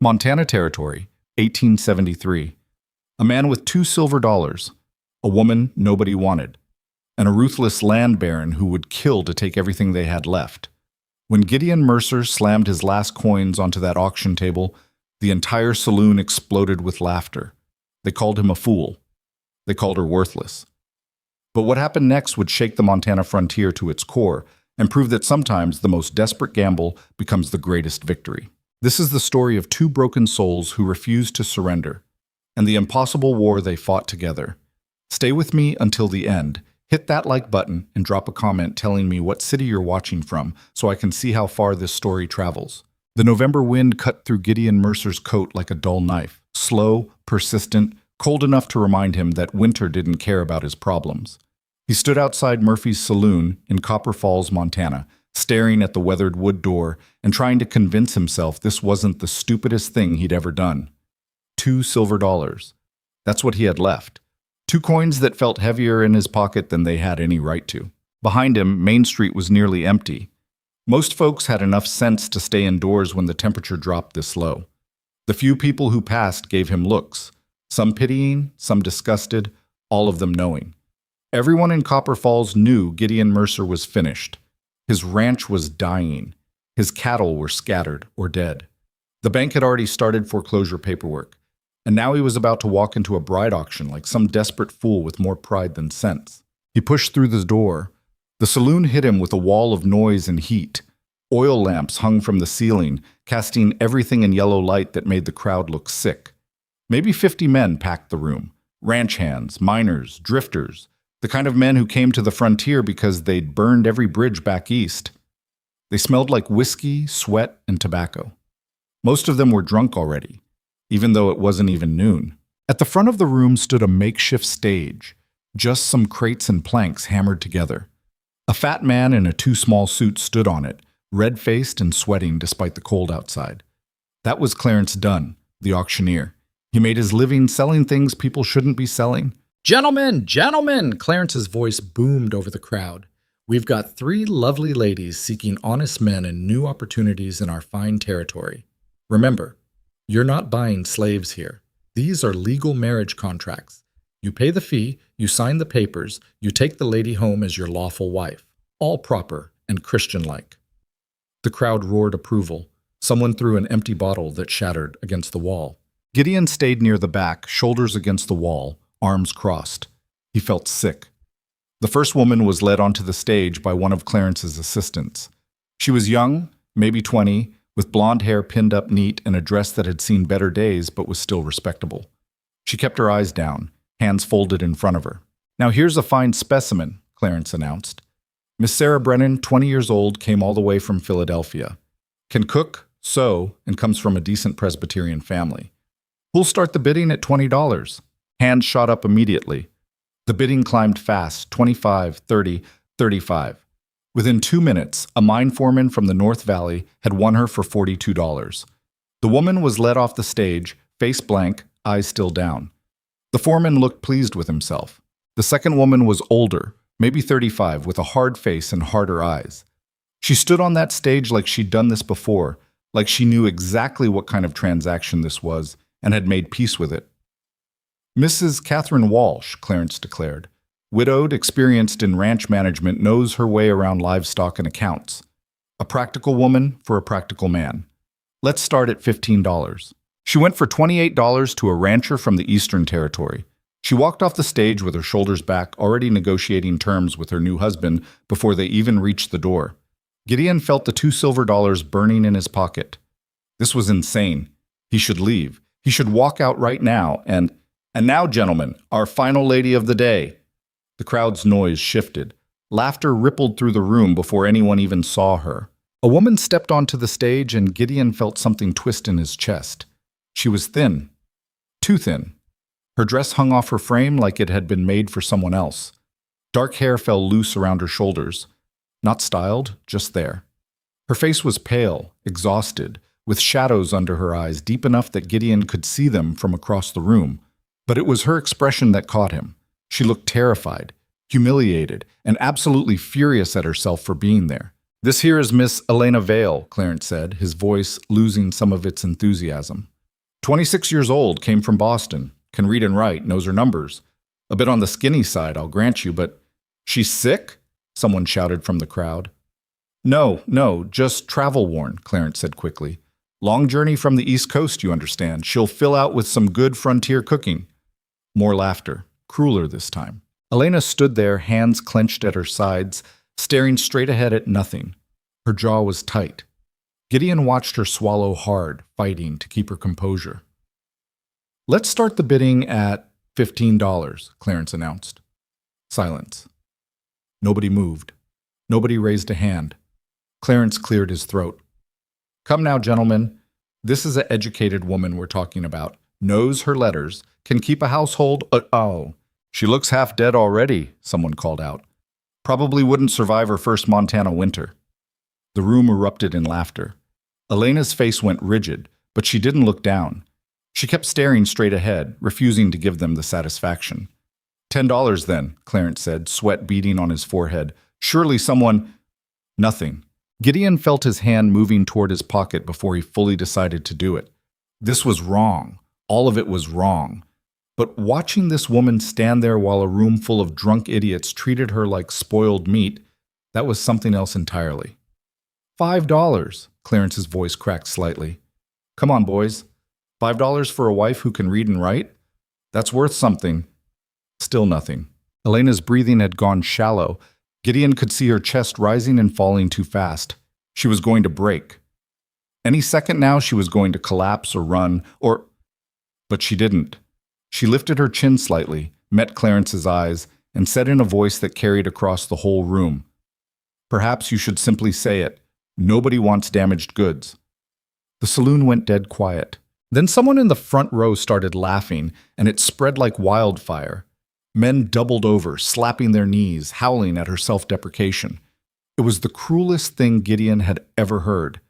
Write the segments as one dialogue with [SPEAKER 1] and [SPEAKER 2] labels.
[SPEAKER 1] Montana Territory, 1873. A man with $2 silver, a woman nobody wanted, and a ruthless land baron who would kill to take everything they had left. When Gideon Mercer slammed his last coins onto that auction table, the entire saloon exploded with laughter. They called him a fool. They called her worthless. But what happened next would shake the Montana frontier to its core and prove that sometimes the most desperate gamble becomes the greatest victory. This is the story of two broken souls who refused to surrender, and the impossible war they fought together. Stay with me until the end. Hit that like button and drop a comment telling me what city you're watching from so I can see how far this story travels. The November wind cut through Gideon Mercer's coat like a dull knife, slow, persistent, cold enough to remind him that winter didn't care about his problems. He stood outside Murphy's saloon in Copper Falls, Montana, staring at the weathered wood door and trying to convince himself this wasn't the stupidest thing he'd ever done. $2 silver. That's what he had left. 2 coins that felt heavier in his pocket than they had any right to. Behind him, Main Street was nearly empty. Most folks had enough sense to stay indoors when the temperature dropped this low. The few people who passed gave him looks, some pitying, some disgusted, all of them knowing. Everyone in Copper Falls knew Gideon Mercer was finished. His ranch was dying. His cattle were scattered or dead. The bank had already started foreclosure paperwork, and now he was about to walk into a bride auction like some desperate fool with more pride than sense. He pushed through the door. The saloon hit him with a wall of noise and heat. Oil lamps hung from the ceiling, casting everything in yellow light that made the crowd look sick. Maybe 50 men packed the room. Ranch hands, miners, drifters, the kind of men who came to the frontier because they'd burned every bridge back east. They smelled like whiskey, sweat, and tobacco. Most of them were drunk already, even though it wasn't even noon. At the front of the room stood a makeshift stage, just some crates and planks hammered together. A fat man in a too small suit stood on it, red-faced and sweating despite the cold outside. That was Clarence Dunn, the auctioneer. He made his living selling things people shouldn't be selling.
[SPEAKER 2] Gentlemen, gentlemen, Clarence's voice boomed over the crowd. We've got 3 lovely ladies seeking honest men and new opportunities in our fine territory. Remember, you're not buying slaves here. These are legal marriage contracts. You pay the fee, you sign the papers, you take the lady home as your lawful wife. All proper and Christian-like. The crowd roared approval. Someone threw an empty bottle that shattered against the wall.
[SPEAKER 1] Gideon stayed near the back, shoulders against the wall, arms crossed. He felt sick. The first woman was led onto the stage by one of Clarence's assistants. She was young, maybe 20, with blonde hair pinned up neat and a dress that had seen better days but was still respectable. She kept her eyes down, hands folded in front of her. "Now here's a fine specimen," Clarence announced. Miss Sarah Brennan, 20 years old, came all the way from Philadelphia. Can cook, sew, and comes from a decent Presbyterian family. Who'll start the bidding at $20? Hands shot up immediately. The bidding climbed fast, 25, 30, 35. Within 2 minutes, a mine foreman from the North Valley had won her for $42. The woman was led off the stage, face blank, eyes still down. The foreman looked pleased with himself. The second woman was older, maybe 35, with a hard face and harder eyes. She stood on that stage like she'd done this before, like she knew exactly what kind of transaction this was and had made peace with it. "Mrs. Catherine Walsh," Clarence declared. "Widowed, experienced in ranch management, knows her way around livestock and accounts. A practical woman for a practical man. Let's start at $15. She went for $28 to a rancher from the Eastern Territory. She walked off the stage with her shoulders back, already negotiating terms with her new husband before they even reached the door. Gideon felt the $2 silver burning in his pocket. This was insane. He should leave. He should walk out right now and now, gentlemen, our final lady of the day." The crowd's noise shifted. Laughter rippled through the room before anyone even saw her. A woman stepped onto the stage and Gideon felt something twist in his chest. She was thin. Too thin. Her dress hung off her frame like it had been made for someone else. Dark hair fell loose around her shoulders. Not styled, just there. Her face was pale, exhausted, with shadows under her eyes deep enough that Gideon could see them from across the room. But it was her expression that caught him. She looked terrified, humiliated, and absolutely furious at herself for being there. This here is Miss Elena Vale, Clarence said, his voice losing some of its enthusiasm. 26 years old, came from Boston, can read and write, knows her numbers. A bit on the skinny side, I'll grant you, but she's sick? Someone shouted from the crowd. No, just travel-worn, Clarence said quickly. Long journey from the East Coast, you understand. She'll fill out with some good frontier cooking. More laughter, crueler this time. Elena stood there, hands clenched at her sides, staring straight ahead at nothing. Her jaw was tight. Gideon watched her swallow hard, fighting to keep her composure. Let's start the bidding at $15, Clarence announced. Silence. Nobody moved. Nobody raised a hand. Clarence cleared his throat. Come now, gentlemen. This is an educated woman we're talking about. Knows her letters. Can keep a household. Oh, she looks half dead already, someone called out. Probably wouldn't survive her first Montana winter. The room erupted in laughter. Elena's face went rigid, but she didn't look down. She kept staring straight ahead, refusing to give them the satisfaction. $10 then, Clarence said, sweat beading on his forehead. Surely someone… Nothing. Gideon felt his hand moving toward his pocket before he fully decided to do it. This was wrong. All of it was wrong. But watching this woman stand there while a room full of drunk idiots treated her like spoiled meat, that was something else entirely. $5, Clarence's voice cracked slightly. Come on, boys. $5 for a wife who can read and write? That's worth something. Still nothing. Elena's breathing had gone shallow. Gideon could see her chest rising and falling too fast. She was going to break. Any second now she was going to collapse or run, But she didn't. She lifted her chin slightly, met Clarence's eyes, and said in a voice that carried across the whole room, Perhaps you should simply say it. Nobody wants damaged goods. The saloon went dead quiet. Then someone in the front row started laughing, and it spread like wildfire. Men doubled over, slapping their knees, howling at her self-deprecation. It was the cruelest thing Gideon had ever heard.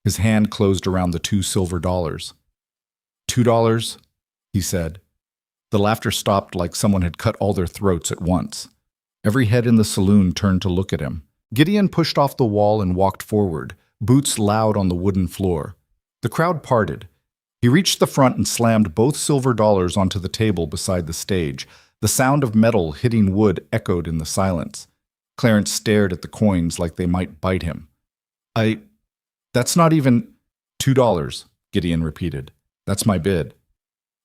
[SPEAKER 1] His hand closed around the $2 silver. $2, he said. The laughter stopped like someone had cut all their throats at once. Every head in the saloon turned to look at him. Gideon pushed off the wall and walked forward, boots loud on the wooden floor. The crowd parted. He reached the front and slammed both silver dollars onto the table beside the stage. The sound of metal hitting wood echoed in the silence. Clarence stared at the coins like they might bite him. That's not even… $2, Gideon repeated. That's my bid.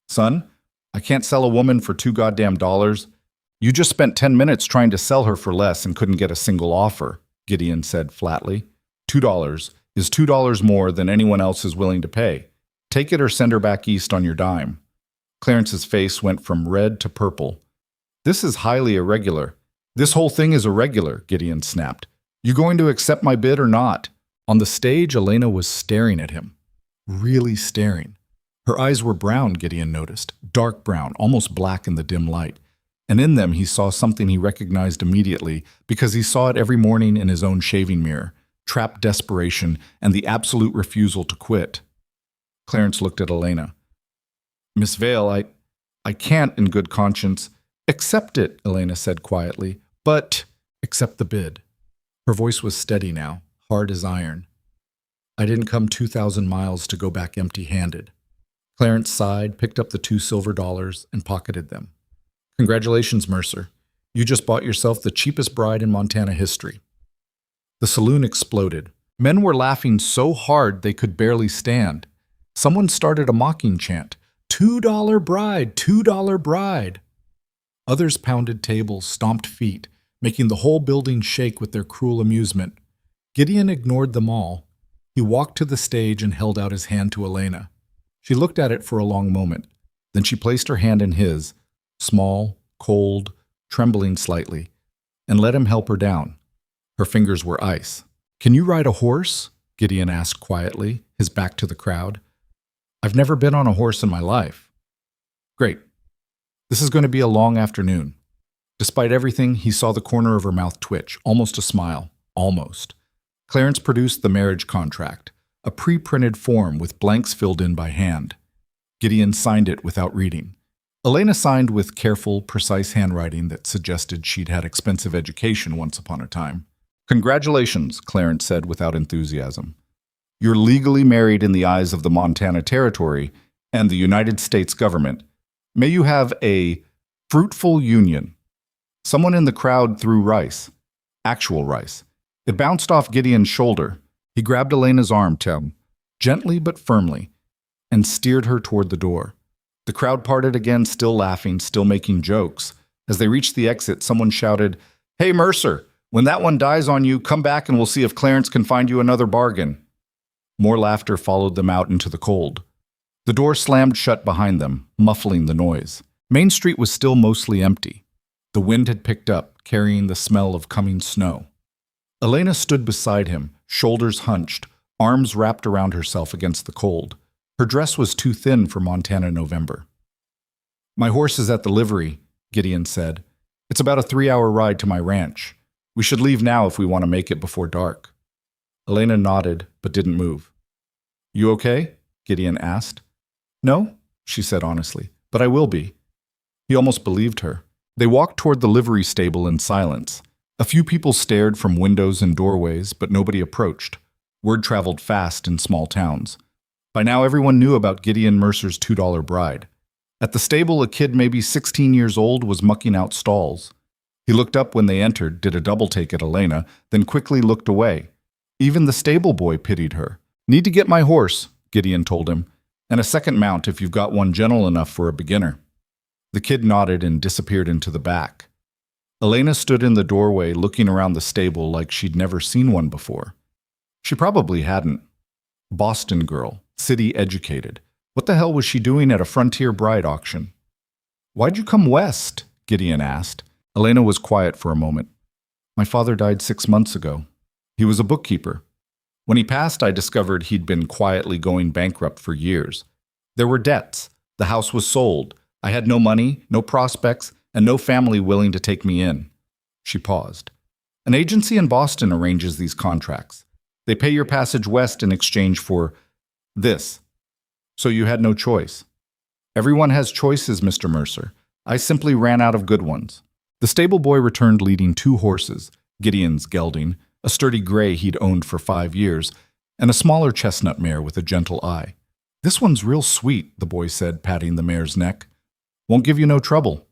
[SPEAKER 1] Son, I can't sell a woman for $2 goddamn dollars. You just spent 10 minutes trying to sell her for less and couldn't get a single offer, Gideon said flatly. $2 is $2 more than anyone else is willing to pay. Take it or send her back east on your dime. Clarence's face went from red to purple. This is highly irregular. This whole thing is irregular, Gideon snapped. You going to accept my bid or not? On the stage, Elena was staring at him. Really staring. Her eyes were brown, Gideon noticed. Dark brown, almost black in the dim light. And in them he saw something he recognized immediately because he saw it every morning in his own shaving mirror. Trapped desperation and the absolute refusal to quit. Clarence looked at Elena. Miss Vale, I can't in good conscience… Accept it, Elena said quietly, but accept the bid. Her voice was steady now, hard as iron. I didn't come 2,000 miles to go back empty-handed. Clarence sighed, picked up the $2 silver, and pocketed them. Congratulations, Mercer. You just bought yourself the cheapest bride in Montana history. The saloon exploded. Men were laughing so hard they could barely stand. Someone started a mocking chant. $2 bride, $2 bride. Others pounded tables, stomped feet, making the whole building shake with their cruel amusement. Gideon ignored them all. He walked to the stage and held out his hand to Elena. She looked at it for a long moment. Then she placed her hand in his, small, cold, trembling slightly, and let him help her down. Her fingers were ice. Can you ride a horse? Gideon asked quietly, his back to the crowd. I've never been on a horse in my life. Great. This is going to be a long afternoon. Despite everything, he saw the corner of her mouth twitch, almost a smile, almost. Clarence produced the marriage contract, a pre-printed form with blanks filled in by hand. Gideon signed it without reading. Elena signed with careful, precise handwriting that suggested she'd had expensive education once upon a time. Congratulations, Clarence said without enthusiasm. You're legally married in the eyes of the Montana Territory and the United States government. May you have a fruitful union. Someone in the crowd threw rice. Actual rice. It bounced off Gideon's shoulder. He grabbed Elena's arm, gently but firmly, and steered her toward the door. The crowd parted again, still laughing, still making jokes. As they reached the exit, someone shouted, "Hey, Mercer, when that one dies on you, come back and we'll see if Clarence can find you another bargain." More laughter followed them out into the cold. The door slammed shut behind them, muffling the noise. Main Street was still mostly empty. The wind had picked up, carrying the smell of coming snow. Elena stood beside him, shoulders hunched, arms wrapped around herself against the cold. Her dress was too thin for Montana November. "My horse is at the livery," Gideon said. "It's about a 3-hour ride to my ranch. We should leave now if we want to make it before dark." Elena nodded, but didn't move. "You okay?" Gideon asked. "No," she said honestly, "but I will be." He almost believed her. They walked toward the livery stable in silence. A few people stared from windows and doorways, but nobody approached. Word traveled fast in small towns. By now everyone knew about Gideon Mercer's $2 bride. At the stable, a kid maybe 16 years old was mucking out stalls. He looked up when they entered, did a double-take at Elena, then quickly looked away. Even the stable boy pitied her. "Need to get my horse," Gideon told him, "and a second mount if you've got one gentle enough for a beginner." The kid nodded and disappeared into the back. Elena stood in the doorway looking around the stable like she'd never seen one before. She probably hadn't. Boston girl, city educated. What the hell was she doing at a frontier bride auction? "Why'd you come west?" Gideon asked. Elena was quiet for a moment. "My father died 6 months ago. He was a bookkeeper. When he passed, I discovered he'd been quietly going bankrupt for years. There were debts. The house was sold. I had no money, no prospects, and no family willing to take me in." She paused. "An agency in Boston arranges these contracts. They pay your passage west in exchange for this. So you had no choice." "Everyone has choices, Mr. Mercer. I simply ran out of good ones." The stable boy returned leading 2 horses, Gideon's gelding, a sturdy gray he'd owned for 5 years, and a smaller chestnut mare with a gentle eye. "This one's real sweet," the boy said, patting the mare's neck. "Won't give you no trouble."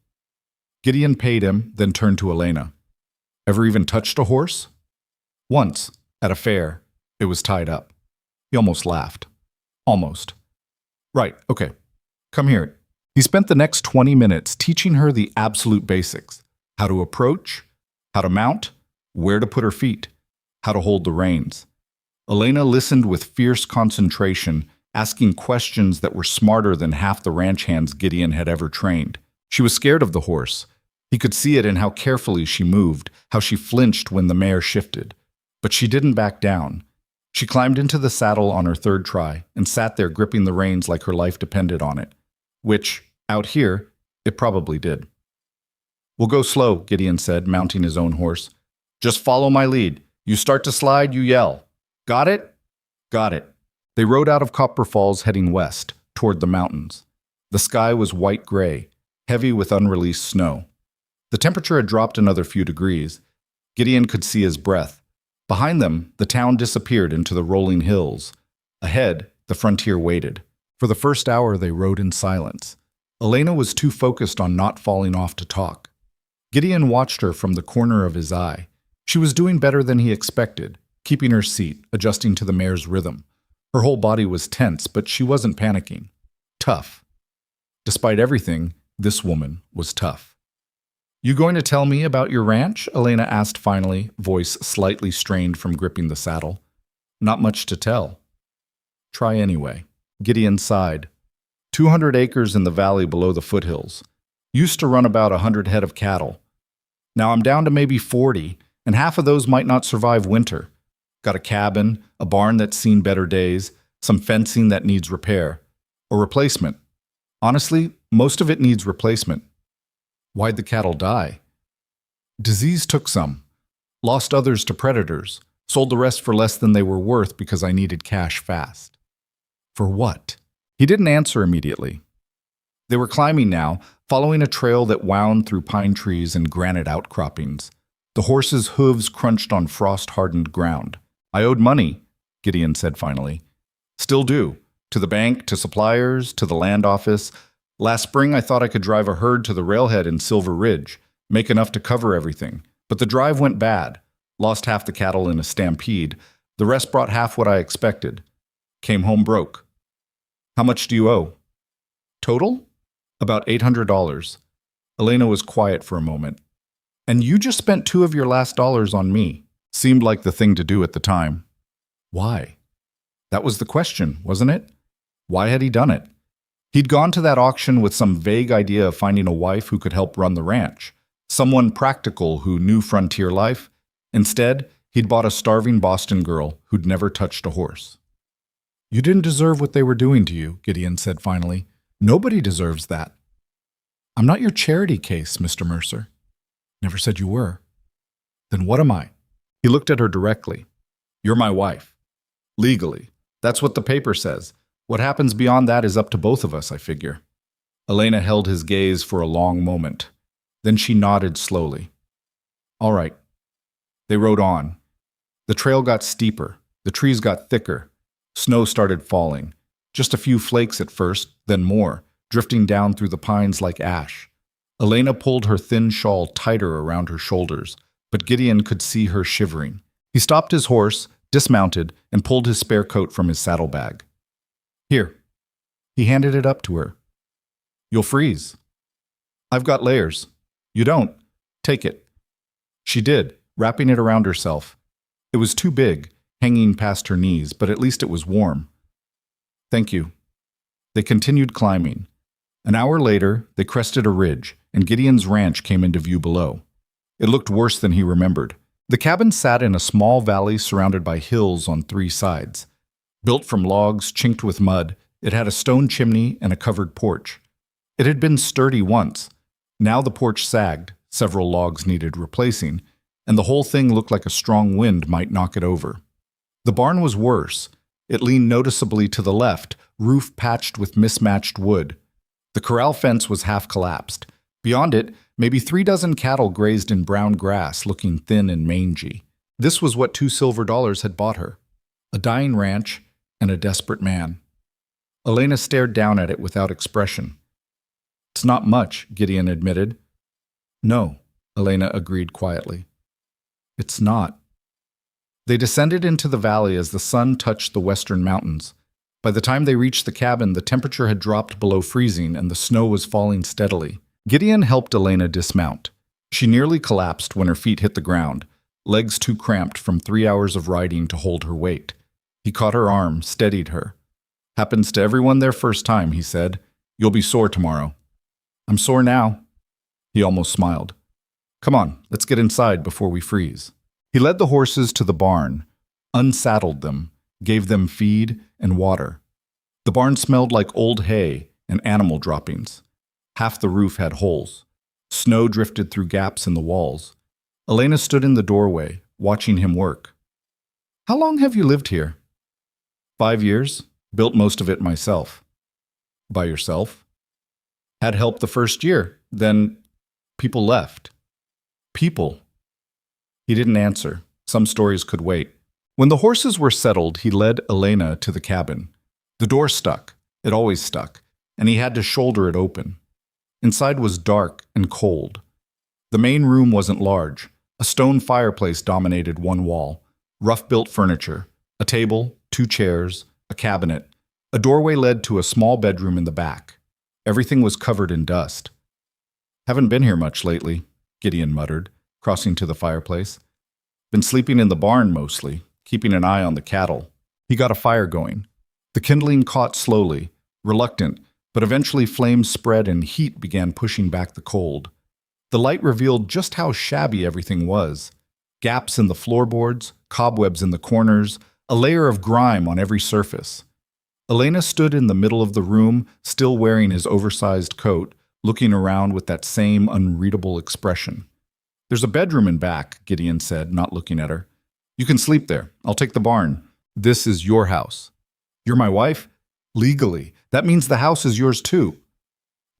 [SPEAKER 1] Gideon paid him, then turned to Elena. "Ever even touched a horse?" "Once, at a fair. It was tied up." He almost laughed. "Almost." "Right, okay. Come here." He spent the next 20 minutes teaching her the absolute basics. How to approach, how to mount, where to put her feet, how to hold the reins. Elena listened with fierce concentration, asking questions that were smarter than half the ranch hands Gideon had ever trained. She was scared of the horse. He could see it in how carefully she moved, how she flinched when the mare shifted. But she didn't back down. She climbed into the saddle on her 3rd try and sat there gripping the reins like her life depended on it. Which, out here, it probably did. "We'll go slow," Gideon said, mounting his own horse. "Just follow my lead. You start to slide, you yell. Got it?" "Got it." They rode out of Copper Falls heading west, toward the mountains. The sky was white-gray, heavy with unreleased snow. The temperature had dropped another few degrees. Gideon could see his breath. Behind them, the town disappeared into the rolling hills. Ahead, the frontier waited. For the first hour, they rode in silence. Elena was too focused on not falling off to talk. Gideon watched her from the corner of his eye. She was doing better than he expected, keeping her seat, adjusting to the mare's rhythm. Her whole body was tense, but she wasn't panicking. Tough. Despite everything, this woman was tough. "You going to tell me about your ranch?" Elena asked finally, voice slightly strained from gripping the saddle. "Not much to tell." "Try anyway." Gideon sighed. 200 acres in the valley below the foothills. Used to run about 100 head of cattle. Now I'm down to maybe 40, and half of those might not survive winter. Got a cabin, a barn that's seen better days, some fencing that needs repair. Or replacement. Honestly, most of it needs replacement. Why'd the cattle die? Disease took some. Lost others to predators. Sold the rest for less than they were worth because I needed cash fast. For what? He didn't answer immediately. They were climbing now, following a trail that wound through pine trees and granite outcroppings. The horse's hooves crunched on frost-hardened ground. I owed money, Gideon said finally. Still do. To the bank, to suppliers, to the land office. Last spring I thought I could drive a herd to the railhead in Silver Ridge, make enough to cover everything. But the drive went bad. Lost half the cattle in a stampede. The rest brought half what I expected. Came home broke. How much do you owe? Total? About $800. Elena was quiet for a moment. And you just spent 2 of your last dollars on me. Seemed like the thing to do at the time. Why? That was the question, wasn't it? Why had he done it? He'd gone to that auction with some vague idea of finding a wife who could help run the ranch. Someone practical who knew frontier life. Instead, he'd bought a starving Boston girl who'd never touched a horse. You didn't deserve what they were doing to you, Gideon said finally. Nobody deserves that. I'm not your charity case, Mr. Mercer. Never said you were. Then what am I? He looked at her directly. You're my wife. Legally. That's what the paper says. What happens beyond that is up to both of us, I figure. Elena held his gaze for a long moment. Then she nodded slowly. All right. They rode on. The trail got steeper. The trees got thicker. Snow started falling. Just a few flakes at first, then more, drifting down through the pines like ash. Elena pulled her thin shawl tighter around her shoulders, but Gideon could see her shivering. He stopped his horse, dismounted, and pulled his spare coat from his saddlebag. Here. He handed it up to her. You'll freeze. I've got layers. You don't. Take it. She did, wrapping it around herself. It was too big, hanging past her knees, but at least it was warm. Thank you. They continued climbing. An hour later, they crested a ridge, and Gideon's ranch came into view below. It looked worse than he remembered. The cabin sat in a small valley surrounded by hills on 3 sides. Built from logs chinked with mud, it had a stone chimney and a covered porch. It had been sturdy once. Now the porch sagged, several logs needed replacing, and the whole thing looked like a strong wind might knock it over. The barn was worse. It leaned noticeably to the left, roof patched with mismatched wood. The corral fence was half collapsed. Beyond it, maybe 3 dozen cattle grazed in brown grass, looking thin and mangy. This was what $2 silver had bought her. A dying ranch and a desperate man. Elena stared down at it without expression. It's not much, Gideon admitted. No, Elena agreed quietly. It's not. They descended into the valley as the sun touched the western mountains. By the time they reached the cabin, the temperature had dropped below freezing and the snow was falling steadily. Gideon helped Elena dismount. She nearly collapsed when her feet hit the ground, legs too cramped from 3 hours of riding to hold her weight. He caught her arm, steadied her. Happens to everyone their first time, he said. You'll be sore tomorrow. I'm sore now. He almost smiled. Come on, let's get inside before we freeze. He led the horses to the barn, unsaddled them, gave them feed and water. The barn smelled like old hay and animal droppings. Half the roof had holes. Snow drifted through gaps in the walls. Elena stood in the doorway, watching him work. How long have you lived here? 5 years. Built most of it myself. By yourself? Had help the first year. Then people left. People. He didn't answer. Some stories could wait. When the horses were settled, he led Elena to the cabin. The door stuck. It always stuck, and he had to shoulder it open. Inside was dark and cold. The main room wasn't large. A stone fireplace dominated one wall. Rough-built furniture. A table, 2 chairs, a cabinet. A doorway led to a small bedroom in the back. Everything was covered in dust. Haven't been here much lately, Gideon muttered, crossing to the fireplace. Been sleeping in the barn mostly, keeping an eye on the cattle. He got a fire going. The kindling caught slowly, reluctant, but eventually flames spread and heat began pushing back the cold. The light revealed just how shabby everything was. Gaps in the floorboards, cobwebs in the corners, a layer of grime on every surface. Elena stood in the middle of the room, still wearing his oversized coat, looking around with that same unreadable expression. There's a bedroom in back, Gideon said, not looking at her. You can sleep there. I'll take the barn. This is your house. You're my wife? Legally. That means the house is yours too.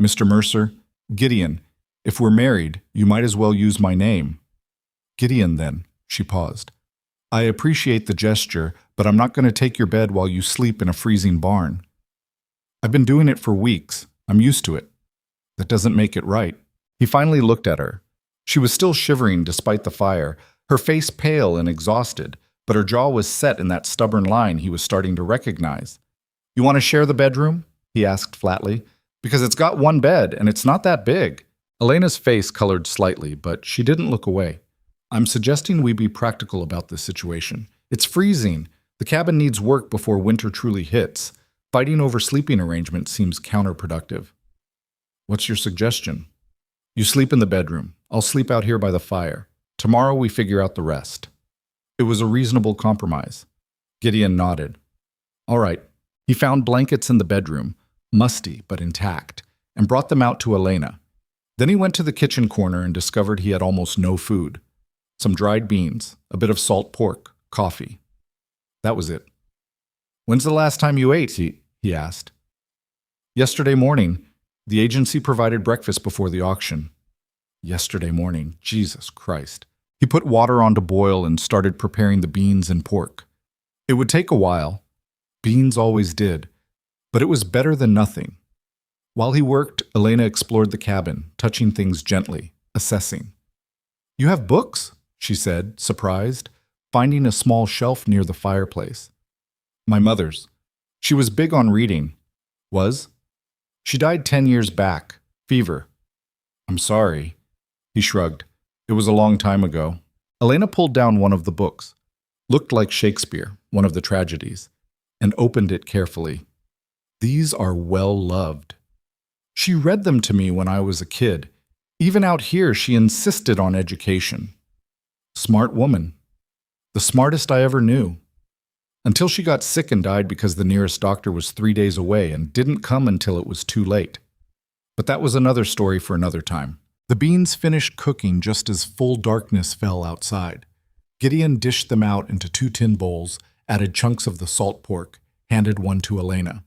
[SPEAKER 1] Mr. Mercer, Gideon, if we're married, you might as well use my name. Gideon, then, she paused. I appreciate the gesture, but I'm not going to take your bed while you sleep in a freezing barn. I've been doing it for weeks. I'm used to it. That doesn't make it right. He finally looked at her. She was still shivering despite the fire, her face pale and exhausted, but her jaw was set in that stubborn line he was starting to recognize. You want to share the bedroom? He asked flatly. Because it's got one bed, and it's not that big. Elena's face colored slightly, but she didn't look away. I'm suggesting we be practical about this situation. It's freezing. The cabin needs work before winter truly hits. Fighting over sleeping arrangements seems counterproductive. What's your suggestion? You sleep in the bedroom. I'll sleep out here by the fire. Tomorrow we figure out the rest. It was a reasonable compromise. Gideon nodded. All right. He found blankets in the bedroom, musty but intact, and brought them out to Elena. Then he went to the kitchen corner and discovered he had almost no food. Some dried beans, a bit of salt pork, coffee. That was it. When's the last time you ate? He asked. Yesterday morning. The agency provided breakfast before the auction. Yesterday morning. Jesus Christ. He put water on to boil and started preparing the beans and pork. It would take a while. Beans always did. But it was better than nothing. While he worked, Elena explored the cabin, touching things gently, assessing. You have books? She said, surprised, finding a small shelf near the fireplace. My mother's. She was big on reading. Was? She died 10 years back. Fever. I'm sorry. He shrugged. It was a long time ago. Elena pulled down one of the books. Looked like Shakespeare, one of the tragedies, and opened it carefully. These are well loved. She read them to me when I was a kid. Even out here, she insisted on education. Smart woman. The smartest I ever knew. Until she got sick and died because the nearest doctor was 3 days away and didn't come until it was too late. But that was another story for another time. The beans finished cooking just as full darkness fell outside. Gideon dished them out into 2 tin bowls, added chunks of the salt pork, handed one to Elena.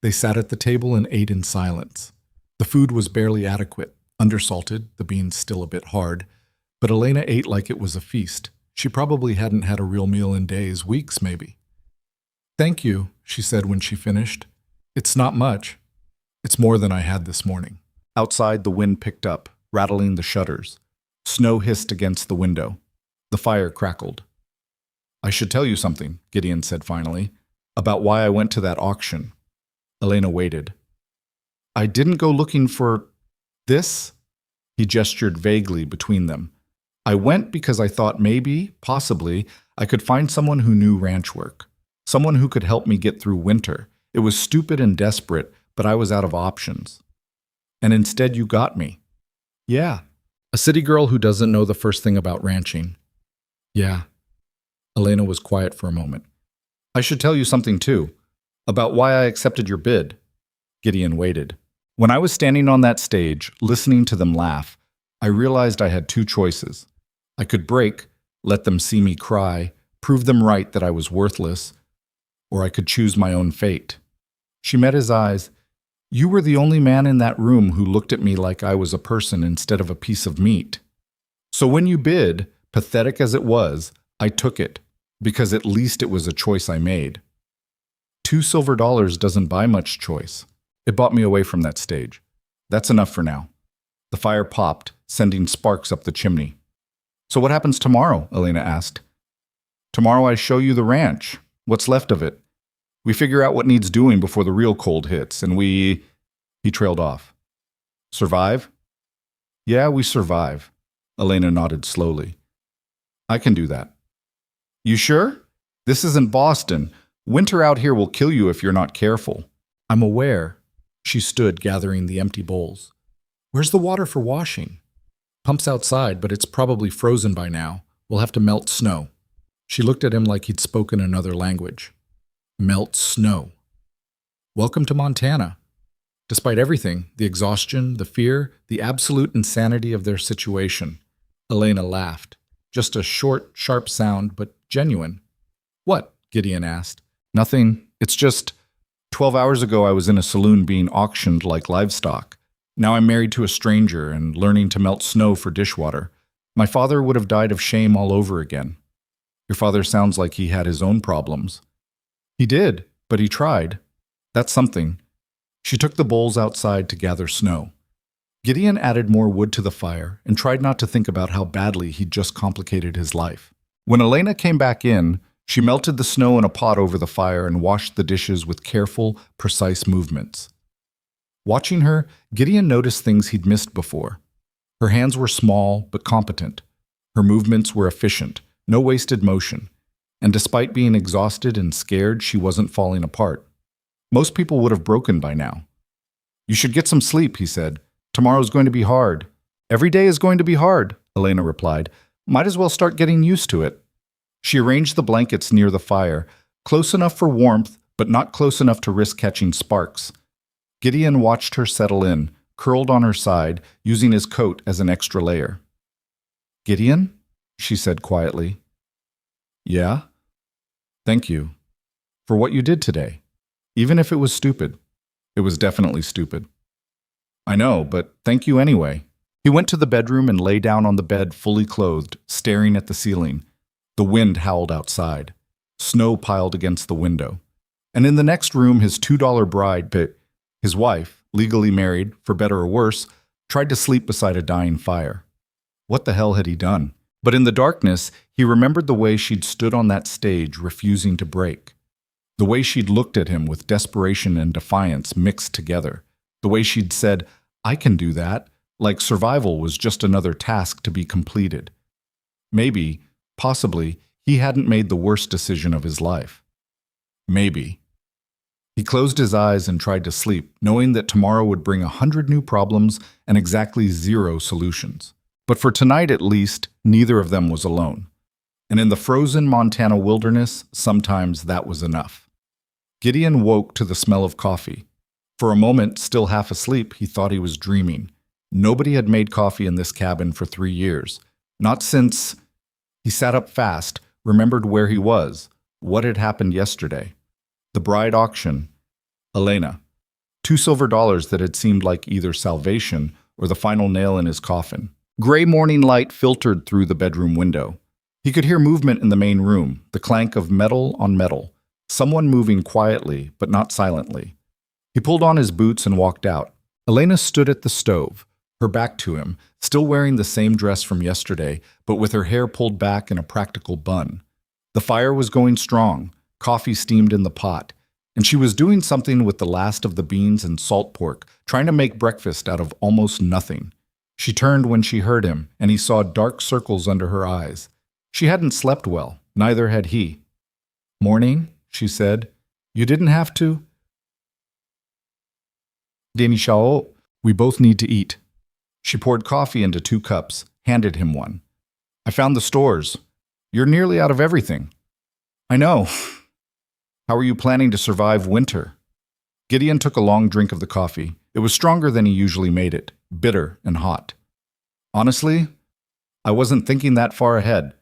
[SPEAKER 1] They sat at the table and ate in silence. The food was barely adequate, undersalted, the beans still a bit hard, but Elena ate like it was a feast. She probably hadn't had a real meal in days, weeks maybe. Thank you, she said when she finished. It's not much. It's more than I had this morning. Outside, the wind picked up, rattling the shutters. Snow hissed against the window. The fire crackled. I should tell you something, Gideon said finally, about why I went to that auction. Elena waited. I didn't go looking for this. He gestured vaguely between them. I went because I thought maybe, possibly, I could find someone who knew ranch work. Someone who could help me get through winter. It was stupid and desperate, but I was out of options. And instead you got me. Yeah. A city girl who doesn't know the first thing about ranching. Yeah. Elena was quiet for a moment. I should tell you something too, about why I accepted your bid. Gideon waited. When I was standing on that stage, listening to them laugh, I realized I had 2 choices. I could break, let them see me cry, prove them right that I was worthless, or I could choose my own fate. She met his eyes. You were the only man in that room who looked at me like I was a person instead of a piece of meat. So when you bid, pathetic as it was, I took it, because at least it was a choice I made. $2 silver doesn't buy much choice. It bought me away from that stage. That's enough for now. The fire popped, sending sparks up the chimney. So what happens tomorrow? Elena asked. Tomorrow I show you the ranch, what's left of it. We figure out what needs doing before the real cold hits, and He trailed off. Survive? Yeah, we survive. Elena nodded slowly. I can do that. You sure? This isn't Boston. Winter out here will kill you if you're not careful. I'm aware. She stood gathering the empty bowls. Where's the water for washing? Pump's outside, but it's probably frozen by now. We'll have to melt snow. She looked at him like he'd spoken another language. Melt snow. Welcome to Montana. Despite everything, the exhaustion, the fear, the absolute insanity of their situation, Elena laughed. Just a short, sharp sound, but genuine. What? Gideon asked. Nothing. It's just 12 hours ago I was in a saloon being auctioned like livestock. Now I'm married to a stranger and learning to melt snow for dishwater. My father would have died of shame all over again. Your father sounds like he had his own problems. He did, but he tried. That's something. She took the bowls outside to gather snow. Gideon added more wood to the fire and tried not to think about how badly he'd just complicated his life. When Elena came back in, she melted the snow in a pot over the fire and washed the dishes with careful, precise movements. Watching her, Gideon noticed things he'd missed before. Her hands were small but competent. Her movements were efficient, no wasted motion. And despite being exhausted and scared, she wasn't falling apart. Most people would have broken by now. You should get some sleep, he said. Tomorrow's going to be hard. Every day is going to be hard, Elena replied. Might as well start getting used to it. She arranged the blankets near the fire, close enough for warmth, but not close enough to risk catching sparks. Gideon watched her settle in, curled on her side, using his coat as an extra layer. Gideon? She said quietly. Yeah? Thank you. For what you did today. Even if it was stupid. It was definitely stupid. I know, but thank you anyway. He went to the bedroom and lay down on the bed fully clothed, staring at the ceiling. The wind howled outside. Snow piled against the window. And in the next room, his $2 bride, his wife, legally married, for better or worse, tried to sleep beside a dying fire. What the hell had he done? But in the darkness, he remembered the way she'd stood on that stage, refusing to break. The way she'd looked at him with desperation and defiance mixed together. The way she'd said, I can do that, like survival was just another task to be completed. Maybe, possibly, he hadn't made the worst decision of his life. Maybe. He closed his eyes and tried to sleep, knowing that tomorrow would bring 100 new problems and exactly 0 solutions. But for tonight at least, neither of them was alone. And in the frozen Montana wilderness, sometimes that was enough. Gideon woke to the smell of coffee. For a moment, still half asleep, he thought he was dreaming. Nobody had made coffee in this cabin for 3 years. Not since... He sat up fast, remembered where he was, what had happened yesterday. The bride auction. Elena. $2 silver that had seemed like either salvation or the final nail in his coffin. Gray morning light filtered through the bedroom window. He could hear movement in the main room, the clank of metal on metal, someone moving quietly but not silently. He pulled on his boots and walked out. Elena stood at the stove, her back to him, still wearing the same dress from yesterday, but with her hair pulled back in a practical bun. The fire was going strong, coffee steamed in the pot, and she was doing something with the last of the beans and salt pork, trying to make breakfast out of almost nothing. She turned when she heard him, and he saw dark circles under her eyes. She hadn't slept well, neither had he. Morning, she said. You didn't have to. Denishao, we both need to eat. She poured coffee into 2 cups, handed him one. I found the stores. You're nearly out of everything. I know. How are you planning to survive winter? Gideon took a long drink of the coffee. It was stronger than he usually made it, bitter and hot. Honestly, I wasn't thinking that far ahead.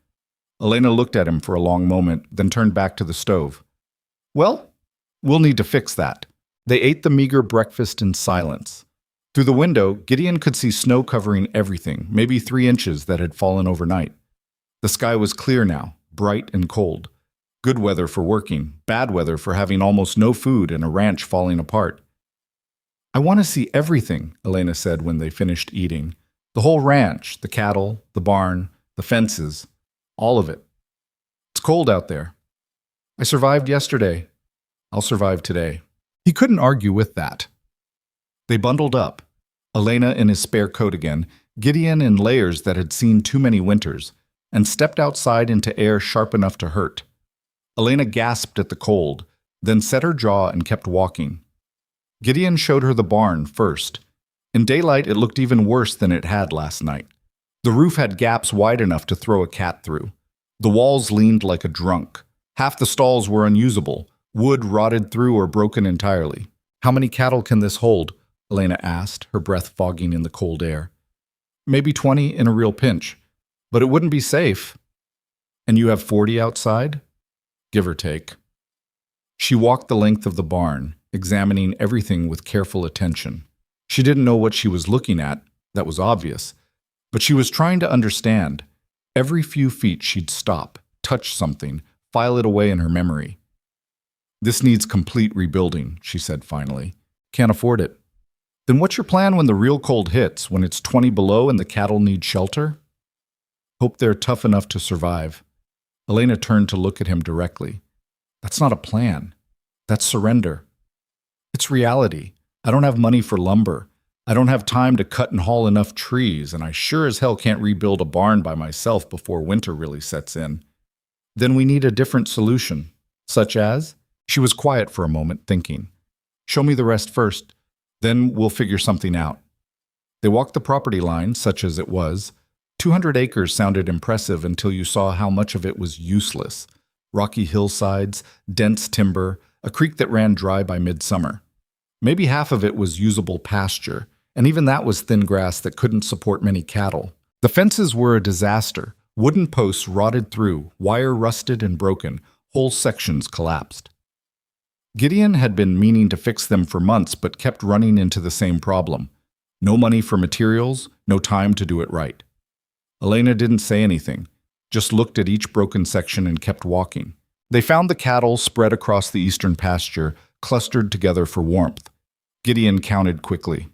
[SPEAKER 1] Elena looked at him for a long moment, then turned back to the stove. Well, we'll need to fix that. They ate the meager breakfast in silence. Through the window, Gideon could see snow covering everything, maybe 3 inches that had fallen overnight. The sky was clear now, bright and cold. Good weather for working, bad weather for having almost no food and a ranch falling apart. I want to see everything, Elena said when they finished eating. The whole ranch, the cattle, the barn, the fences, all of it. It's cold out there. I survived yesterday. I'll survive today. He couldn't argue with that. They bundled up, Elena in his spare coat again, Gideon in layers that had seen too many winters, and stepped outside into air sharp enough to hurt. Elena gasped at the cold, then set her jaw and kept walking. Gideon showed her the barn first. In daylight, it looked even worse than it had last night. The roof had gaps wide enough to throw a cat through. The walls leaned like a drunk. Half the stalls were unusable, wood rotted through or broken entirely. How many cattle can this hold? Elena asked, her breath fogging in the cold air. Maybe 20 in a real pinch, but it wouldn't be safe. And you have 40 outside? Give or take. She walked the length of the barn, examining everything with careful attention. She didn't know what she was looking at, that was obvious, But she was trying to understand. Every few feet she'd stop, touch something, file it away in her memory. "This needs complete rebuilding," she said finally. "Can't afford it." "Then what's your plan when the real cold hits, when it's 20 below and the cattle need shelter?" "Hope they're tough enough to survive." Elena turned to look at him directly. "That's not a plan. That's surrender." "It's reality. I don't have money for lumber. I don't have time to cut and haul enough trees, and I sure as hell can't rebuild a barn by myself before winter really sets in." "Then we need a different solution." "Such as?" She was quiet for a moment, thinking. "Show me the rest first. Then we'll figure something out." They walked the property line, such as it was. 200 acres sounded impressive until you saw how much of it was useless. Rocky hillsides, dense timber, a creek that ran dry by midsummer. Maybe half of it was usable pasture, and even that was thin grass that couldn't support many cattle. The fences were a disaster. Wooden posts rotted through, wire rusted and broken, whole sections collapsed. Gideon had been meaning to fix them for months but kept running into the same problem. No money for materials, no time to do it right. Elena didn't say anything, just looked at each broken section and kept walking. They found the cattle spread across the eastern pasture, clustered together for warmth. Gideon counted quickly.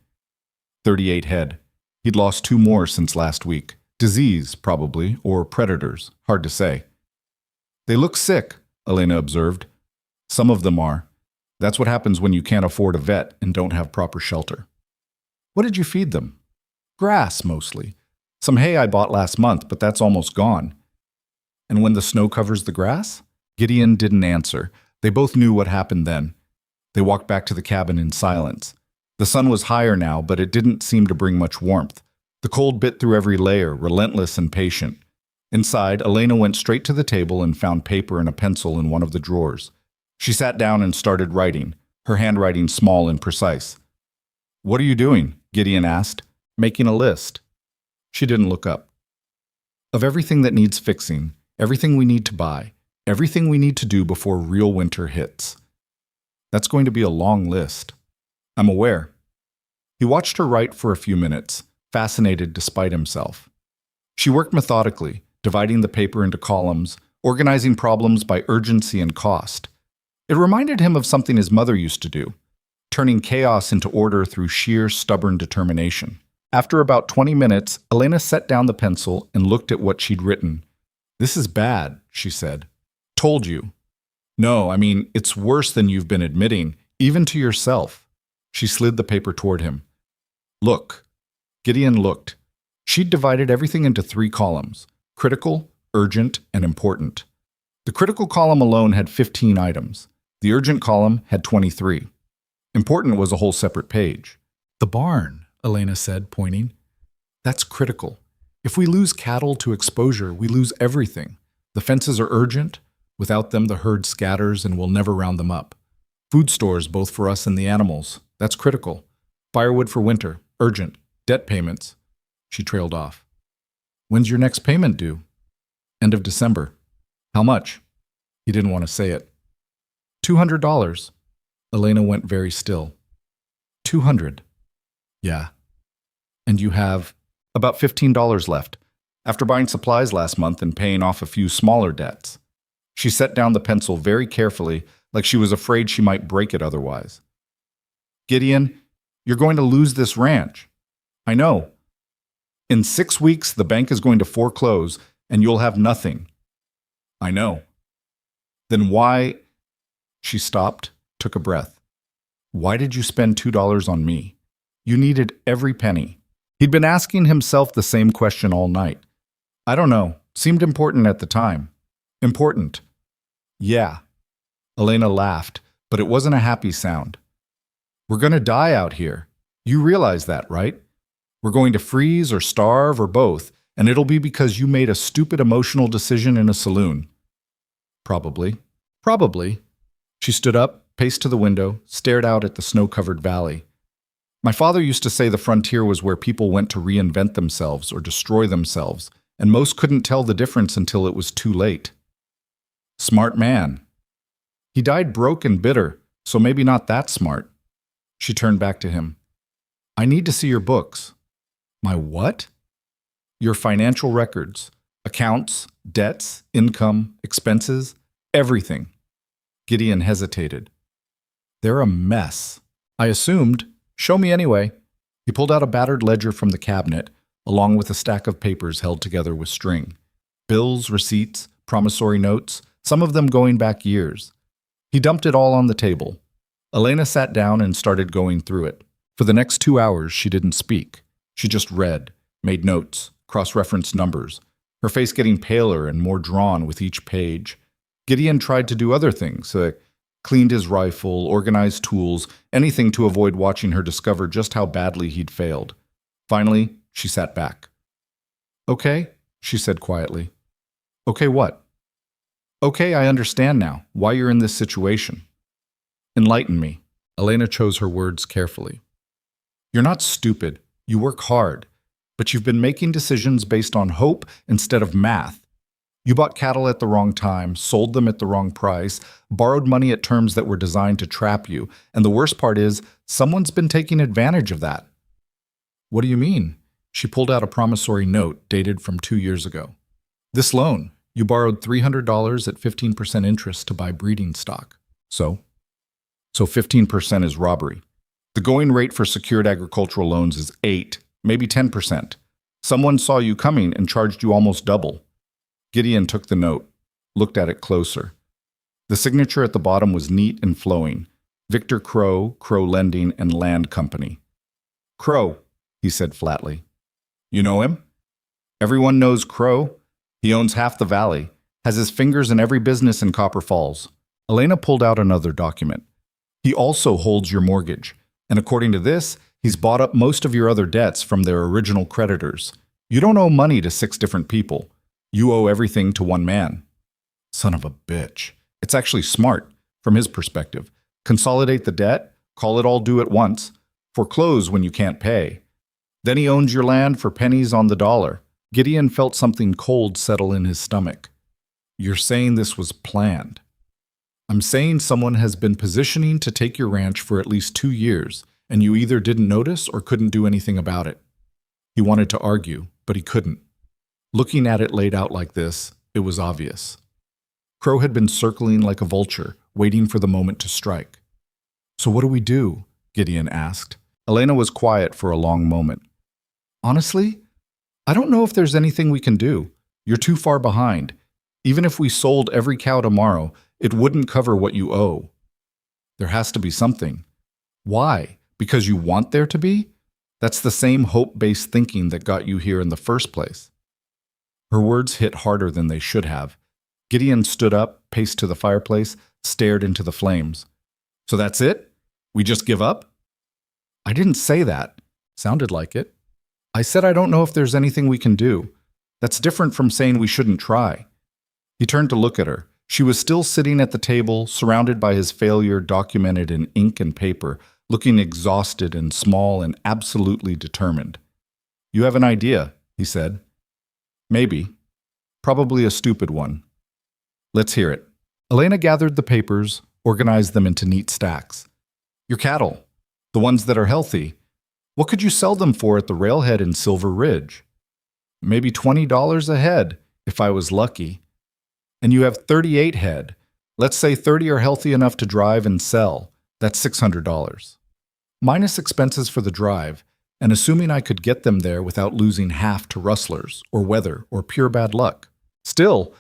[SPEAKER 1] 38 head. He'd lost 2 more since last week. Disease, probably, or predators, hard to say. "They look sick," Elena observed. "Some of them are. That's what happens when you can't afford a vet and don't have proper shelter." "What did you feed them?" "Grass, mostly. Some hay I bought last month, but that's almost gone." "And when the snow covers the grass?" Gideon didn't answer. They both knew what happened then. They walked back to the cabin in silence. The sun was higher now, but it didn't seem to bring much warmth. The cold bit through every layer, relentless and patient. Inside, Elena went straight to the table and found paper and a pencil in one of the drawers. She sat down and started writing, her handwriting small and precise. "What are you doing?" Gideon asked. "Making a list." She didn't look up. "Of everything that needs fixing, everything we need to buy, everything we need to do before real winter hits." "That's going to be a long list." "I'm aware." He watched her write for a few minutes, fascinated despite himself. She worked methodically, dividing the paper into columns, organizing problems by urgency and cost. It reminded him of something his mother used to do, turning chaos into order through sheer stubborn determination. After about 20 minutes, Elena set down the pencil and looked at what she'd written. "This is bad," she said. "Told you." "No, I mean, it's worse than you've been admitting, even to yourself." She slid the paper toward him. "Look." Gideon looked. She'd divided everything into 3 columns: critical, urgent, and important. The critical column alone had 15 items. The urgent column had 23. Important was a whole separate page. "The barn," Elena said, pointing. "That's critical. If we lose cattle to exposure, we lose everything. The fences are urgent. Without them, the herd scatters and we'll never round them up. Food stores, both for us and the animals. That's critical. Firewood for winter. Urgent. Debt payments." She trailed off. "When's your next payment due?" "End of December." "How much?" He didn't want to say it. $200. Elena went very still. 200. Yeah. And you have about $15 left, after buying supplies last month and paying off a few smaller debts. She set down the pencil very carefully, like she was afraid she might break it otherwise. "Gideon, you're going to lose this ranch." "I know. In 6 weeks, the bank is going to foreclose, and you'll have nothing." "I know." "Then why—" She stopped, took a breath. "Why did you spend $2 on me? You needed every penny." He'd been asking himself the same question all night. "I don't know. Seemed important at the time." "Important." "Yeah." Elena laughed, but it wasn't a happy sound. "We're going to die out here. You realize that, right? We're going to freeze or starve or both, and it'll be because you made a stupid emotional decision in a saloon." "Probably." "Probably." She stood up, paced to the window, stared out at the snow-covered valley. "My father used to say the frontier was where people went to reinvent themselves or destroy themselves, and most couldn't tell the difference until it was too late." "Smart man." "He died broke and bitter, so maybe not that smart." She turned back to him. "I need to see your books." "My what?" Your financial records, accounts, debts, income, expenses, everything. Gideon hesitated. They're a mess. I assumed. Show me anyway. He pulled out a battered ledger from the cabinet, along with a stack of papers held together with string. Bills, receipts, promissory notes, some of them going back years. He dumped it all on the table. Elena sat down and started going through it. For the next 2 hours, she didn't speak. She just read, made notes, cross-referenced numbers, her face getting paler and more drawn with each page. Gideon tried to do other things, cleaned his rifle, organized tools, anything to avoid watching her discover just how badly he'd failed. Finally, she sat back. Okay, she said quietly. Okay, what? Okay, I understand now why you're in this situation. Enlighten me. Elena chose her words carefully. You're not stupid. You work hard. But you've been making decisions based on hope instead of math. You bought cattle at the wrong time, sold them at the wrong price, borrowed money at terms that were designed to trap you, and the worst part is, someone's been taking advantage of that. What do you mean? She pulled out a promissory note dated from 2 years ago. This loan, you borrowed $300 at 15% interest to buy breeding stock. So 15% is robbery. The going rate for secured agricultural loans is 8, maybe 10%. Someone saw you coming and charged you almost double. Gideon took the note, looked at it closer. The signature at the bottom was neat and flowing. Victor Crow, Crow Lending and Land Company. Crow, he said flatly. You know him? Everyone knows Crow. He owns half the valley, has his fingers in every business in Copper Falls. Elena pulled out another document. He also holds your mortgage, and according to this, he's bought up most of your other debts from their original creditors. You don't owe money to 6 different people. You owe everything to one man. Son of a bitch. It's actually smart, from his perspective. Consolidate the debt, call it all due at once, foreclose when you can't pay. Then he owns your land for pennies on the dollar. Gideon felt something cold settle in his stomach. You're saying this was planned. I'm saying someone has been positioning to take your ranch for at least 2 years, and you either didn't notice or couldn't do anything about it. He wanted to argue, but he couldn't. Looking at it laid out like this, it was obvious. Crow had been circling like a vulture, waiting for the moment to strike. So what do we do? Gideon asked. Elena was quiet for a long moment. Honestly, I don't know if there's anything we can do. You're too far behind. Even if we sold every cow tomorrow, it wouldn't cover what you owe. There has to be something. Why? Because you want there to be? That's the same hope-based thinking that got you here in the first place. Her words hit harder than they should have. Gideon stood up, paced to the fireplace, stared into the flames. So that's it? We just give up? I didn't say that. Sounded like it. I said I don't know if there's anything we can do. That's different from saying we shouldn't try. He turned to look at her. She was still sitting at the table, surrounded by his failure documented in ink and paper, looking exhausted and small and absolutely determined. You have an idea, he said. Maybe. Probably a stupid one. Let's hear it. Elena gathered the papers, organized them into neat stacks. Your cattle, the ones that are healthy. What could you sell them for at the railhead in Silver Ridge? Maybe $20 a head, if I was lucky. And you have 38 head. Let's say 30 are healthy enough to drive and sell. That's $600. Minus expenses for the drive, and assuming I could get them there without losing half to rustlers, or weather, or pure bad luck. Still,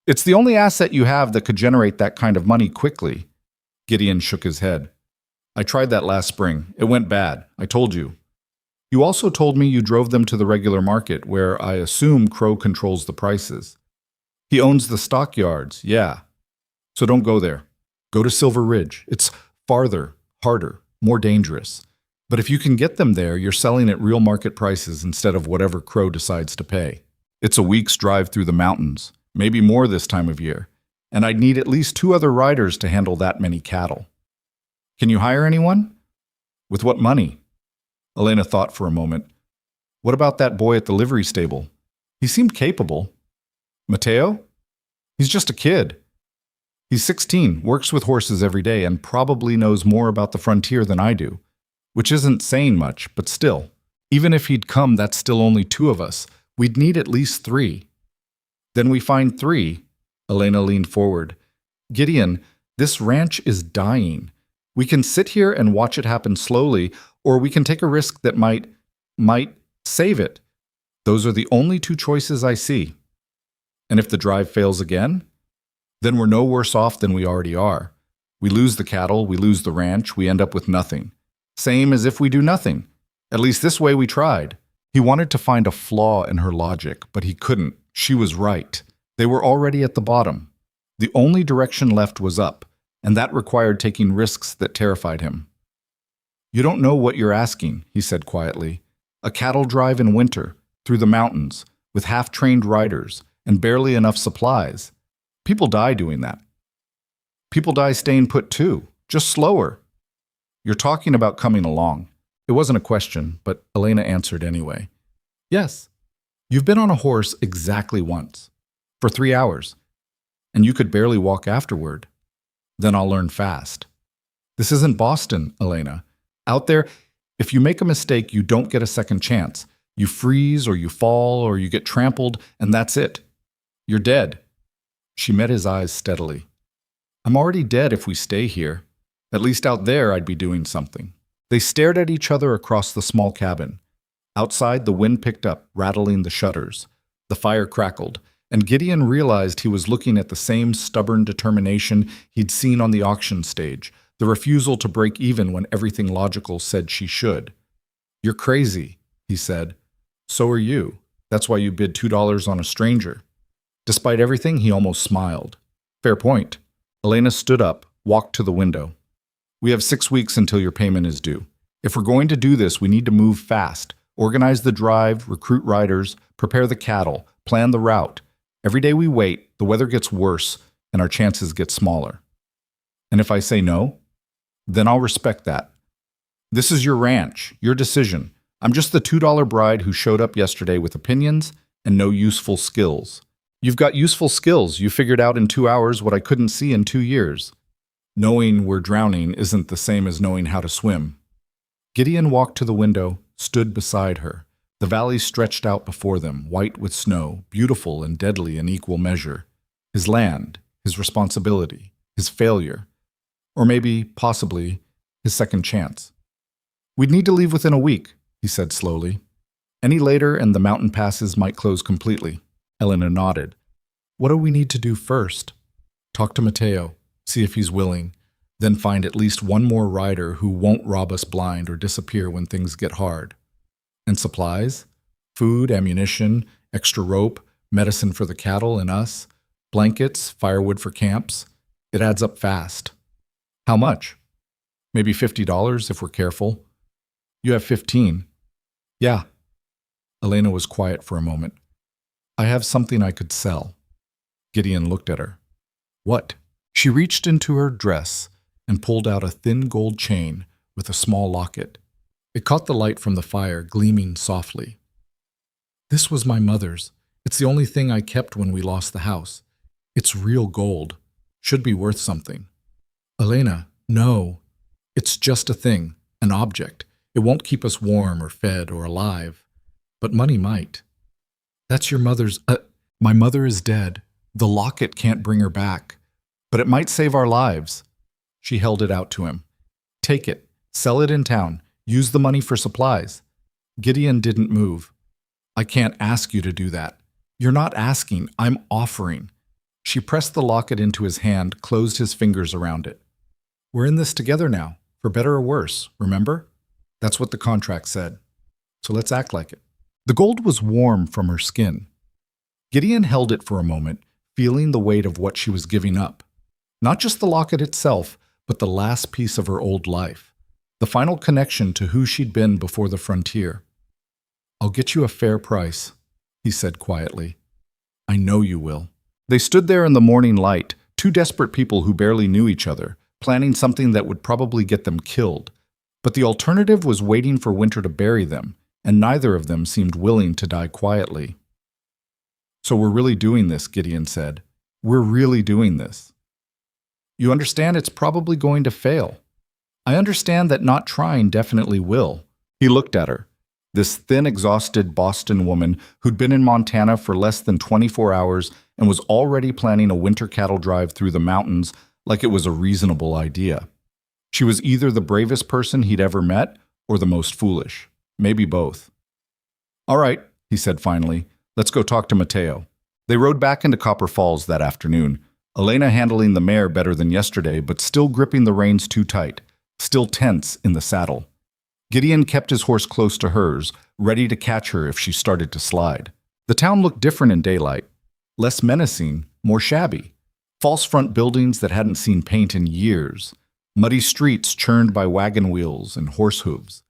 [SPEAKER 1] it's the only asset you have that could generate that kind of money quickly. Gideon shook his head. I tried that last spring. It went bad. I told you. You also told me you drove them to the regular market, where I assume Crow controls the prices. He owns the stockyards, yeah. So don't go there. Go to Silver Ridge. It's farther, harder, more dangerous. But if you can get them there, you're selling at real market prices instead of whatever Crow decides to pay. It's a week's drive through the mountains, maybe more this time of year, and I'd need at least 2 other riders to handle that many cattle. Can you hire anyone? With what money? Elena thought for a moment. What about that boy at the livery stable? He seemed capable. Mateo? He's just a kid. He's 16, works with horses every day, and probably knows more about the frontier than I do. Which isn't saying much, but still. Even if he'd come, that's still only 2 of us. We'd need at least 3. Then we find 3. Elena leaned forward. Gideon, this ranch is dying. We can sit here and watch it happen slowly, or we can take a risk that might save it. Those are the only 2 choices I see. And if the drive fails again, then we're no worse off than we already are. We lose the cattle, we lose the ranch, we end up with nothing. Same as if we do nothing. At least this way we tried. He wanted to find a flaw in her logic, but he couldn't. She was right. They were already at the bottom. The only direction left was up, and that required taking risks that terrified him. You don't know what you're asking, he said quietly. A cattle drive in winter, through the mountains, with half-trained riders, and barely enough supplies. People die doing that. People die staying put too, just slower. You're talking about coming along. It wasn't a question, but Elena answered anyway. Yes, you've been on a horse exactly once, for 3 hours, and you could barely walk afterward. Then I'll learn fast. This isn't Boston, Elena. Out there, if you make a mistake, you don't get a second chance. You freeze, or you fall, or you get trampled, and that's it. You're dead. She met his eyes steadily. I'm already dead if we stay here. At least out there, I'd be doing something. They stared at each other across the small cabin. Outside, the wind picked up, rattling the shutters. The fire crackled, and Gideon realized he was looking at the same stubborn determination he'd seen on the auction stage, the refusal to break even when everything logical said she should. You're crazy, he said. So are you. That's why you bid $2 on a stranger. Despite everything, he almost smiled. Fair point. Elena stood up, walked to the window. We have 6 weeks until your payment is due. If we're going to do this, we need to move fast. Organize the drive, recruit riders, prepare the cattle, plan the route. Every day we wait, the weather gets worse, and our chances get smaller. And if I say no, then I'll respect that. This is your ranch, your decision. I'm just the $2 bride who showed up yesterday with opinions and no useful skills. You've got useful skills. You figured out in 2 hours what I couldn't see in 2 years. Knowing we're drowning isn't the same as knowing how to swim. Gideon walked to the window, stood beside her. The valley stretched out before them, white with snow, beautiful and deadly in equal measure. His land, his responsibility, his failure, or maybe, possibly, his second chance. We'd need to leave within a week, he said slowly. Any later and the mountain passes might close completely. Elena nodded. What do we need to do first? Talk to Matteo, see if he's willing, then find at least one more rider who won't rob us blind or disappear when things get hard. And supplies? Food, ammunition, extra rope, medicine for the cattle and us, blankets, firewood for camps. It adds up fast. How much? Maybe $50 if we're careful. You have 15. Yeah. Elena was quiet for a moment. I have something I could sell. Gideon looked at her. What? She reached into her dress and pulled out a thin gold chain with a small locket. It caught the light from the fire, gleaming softly. This was my mother's. It's the only thing I kept when we lost the house. It's real gold. Should be worth something. Elena, no. It's just a thing, an object. It won't keep us warm or fed or alive. But money might. That's your mother's. My mother is dead. The locket can't bring her back. But it might save our lives. She held it out to him. Take it. Sell it in town. Use the money for supplies. Gideon didn't move. I can't ask you to do that. You're not asking. I'm offering. She pressed the locket into his hand, closed his fingers around it. We're in this together now, for better or worse, remember? That's what the contract said. So let's act like it. The gold was warm from her skin. Gideon held it for a moment, feeling the weight of what she was giving up. Not just the locket itself, but the last piece of her old life. The final connection to who she'd been before the frontier. I'll get you a fair price, he said quietly. I know you will. They stood there in the morning light, 2 desperate people who barely knew each other, planning something that would probably get them killed. But the alternative was waiting for winter to bury them, and neither of them seemed willing to die quietly. So we're really doing this, Gideon said. We're really doing this. You understand it's probably going to fail. I understand that not trying definitely will. He looked at her. This thin, exhausted Boston woman who'd been in Montana for less than 24 hours and was already planning a winter cattle drive through the mountains like it was a reasonable idea. She was either the bravest person he'd ever met or the most foolish. Maybe both. "All right," he said finally. "Let's go talk to Mateo." They rode back into Copper Falls that afternoon, Elena handling the mare better than yesterday, but still gripping the reins too tight, still tense in the saddle. Gideon kept his horse close to hers, ready to catch her if she started to slide. The town looked different in daylight. Less menacing, more shabby. False front buildings that hadn't seen paint in years. Muddy streets churned by wagon wheels and horse hooves.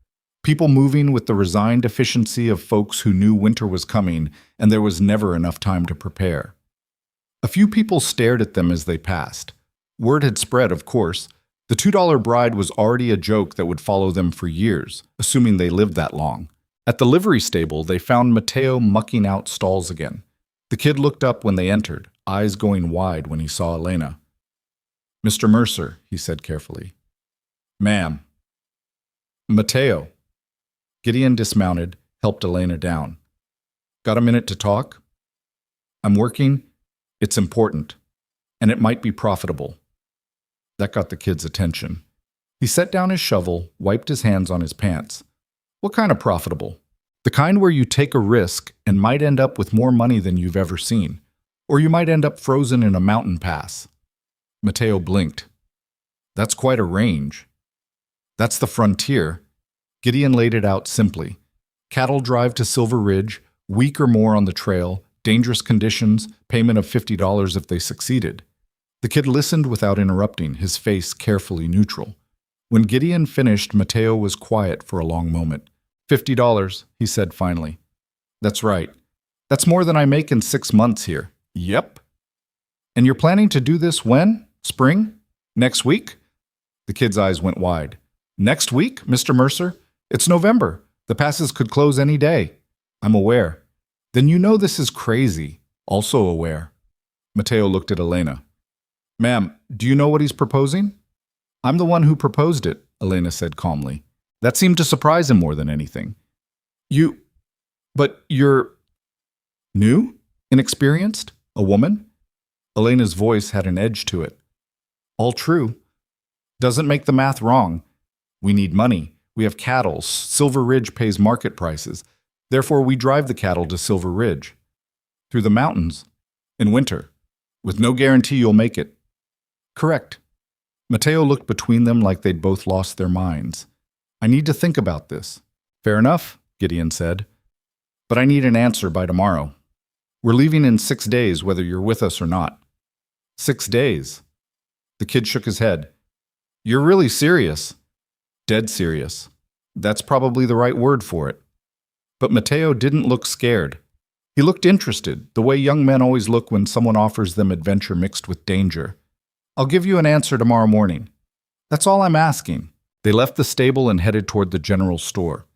[SPEAKER 1] People moving with the resigned efficiency of folks who knew winter was coming and there was never enough time to prepare. A few people stared at them as they passed. Word had spread, of course. The $2 bride was already a joke that would follow them for years, assuming they lived that long. At the livery stable, they found Mateo mucking out stalls again. The kid looked up when they entered, eyes going wide when he saw Elena. "Mr. Mercer," he said carefully. "Ma'am." "Mateo." Gideon dismounted, helped Elena down. "Got a minute to talk?" "I'm working. It's important. And it might be profitable." That got the kid's attention. He set down his shovel, wiped his hands on his pants. "What kind of profitable?" "The kind where you take a risk and might end up with more money than you've ever seen. Or you might end up frozen in a mountain pass." Mateo blinked. "That's quite a range." "That's the frontier." Gideon laid it out simply. Cattle drive to Silver Ridge, week or more on the trail, dangerous conditions, payment of $50 if they succeeded. The kid listened without interrupting, his face carefully neutral. When Gideon finished, Mateo was quiet for a long moment. $50, he said finally. "That's right. That's more than I make in 6 months here." "Yep." "And you're planning to do this when? Spring? Next week?" The kid's eyes went wide. "Next week, Mr. Mercer? It's November. The passes could close any day." "I'm aware." "Then you know this is crazy." "Also aware." Mateo looked at Elena. "Ma'am, do you know what he's proposing?" "I'm the one who proposed it," Elena said calmly. That seemed to surprise him more than anything. But you're new? Inexperienced? A woman?" Elena's voice had an edge to it. "All true. Doesn't make the math wrong. We need money. We have cattle. Silver Ridge pays market prices. Therefore, we drive the cattle to Silver Ridge. Through the mountains. In winter. With no guarantee you'll make it." "Correct." Mateo looked between them like they'd both lost their minds. "I need to think about this." "Fair enough," Gideon said. "But I need an answer by tomorrow. We're leaving in 6 days, whether you're with us or not." 6 days? The kid shook his head. "You're really serious?" "Dead serious. That's probably the right word for it." But Mateo didn't look scared. He looked interested, the way young men always look when someone offers them adventure mixed with danger. "I'll give you an answer tomorrow morning. That's all I'm asking." They left the stable and headed toward the general store.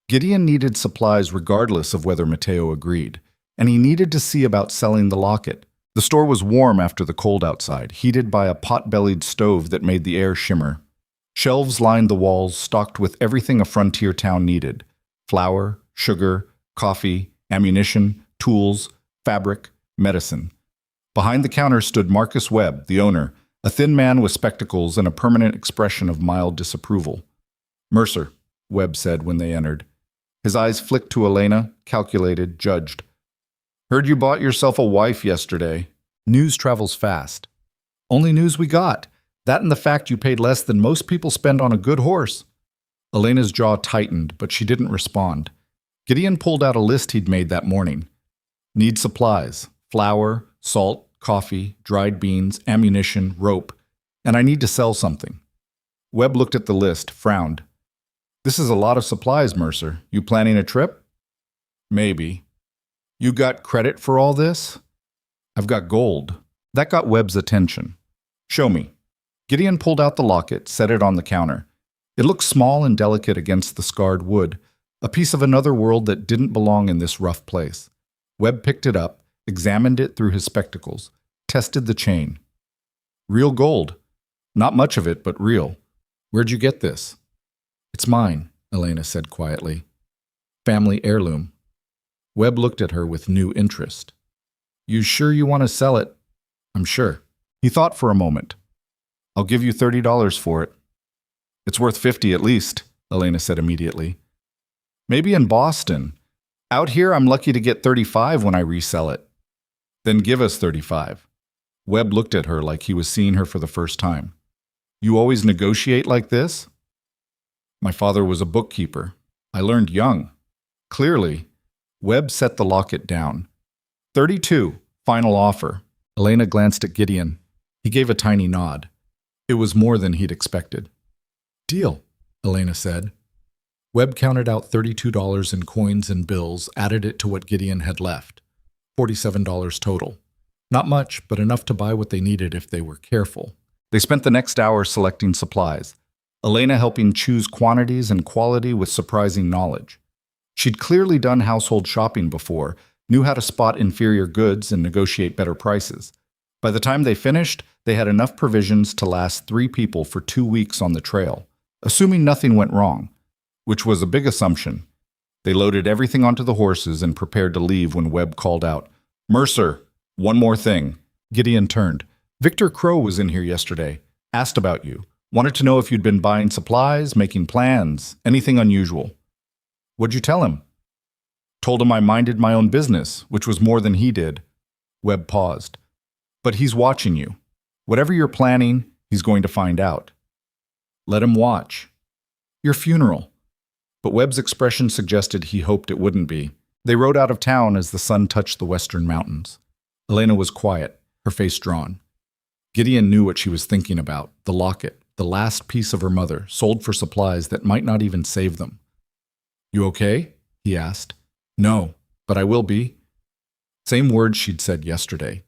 [SPEAKER 1] Gideon needed supplies regardless of whether Mateo agreed, and he needed to see about selling the locket. The store was warm after the cold outside, heated by a pot-bellied stove that made the air shimmer. Shelves lined the walls, stocked with everything a frontier town needed: flour, sugar, coffee, ammunition, tools, fabric, medicine. Behind the counter stood Marcus Webb, the owner, a thin man with spectacles and a permanent expression of mild disapproval. "Mercer," Webb said when they entered. His eyes flicked to Elena, calculated, judged. "Heard you bought yourself a wife yesterday." "News travels fast." "Only news we got. That and the fact you paid less than most people spend on a good horse." Elena's jaw tightened, but she didn't respond. Gideon pulled out a list he'd made that morning. "Need supplies: flour, salt, coffee, dried beans, ammunition, rope. And I need to sell something." Webb looked at the list, frowned. "This is a lot of supplies, Mercer. You planning a trip?" "Maybe." "You got credit for all this?" "I've got gold." That got Webb's attention. "Show me." Gideon pulled out the locket, set it on the counter. It looked small and delicate against the scarred wood, a piece of another world that didn't belong in this rough place. Webb picked it up, examined it through his spectacles, tested the chain. "Real gold. Not much of it, but real. Where'd you get this?" "It's mine," Elena said quietly.
[SPEAKER 2] family heirloom. Webb looked at her with new interest. You sure you want to sell it? I'm sure.
[SPEAKER 1] He thought for a moment. I'll give you $30 for it. It's worth $50 at least, Elena said immediately. Maybe in Boston. Out here, I'm lucky to get $35 when I resell it. Then give us $35. Webb looked at her like he was seeing her for the first time. You always negotiate like this? My father was a bookkeeper. I learned young. Clearly, Webb set the locket down. 32, final offer. Elena glanced at Gideon. He gave a tiny nod. It was more than he'd expected. Deal, Elena said. Webb counted out $32 in coins and bills, added it to what Gideon had left. $47 total. Not much, but enough to buy what they needed if they were careful. They spent the next hour selecting supplies, Elena helping choose quantities and quality with surprising knowledge. She'd clearly done household shopping before, knew how to spot inferior goods and negotiate better prices. By the time they finished, they had enough provisions to last 3 people for 2 weeks on the trail, assuming nothing went wrong, which was a big assumption. They loaded everything onto the horses and prepared to leave when Webb called out, Mercer, one more thing. Gideon turned. Victor Crow was in here yesterday. Asked about you. Wanted to know if you'd been buying supplies, making plans, anything unusual. What'd you tell him? Told him I minded my own business, which was more than he did. Webb paused. But he's watching you. Whatever you're planning, he's going to find out. Let him watch. Your funeral. But Webb's expression suggested he hoped it wouldn't be. They rode out of town as the sun touched the western mountains. Elena was quiet, her face drawn. Gideon knew what she was thinking about, the locket, the last piece of her mother, sold for supplies that might not even save them. You okay? He asked. No, but I will be. Same words she'd said yesterday.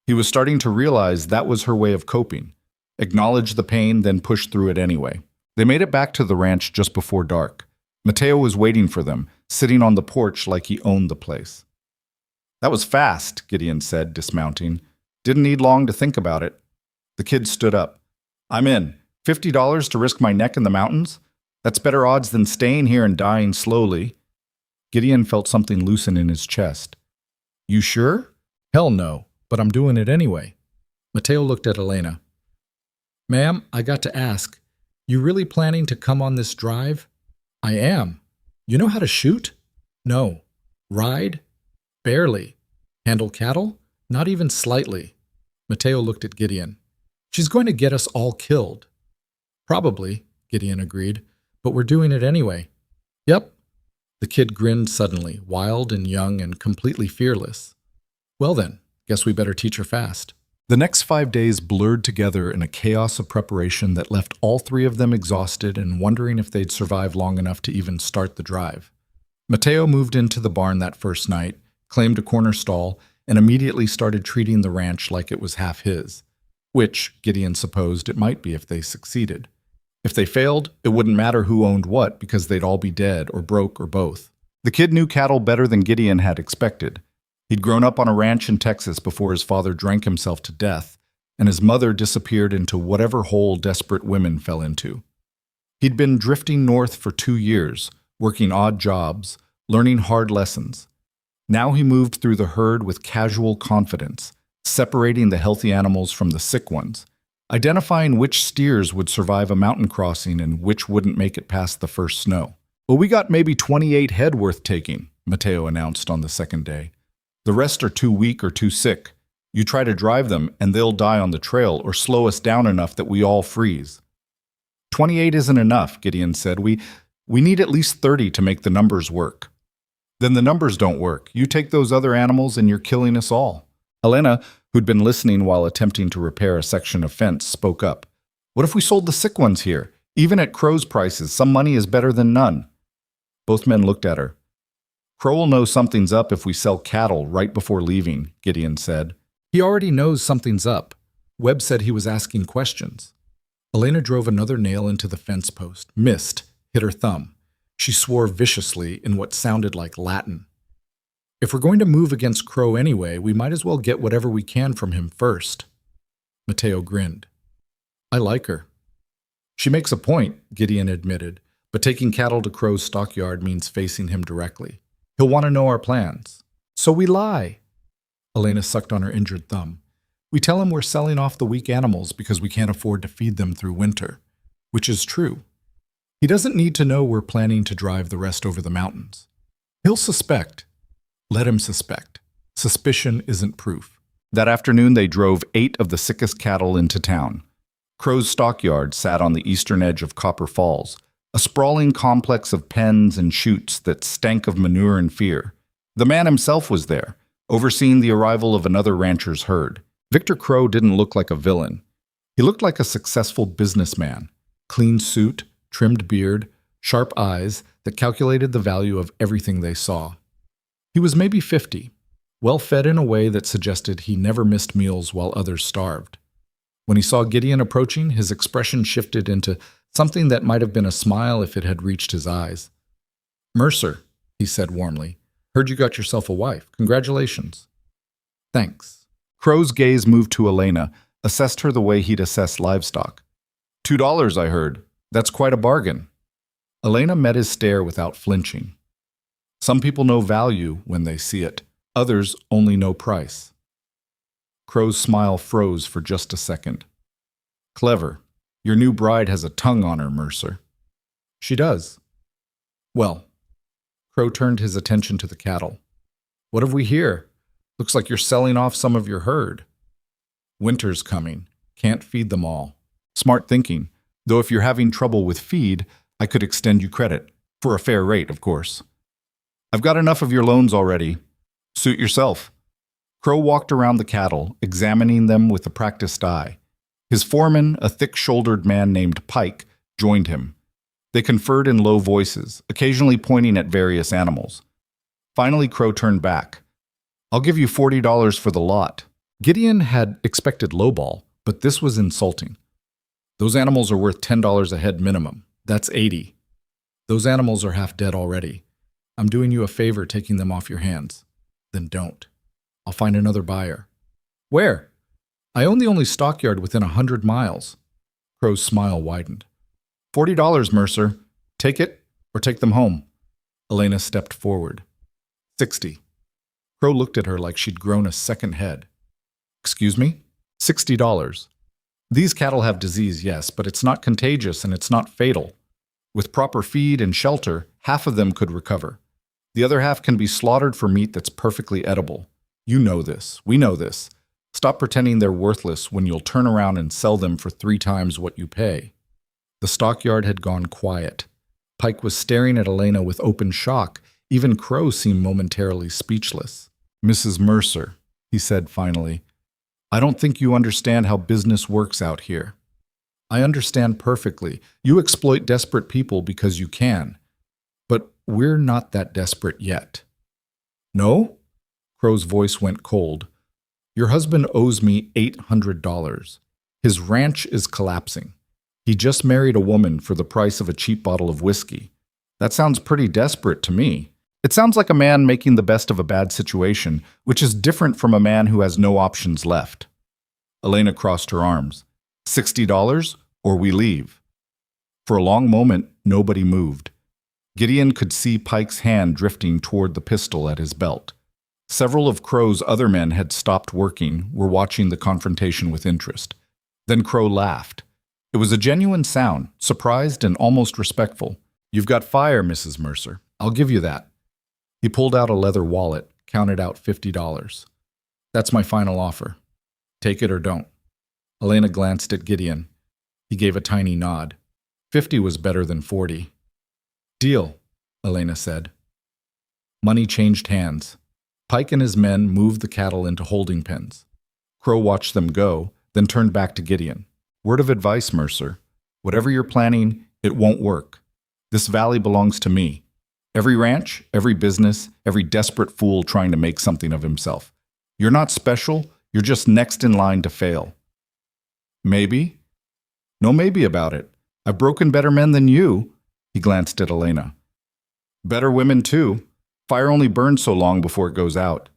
[SPEAKER 1] He was starting to realize that was her way of coping. Acknowledge the pain, then push through it anyway. They made it back to the ranch just before dark. Mateo was waiting for them, sitting on the porch like he owned the place. That was fast, Gideon said, dismounting. Didn't need long to think about it. The kid stood up. I'm in. $50 to risk my neck in the mountains? That's better odds than staying here and dying slowly. Gideon felt something loosen in his chest. You sure? Hell no, but I'm doing it anyway. Mateo looked at Elena. Ma'am, I got to ask, you really planning to come on this drive? I am. You know how to shoot? No. Ride? Barely. Handle cattle? Not even slightly. Mateo looked at Gideon. She's going to get us all killed. Probably, Gideon agreed, but we're doing it anyway. Yep. The kid grinned suddenly, wild and young and completely fearless. Well then, guess we better teach her fast. The next 5 days blurred together in a chaos of preparation that left all 3 of them exhausted and wondering if they'd survive long enough to even start the drive. Mateo moved into the barn that first night, claimed a corner stall, and immediately started treating the ranch like it was half his, which Gideon supposed it might be if they succeeded. If they failed, it wouldn't matter who owned what because they'd all be dead or broke or both. The kid knew cattle better than Gideon had expected. He'd grown up on a ranch in Texas before his father drank himself to death, and his mother disappeared into whatever hole desperate women fell into. He'd been drifting north for 2 years, working odd jobs, learning hard lessons. Now he moved through the herd with casual confidence, separating the healthy animals from the sick ones, identifying which steers would survive a mountain crossing and which wouldn't make it past the first snow. Well, we got maybe 28 head worth taking, Mateo announced on the second day. The rest are too weak or too sick. You try to drive them, and they'll die on the trail or slow us down enough that we all freeze. 28 isn't enough, Gideon said. We need at least 30 to make the numbers work. Then the numbers don't work. You take those other animals and you're killing us all. Elena, who'd been listening while attempting to repair a section of fence, spoke up. What if we sold the sick ones here? Even at Crow's prices, some money is better than none. Both men looked at her. Crow will know something's up if we sell cattle right before leaving, Gideon said. He already knows something's up. Webb said he was asking questions. Elena drove another nail into the fence post, missed, hit her thumb. She swore viciously in what sounded like Latin. If we're going to move against Crow anyway, we might as well get whatever we can from him first. Mateo grinned. I like her. She makes a point, Gideon admitted,
[SPEAKER 2] But taking cattle to Crow's stockyard means facing him directly. He'll want to know our plans. So we lie. Elena sucked on her injured thumb. We tell him we're selling off the weak animals because we can't afford to feed them through winter, which is true. He doesn't need to know we're planning to drive the rest over the mountains. He'll suspect. Let him suspect. Suspicion isn't proof.
[SPEAKER 1] That afternoon, they drove 8 of the sickest cattle into town. Crow's stockyard sat on the eastern edge of Copper Falls, a sprawling complex of pens and chutes that stank of manure and fear. The man himself was there, overseeing the arrival of another rancher's herd. Victor Crow didn't look like a villain. He looked like a successful businessman. Clean suit, trimmed beard, sharp eyes that calculated the value of everything they saw. He was maybe 50, well-fed in a way that suggested he never missed meals while others starved. When he saw Gideon approaching, his expression shifted into something that might have been a smile if it had reached his eyes. "Mercer," he said warmly, "heard you got yourself a wife. Congratulations." "Thanks." Crow's gaze moved to Elena, assessed her the way he'd assess livestock. $2, I heard. That's quite a bargain." Elena met his stare without flinching. Some people know value when they see it. Others only know price. Crow's smile froze for just a second. "Clever. Your new bride has a tongue on her, Mercer." "She does." "Well." Crow turned his attention to the cattle. "What have we here? Looks like you're selling off some of your herd." "Winter's coming. Can't feed them all." "Smart thinking. Though if you're having trouble with feed, I could extend you credit. For a fair rate, of course." "I've got enough of your loans already. Suit yourself." Crow walked around the cattle, examining them with a practiced eye. His foreman, a thick-shouldered man named Pike, joined him. They conferred in low voices, occasionally pointing at various animals. Finally, Crow turned back. "I'll give you $40 for the lot." Gideon had expected lowball, but this was insulting. "Those animals are worth $10 a head minimum. That's 80. Those animals are half dead already. I'm doing you a favor taking them off your hands." "Then don't. I'll find another buyer." "Where?" "I own the only stockyard within 100 miles. Crow's smile widened. $40, Mercer. Take it or take them home." Elena stepped forward. 60. Crow looked at her like she'd grown a second head. "Excuse me?" $60. "These cattle have disease, yes, but it's not contagious and it's not fatal. With proper feed and shelter, half of them could recover. The other half can be slaughtered for meat that's perfectly edible. You know this. We know this. Stop pretending they're worthless when you'll turn around and sell them for 3 times what you pay." The stockyard had gone quiet. Pike was staring at Elena with open shock. Even Crow seemed momentarily speechless. "Mrs. Mercer," he said finally, "I don't think you understand how business works out here." "I understand perfectly. You exploit desperate people because you can. But we're not that desperate yet." "No?" Crow's voice went cold. "Your husband owes me $800. His ranch is collapsing. He just married a woman for the price of a cheap bottle of whiskey. That sounds pretty desperate to me. It sounds like a man making the best of a bad situation, which is different from a man who has no options left." Elena crossed her arms. $60 or we leave." For a long moment, nobody moved. Gideon could see Pike's hand drifting toward the pistol at his belt. Several of Crow's other men had stopped working, were watching the confrontation with interest. Then Crow laughed. It was a genuine sound, surprised and almost respectful. "You've got fire, Mrs. Mercer. I'll give you that." He pulled out a leather wallet, counted out $50. "That's my final offer. Take it or don't." Elena glanced at Gideon. He gave a tiny nod. 50 was better than 40. "Deal," Elena said. Money changed hands. Pike and his men moved the cattle into holding pens. Crow watched them go, then turned back to Gideon. "Word of advice, Mercer. Whatever you're planning, it won't work. This valley belongs to me. Every ranch, every business, every desperate fool trying to make something of himself. You're not special, you're just next in line to fail." "Maybe?" "No maybe about it. I've broken better men than you." He glanced at Elena. "Better women, too. Fire only burns so long before it goes out."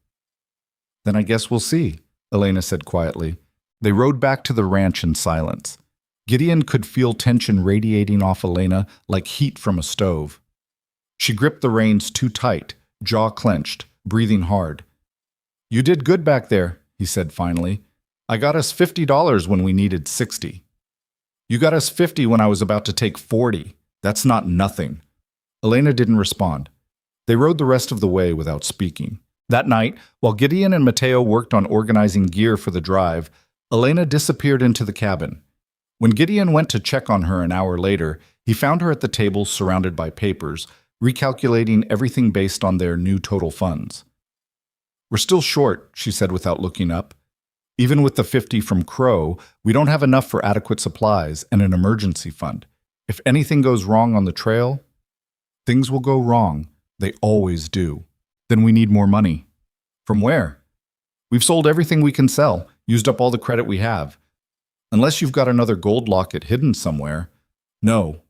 [SPEAKER 1] "Then I guess we'll see," Elena said quietly. They rode back to the ranch in silence. Gideon could feel tension radiating off Elena like heat from a stove. She gripped the reins too tight, jaw clenched, breathing hard. "You did good back there," he said finally. "I got us $50 when we needed 60. You got us 50 when I was about to take 40. That's not nothing." Elena didn't respond. They rode the rest of the way without speaking. That night, while Gideon and Mateo worked on organizing gear for the drive, Elena disappeared into the cabin. When Gideon went to check on her an hour later, he found her at the table surrounded by papers, recalculating everything based on their new total funds. "We're still short," she said without looking up. "Even with the 50 from Crow, we don't have enough for adequate supplies and an emergency fund. If anything goes wrong on the trail, things will go wrong. They always do. Then we need more money." "From where?" "We've sold everything we can sell, used up all the credit we have. Unless you've got another gold locket hidden somewhere." "No."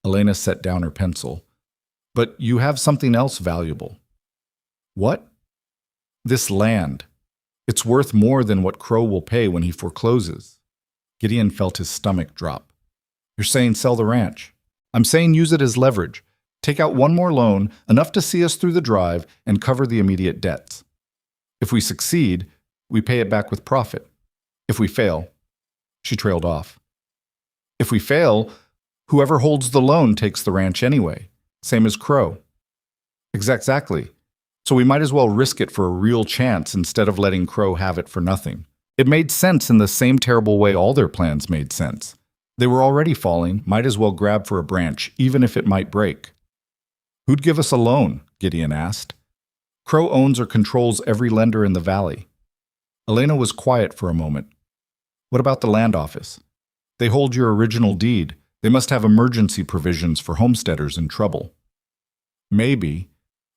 [SPEAKER 1] Elena set down her pencil. "But you have something else valuable." "What?" "This land. It's worth more than what Crow will pay when he forecloses." Gideon felt his stomach drop. "You're saying sell the ranch?" "I'm saying use it as leverage. Take out one more loan, enough to see us through the drive and cover the immediate debts. If we succeed, we pay it back with profit. If we fail..." She trailed off. "If we fail, whoever holds the loan takes the ranch anyway, same as Crow." "Exactly. So we might as well risk it for a real chance instead of letting Crow have it for nothing." It made sense in the same terrible way all their plans made sense. They were already falling, might as well grab for a branch, even if it might break. "Who'd give us a loan?" Gideon asked. "Crow owns or controls every lender in the valley." Elena was quiet for a moment. "What about the land office? They hold your original deed. They must have emergency provisions for homesteaders in trouble." "Maybe.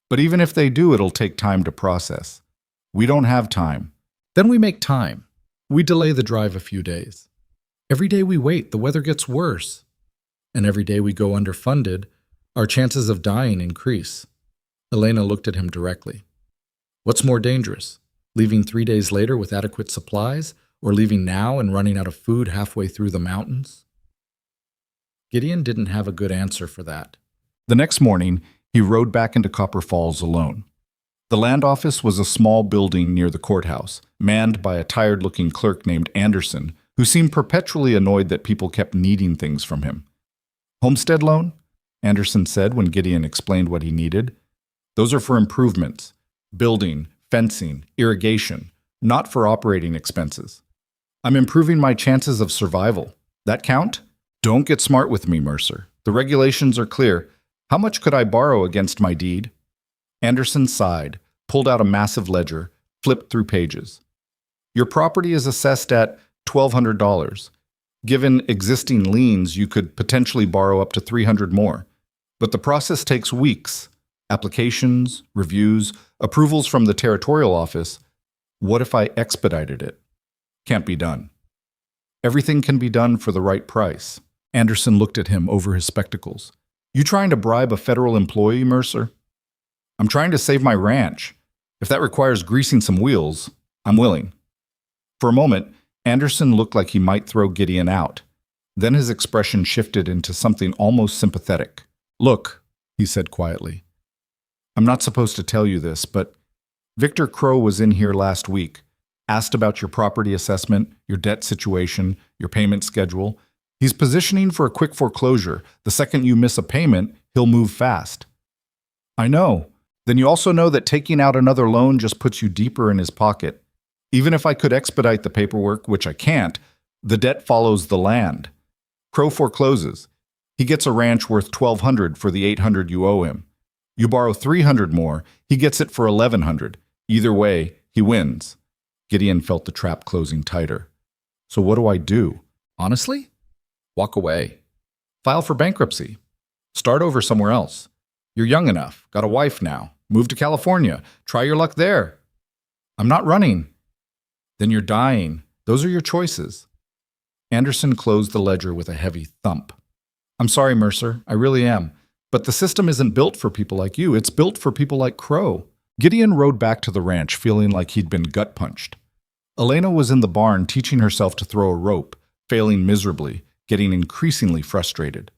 [SPEAKER 1] But even if they do, it'll take time to process. We don't have time."
[SPEAKER 2] Then we make time. We delay the drive a few days. Every day we wait, the weather gets worse. And every day we go underfunded, our chances of dying increase. Elena looked at him directly. "What's more dangerous? Leaving 3 days later with adequate supplies, or leaving now and running out of food halfway through the mountains?" Gideon didn't have a good answer for that.
[SPEAKER 1] The next morning, he rode back into Copper Falls alone. The land office was a small building near the courthouse, manned by a tired-looking clerk named Anderson, who seemed perpetually annoyed that people kept needing things from him. "Homestead loan?" Anderson said when Gideon explained what he needed. "Those are for improvements, building, fencing, irrigation, not for operating expenses. I'm improving my chances of survival. That count? Don't get smart with me, Mercer. The regulations are clear. How much could I borrow against my deed?" Anderson sighed, pulled out a massive ledger, flipped through pages. "Your property is assessed at $1,200. Given existing liens, you could potentially borrow up to $300 more. But the process takes weeks. Applications, reviews, approvals from the territorial office. What if I expedited it? Can't be done." "Everything can be done for the right price." Anderson looked at him over his spectacles. "You trying to bribe a federal employee, Mercer?" "I'm trying to save my ranch. If that requires greasing some wheels, I'm willing." For a moment, Anderson looked like he might throw Gideon out. Then his expression shifted into something almost sympathetic. "Look," he said quietly, "I'm not supposed to tell you this, but Victor Crow was in here last week, asked about your property assessment, your debt situation, your payment schedule. He's positioning for a quick foreclosure. The second you miss a payment, he'll move fast." "I know. Then you also know that taking out another loan just puts you deeper in his pocket. Even if I could expedite the paperwork, which I can't, the debt follows the land. Crow forecloses. He gets a ranch worth $1,200 for the $800 you owe him. You borrow $300 more, he gets it for $1,100. Either way, he wins." Gideon felt the trap closing tighter. "So what do I do?"
[SPEAKER 2] Honestly? Walk away.
[SPEAKER 1] "File for bankruptcy. Start over somewhere else. You're young enough, got a wife now. Move to California. Try your luck there." "I'm not running." "Then you're dying. Those are your choices." Anderson closed the ledger with a heavy thump. "I'm sorry, Mercer. I really am. But the system isn't built for people like you. It's built for people like Crow." Gideon rode back to the ranch feeling like he'd been gut-punched. Elena was in the barn teaching herself to throw a rope, failing miserably, getting increasingly frustrated.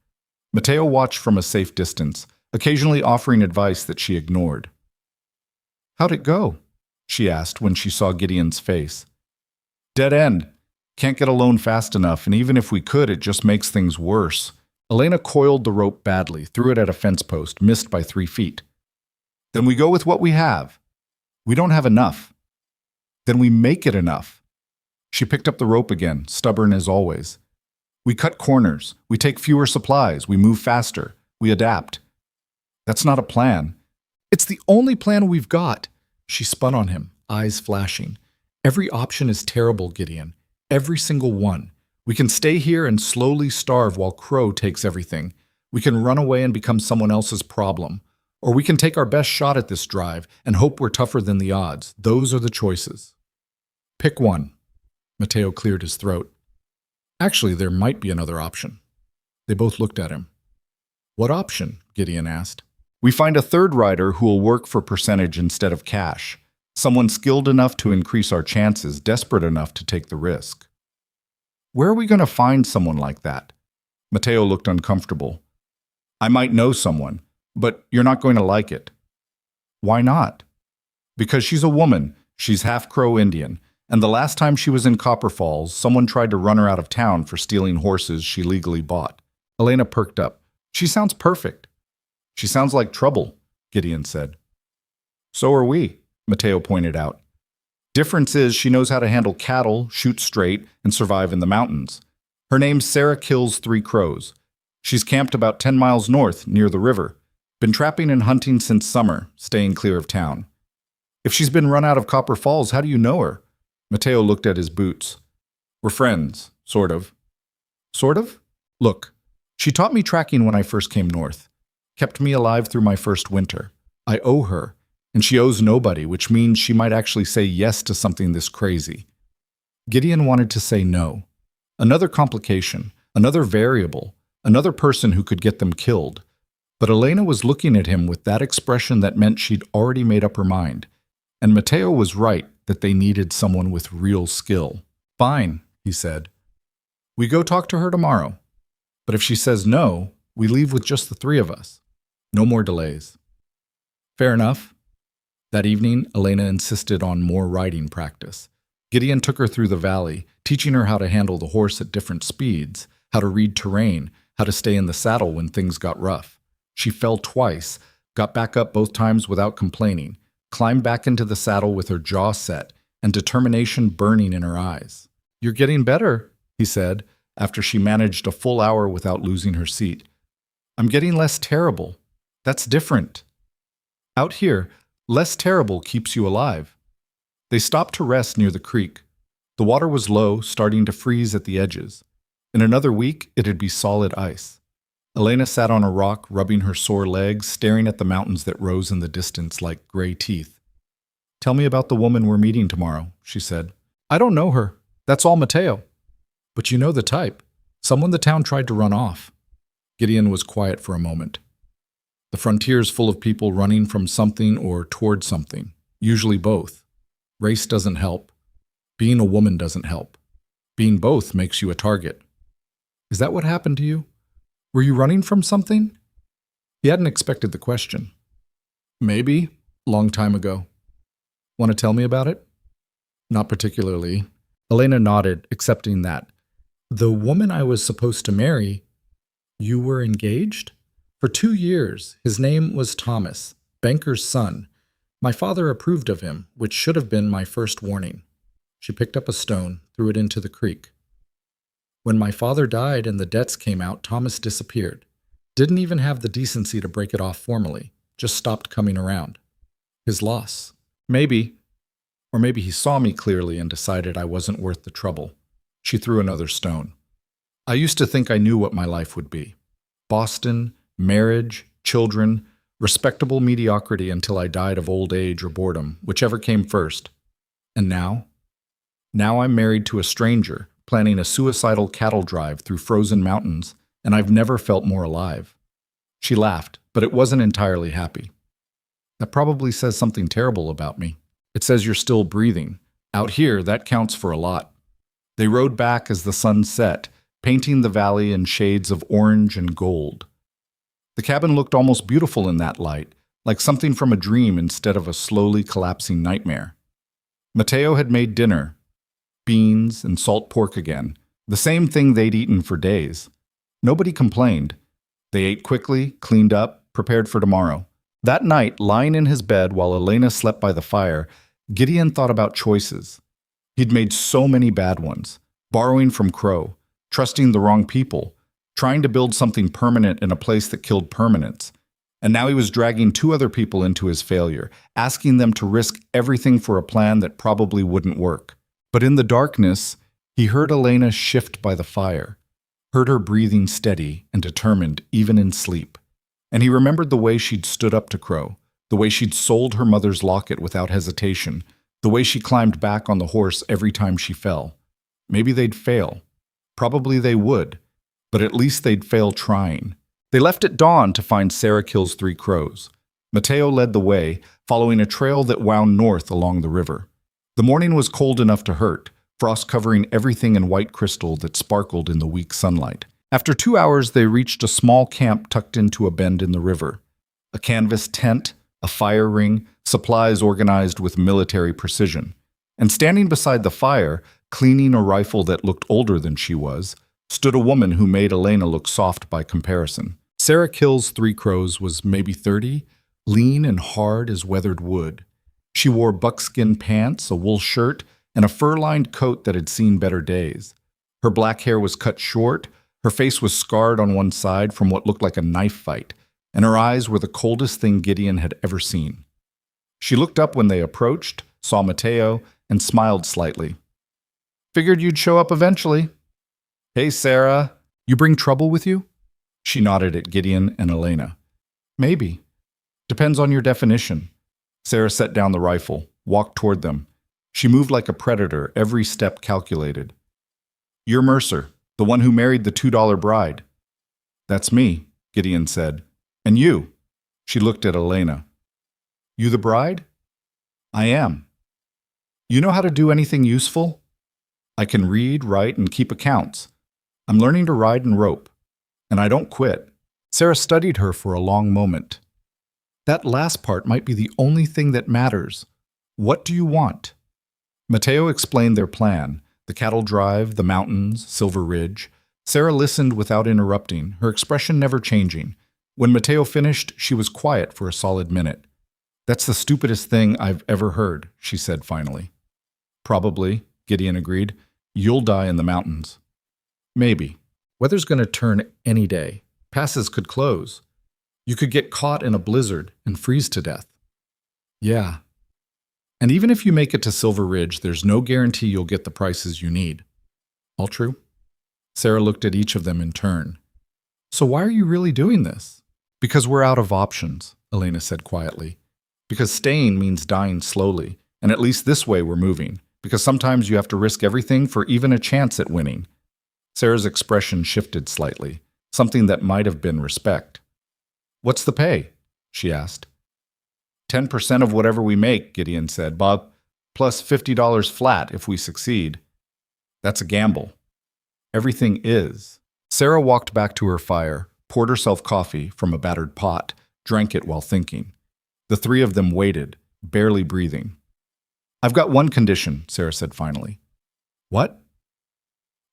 [SPEAKER 1] Mateo watched from a safe distance, occasionally offering advice that she ignored. "How'd it go?" she asked when she saw Gideon's face. "Dead end. Can't get a loan fast enough, and even if we could, it just makes things worse." Elena coiled the rope badly, threw it at a fence post, missed by 3 feet. "Then we go with what we have. We don't have enough. Then we make it enough." She picked up the rope again, stubborn as always. "We cut corners. We take fewer supplies. We move faster. We adapt." "That's not a plan." "It's the only plan we've got." She spun on him, eyes flashing. "Every option is terrible, Gideon. Every single one. We can stay here and slowly starve while Crow takes everything. We can run away and become someone else's problem. Or we can take our best shot at this drive and hope we're tougher than the odds. Those are the choices." "Pick one." Mateo cleared his throat. "Actually, there might be another option." They both looked at him. "What option?" Gideon asked. "We find a third rider who will work for percentage instead of cash. Someone skilled enough to increase our chances, desperate enough to take the risk." "Where are we going to find someone like that?" Mateo looked uncomfortable. "I might know someone, but you're not going to like it." "Why not?" "Because she's a woman. She's half Crow Indian. And the last time she was in Copper Falls, someone tried to run her out of town for stealing horses she legally bought." Elena perked up. "She sounds perfect." "She sounds like trouble," Gideon said. "So are we," Mateo pointed out. "Difference is she knows how to handle cattle, shoot straight, and survive in the mountains. Her name's Sarah Kills 3 Crows. She's camped about 10 miles north, near the river. Been trapping and hunting since summer, staying clear of town." "If she's been run out of Copper Falls, how do you know her?" Mateo looked at his boots. "We're friends, sort of." "Sort of?" "Look, she taught me tracking when I first came north. Kept me alive through my first winter. I owe her, and she owes nobody, which means she might actually say yes to something this crazy." Gideon wanted to say no. Another complication, another variable, another person who could get them killed. But Elena was looking at him with that expression that meant she'd already made up her mind. And Mateo was right that they needed someone with real skill. "Fine," he said. "We go talk to her tomorrow. But if she says no, we leave with just the 3 of us. No more delays." "Fair enough." That evening, Elena insisted on more riding practice. Gideon took her through the valley, teaching her how to handle the horse at different speeds, how to read terrain, how to stay in the saddle when things got rough. She fell twice, got back up both times without complaining, climbed back into the saddle with her jaw set and determination burning in her eyes. "You're getting better," he said, after she managed a full hour without losing her seat. "I'm getting less terrible. That's different. Out here, less terrible keeps you alive." They stopped to rest near the creek. The water was low, starting to freeze at the edges. In another week, it'd be solid ice. Elena sat on a rock, rubbing her sore legs, staring at the mountains that rose in the distance like gray teeth. "Tell me about the woman we're meeting tomorrow," she said. "I don't know her. That's all Mateo." "But you know the type. Someone the town tried to run off." Gideon was quiet for a moment. "The frontier's full of people running from something or toward something, usually both. Race doesn't help. Being a woman doesn't help. Being both makes you a target." "Is that what happened to you? Were you running from something?" He hadn't expected the question. "Maybe, long time ago." "Want to tell me about it?" "Not particularly." Elena nodded, accepting that. "The woman I was supposed to marry, you were engaged? For 2 years. His name was Thomas, banker's son. My father approved of him, which should have been my first warning." She picked up a stone, threw it into the creek. "When my father died and the debts came out, Thomas disappeared. Didn't even have the decency to break it off formally, just stopped coming around. His loss. Maybe. Or maybe he saw me clearly and decided I wasn't worth the trouble." She threw another stone. "I used to think I knew what my life would be. Boston, marriage, children, respectable mediocrity until I died of old age or boredom, whichever came first. And now? Now I'm married to a stranger, planning a suicidal cattle drive through frozen mountains, and I've never felt more alive." She laughed, but it wasn't entirely happy. "That probably says something terrible about me. It says you're still breathing. Out here, that counts for a lot." They rode back as the sun set, painting the valley in shades of orange and gold. The cabin looked almost beautiful in that light, like something from a dream instead of a slowly collapsing nightmare. Mateo had made dinner, beans and salt pork again, the same thing they'd eaten for days. Nobody complained. They ate quickly, cleaned up, prepared for tomorrow. That night, lying in his bed while Elena slept by the fire, Gideon thought about choices. He'd made so many bad ones, borrowing from Crow, trusting the wrong people, trying to build something permanent in a place that killed permanence. And now he was dragging two other people into his failure, asking them to risk everything for a plan that probably wouldn't work. But in the darkness, he heard Elena shift by the fire, heard her breathing steady and determined even in sleep. And he remembered the way she'd stood up to Crow, the way she'd sold her mother's locket without hesitation, the way she climbed back on the horse every time she fell. Maybe they'd fail. Probably they would, but at least they'd fail trying. They left at dawn to find Sarah kills 3 crows. Mateo led the way, following a trail that wound north along the river. The morning was cold enough to hurt, frost covering everything in white crystal that sparkled in the weak sunlight. After 2 hours, they reached a small camp tucked into a bend in the river. A canvas tent, a fire ring, supplies organized with military precision. And standing beside the fire, cleaning a rifle that looked older than she was, stood a woman who made Elena look soft by comparison. Sarah Kills 3 Crows was maybe 30, lean and hard as weathered wood. She wore buckskin pants, a wool shirt, and a fur-lined coat that had seen better days. Her black hair was cut short, her face was scarred on one side from what looked like a knife fight, and her eyes were the coldest thing Gideon had ever seen. She looked up when they approached, saw Mateo, and smiled slightly. "Figured you'd show up eventually." "Hey, Sarah, you bring trouble with you?" She nodded at Gideon and Elena. "Maybe. Depends on your definition." Sarah set down the rifle, walked toward them. She moved like a predator, every step calculated. "You're Mercer, the one who married the $2 bride." "That's me," Gideon said. "And you?" She looked at Elena. "You the bride?" "I am." "You know how to do anything useful?" "I can read, write, and keep accounts. I'm learning to ride and rope. And I don't quit." Sarah studied her for a long moment. "That last part might be the only thing that matters. What do you want?" Mateo explained their plan, the cattle drive, the mountains, Silver Ridge. Sarah listened without interrupting, her expression never changing. When Mateo finished, she was quiet for a solid minute. "That's the stupidest thing I've ever heard," she said finally. "Probably," Gideon agreed. "You'll die in the mountains." "Maybe. Weather's going to turn any day. Passes could close. You could get caught in a blizzard and freeze to death." "Yeah. And even if you make it to Silver Ridge, there's no guarantee you'll get the prices you need." "All true?" Sarah looked at each of them in turn. "So why are you really doing this?" "Because we're out of options," Elena said quietly. "Because staying means dying slowly, and at least this way we're moving. Because sometimes you have to risk everything for even a chance at winning." Sarah's expression shifted slightly, something that might have been respect. "What's the pay?" she asked. 10% of whatever we make," Gideon said, "Bob, plus $50 flat if we succeed." "That's a gamble." "Everything is." Sarah walked back to her fire, poured herself coffee from a battered pot, drank it while thinking. The 3 of them waited, barely breathing. "I've got one condition," Sarah said finally. "What?"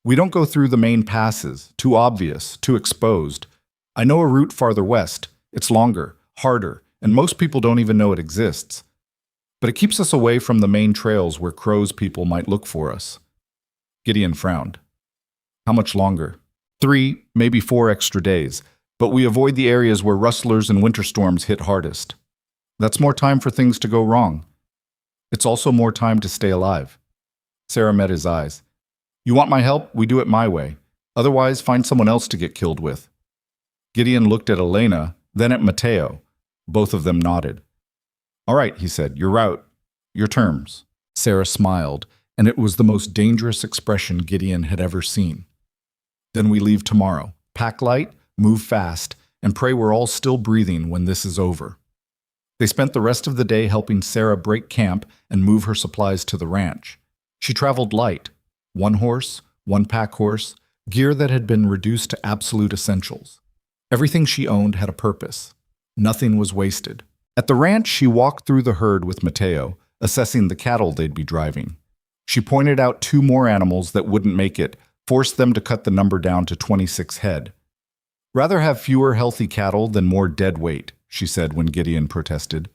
[SPEAKER 1] "We don't go through the main passes, too obvious, too exposed. I know a route farther west. It's longer, harder, and most people don't even know it exists. But it keeps us away from the main trails where Crow's people might look for us." Gideon frowned. "How much longer?" 3, maybe 4 extra days, but we avoid the areas where rustlers and winter storms hit hardest. That's more time for things to go wrong. It's also more time to stay alive." Sarah met his eyes. "You want my help? We do it my way. Otherwise, find someone else to get killed with." Gideon looked at Elena, then at Mateo. Both of them nodded. "All right," he said, "your route, your terms." Sarah smiled, and it was the most dangerous expression Gideon had ever seen. "Then we leave tomorrow. Pack light, move fast, and pray we're all still breathing when this is over." They spent the rest of the day helping Sarah break camp and move her supplies to the ranch. She traveled light. 1 horse, 1 pack horse, gear that had been reduced to absolute essentials. Everything she owned had a purpose. Nothing was wasted. At the ranch, she walked through the herd with Mateo, assessing the cattle they'd be driving. She pointed out 2 more animals that wouldn't make it, forced them to cut the number down to 26 head. "Rather have fewer healthy cattle than more dead weight," she said when Gideon protested.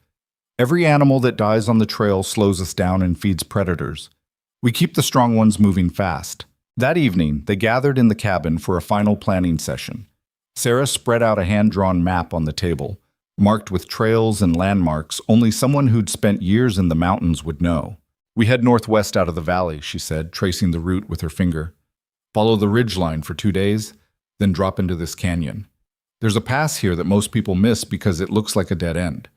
[SPEAKER 1] "Every animal that dies on the trail slows us down and feeds predators. We keep the strong ones moving fast." That evening, they gathered in the cabin for a final planning session. Sarah spread out a hand-drawn map on the table, marked with trails and landmarks only someone who'd spent years in the mountains would know. "We head northwest out of the valley," she said, tracing the route with her finger. "Follow the ridgeline for 2 days, then drop into this canyon. There's a pass here that most people miss because it looks like a dead end.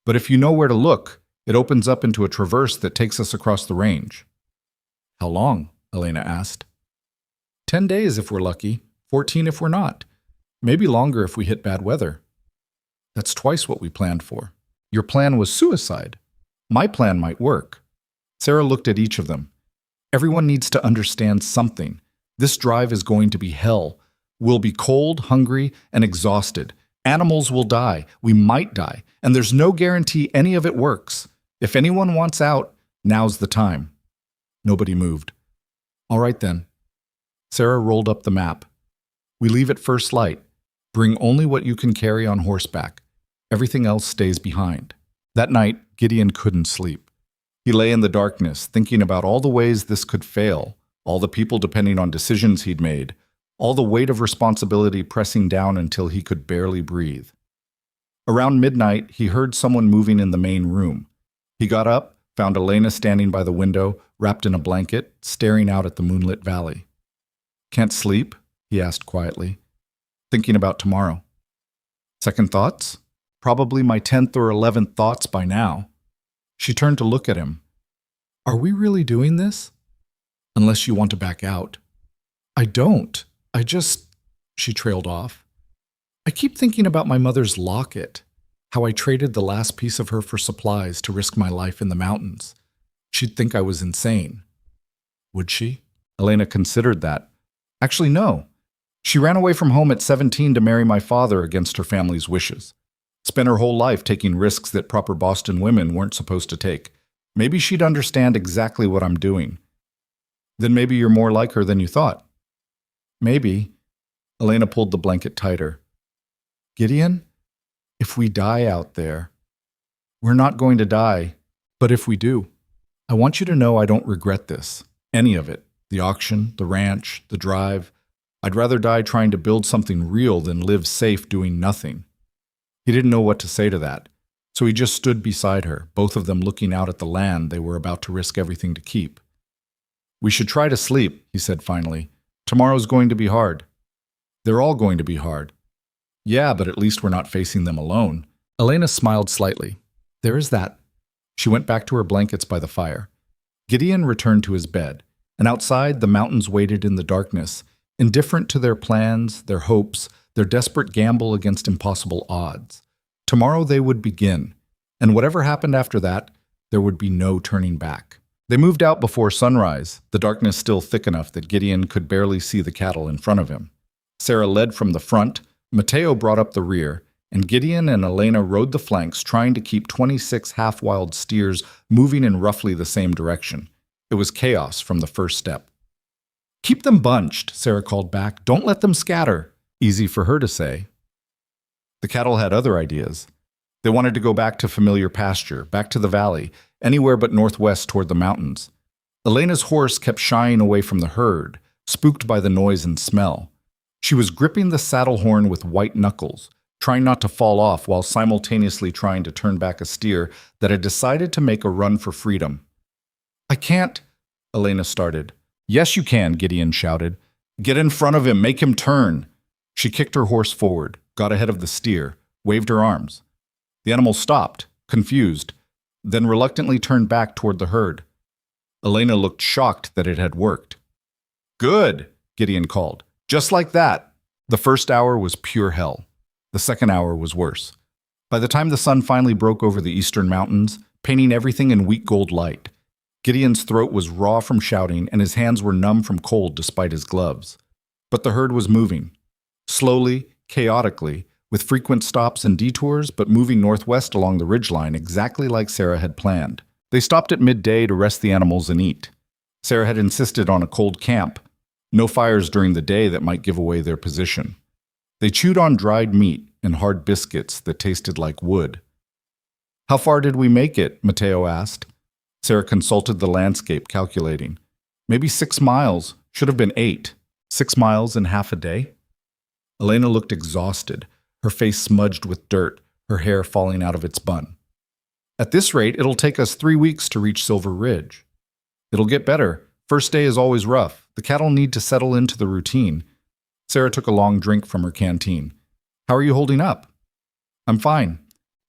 [SPEAKER 1] But if you know where to look, it opens up into a traverse that takes us across the range." "How long?" Elena asked. 10 days if we're lucky, 14 if we're not. Maybe longer if we hit bad weather." "That's twice what we planned for." "Your plan was suicide. My plan might work." Sarah looked at each of them. "Everyone needs to understand something. This drive is going to be hell. We'll be cold, hungry, and exhausted. Animals will die. We might die. And there's no guarantee any of it works. If anyone wants out, now's the time." Nobody moved. "All right then." Sarah rolled up the map. "We leave at first light. Bring only what you can carry on horseback. Everything else stays behind." That night, Gideon couldn't sleep. He lay in the darkness, thinking about all the ways this could fail, all the people depending on decisions he'd made, all the weight of responsibility pressing down until he could barely breathe. Around midnight, he heard someone moving in the main room. He got up, found Elena standing by the window, wrapped in a blanket, staring out at the moonlit valley. "Can't sleep?" he asked quietly. "Thinking about tomorrow." "Second thoughts?" "Probably my 10th or 11th thoughts by now." She turned to look at him. "Are we really doing this?" "Unless you want to back out." "I don't. She trailed off. "I keep thinking about my mother's locket, how I traded the last piece of her for supplies to risk my life in the mountains. She'd think I was insane." "Would she?" Elena considered that. "Actually, no. She ran away from home at 17 to marry my father against her family's wishes. Spent her whole life taking risks that proper Boston women weren't supposed to take. Maybe she'd understand exactly what I'm doing." "Then maybe you're more like her than you thought." "Maybe." Elena pulled the blanket tighter. "Gideon, if we die out there, we're not going to die, but if we do, I want you to know I don't regret this. Any of it. The auction, the ranch, the drive. I'd rather die trying to build something real than live safe doing nothing." He didn't know what to say to that, so he just stood beside her, both of them looking out at the land they were about to risk everything to keep. "We should try to sleep," he said finally. "Tomorrow's going to be hard." "They're all going to be hard." "Yeah, but at least we're not facing them alone." Elena smiled slightly. "There is that." She went back to her blankets by the fire. Gideon returned to his bed, and outside the mountains waited in the darkness, indifferent to their plans, their hopes, their desperate gamble against impossible odds. Tomorrow they would begin, and whatever happened after that, there would be no turning back. They moved out before sunrise, the darkness still thick enough that Gideon could barely see the cattle in front of him. Sarah led from the front, Mateo brought up the rear, and Gideon and Elena rode the flanks, trying to keep 26 half-wild steers moving in roughly the same direction. It was chaos from the first step. "Keep them bunched," Sarah called back. "Don't let them scatter." Easy for her to say. The cattle had other ideas. They wanted to go back to familiar pasture, back to the valley, anywhere but northwest toward the mountains. Elena's horse kept shying away from the herd, spooked by the noise and smell. She was gripping the saddle horn with white knuckles, trying not to fall off while simultaneously trying to turn back a steer that had decided to make a run for freedom. "I can't," Elena started. "Yes, you can," Gideon shouted. "Get in front of him, make him turn." She kicked her horse forward, got ahead of the steer, waved her arms. The animal stopped, confused, then reluctantly turned back toward the herd. Elena looked shocked that it had worked. "Good," Gideon called. "Just like that." The first hour was pure hell. The second hour was worse. By the time the sun finally broke over the eastern mountains, painting everything in weak gold light, Gideon's throat was raw from shouting and his hands were numb from cold despite his gloves. But the herd was moving. Slowly, chaotically, with frequent stops and detours, but moving northwest along the ridgeline exactly like Sarah had planned. They stopped at midday to rest the animals and eat. Sarah had insisted on a cold camp. No fires during the day that might give away their position. They chewed on dried meat and hard biscuits that tasted like wood. "How far did we make it?" Matteo asked. Sarah consulted the landscape, calculating. "Maybe 6 miles. Should have been 8. 6 miles in half a day?" Elena looked exhausted, her face smudged with dirt, her hair falling out of its bun. "At this rate, it'll take us 3 weeks to reach Silver Ridge." "It'll get better. First day is always rough. The cattle need to settle into the routine." Sarah took a long drink from her canteen. "How are you holding up?" "I'm fine."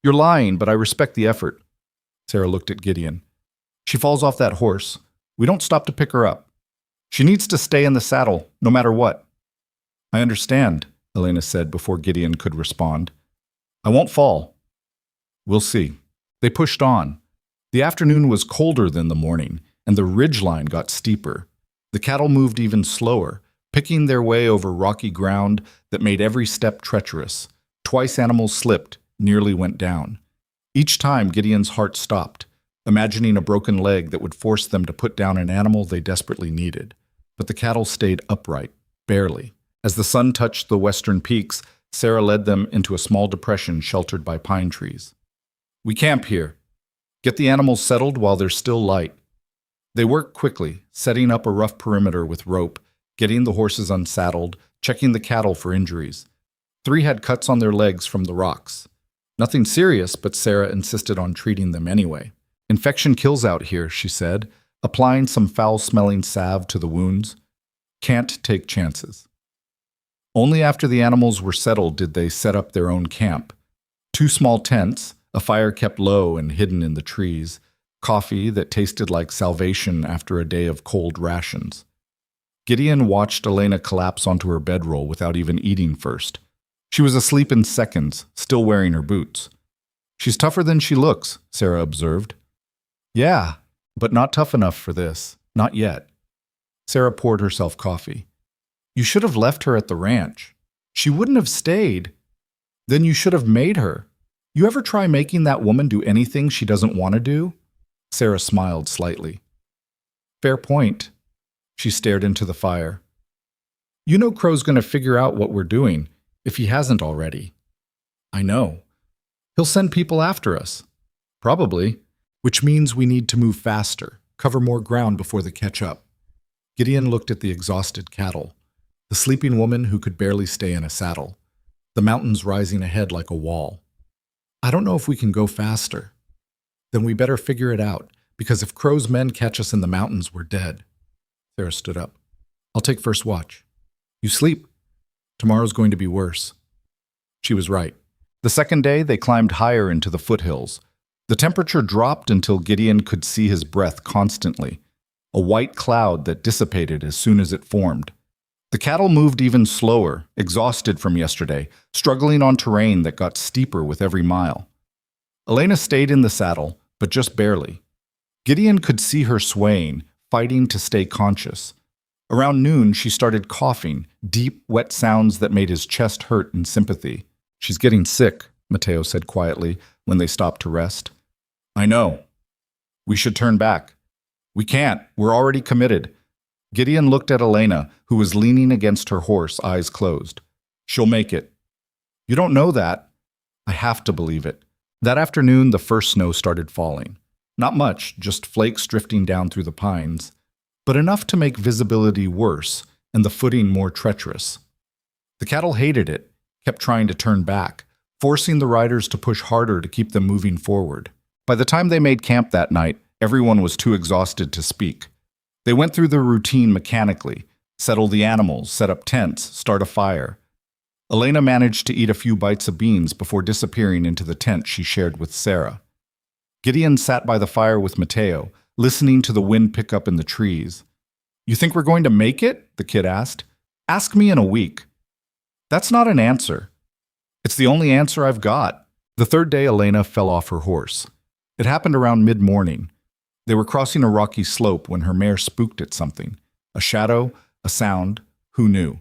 [SPEAKER 1] "You're lying, but I respect the effort." Sarah looked at Gideon. "She falls off that horse. We don't stop to pick her up. She needs to stay in the saddle, no matter what." "I understand," Elena said before Gideon could respond. "I won't fall." "We'll see." They pushed on. The afternoon was colder than the morning, and the ridgeline got steeper. The cattle moved even slower, picking their way over rocky ground that made every step treacherous. Twice animals slipped, nearly went down. Each time Gideon's heart stopped, imagining a broken leg that would force them to put down an animal they desperately needed. But the cattle stayed upright, barely. As the sun touched the western peaks, Sarah led them into a small depression sheltered by pine trees. "We camp here. Get the animals settled while they're still light." They worked quickly, setting up a rough perimeter with rope, getting the horses unsaddled, checking the cattle for injuries. 3 had cuts on their legs from the rocks. Nothing serious, but Sarah insisted on treating them anyway. "Infection kills out here," she said, applying some foul-smelling salve to the wounds. "Can't take chances." Only after the animals were settled did they set up their own camp. 2 small tents, a fire kept low and hidden in the trees, coffee that tasted like salvation after a day of cold rations. Gideon watched Elena collapse onto her bedroll without even eating first. She was asleep in seconds, still wearing her boots. "She's tougher than she looks," Sarah observed. "Yeah, but not tough enough for this. Not yet." Sarah poured herself coffee. "You should have left her at the ranch. She wouldn't have stayed. Then you should have made her. You ever try making that woman do anything she doesn't want to do?" Sarah smiled slightly. "Fair point." She stared into the fire. "You know Crow's going to figure out what we're doing, if he hasn't already." "I know. He'll send people after us." "Probably. Which means we need to move faster, cover more ground before they catch up." Gideon looked at the exhausted cattle, the sleeping woman who could barely stay in a saddle, the mountains rising ahead like a wall. "I don't know if we can go faster." "Then we better figure it out, because if Crow's men catch us in the mountains, we're dead." Sarah stood up. "I'll take first watch." "You sleep. Tomorrow's going to be worse." She was right. The second day, they climbed higher into the foothills. The temperature dropped until Gideon could see his breath constantly, a white cloud that dissipated as soon as it formed. The cattle moved even slower, exhausted from yesterday, struggling on terrain that got steeper with every mile. Elena stayed in the saddle, but just barely. Gideon could see her swaying, fighting to stay conscious. Around noon, she started coughing, deep, wet sounds that made his chest hurt in sympathy. "She's getting sick," Matteo said quietly when they stopped to rest. "I know. We should turn back." "We can't. We're already committed." Gideon looked at Elena, who was leaning against her horse, eyes closed. "She'll make it." "You don't know that." "I have to believe it." That afternoon, the first snow started falling. Not much, just flakes drifting down through the pines, but enough to make visibility worse and the footing more treacherous. The cattle hated it, kept trying to turn back, forcing the riders to push harder to keep them moving forward. By the time they made camp that night, everyone was too exhausted to speak. They went through the routine mechanically, settle the animals, set up tents, start a fire. Elena managed to eat a few bites of beans before disappearing into the tent she shared with Sarah. Gideon sat by the fire with Matteo, listening to the wind pick up in the trees. "You think we're going to make it?" the kid asked. "Ask me in a week." "That's not an answer." "It's the only answer I've got." The third day, Elena fell off her horse. It happened around mid-morning. They were crossing a rocky slope when her mare spooked at something. A shadow, a sound, who knew?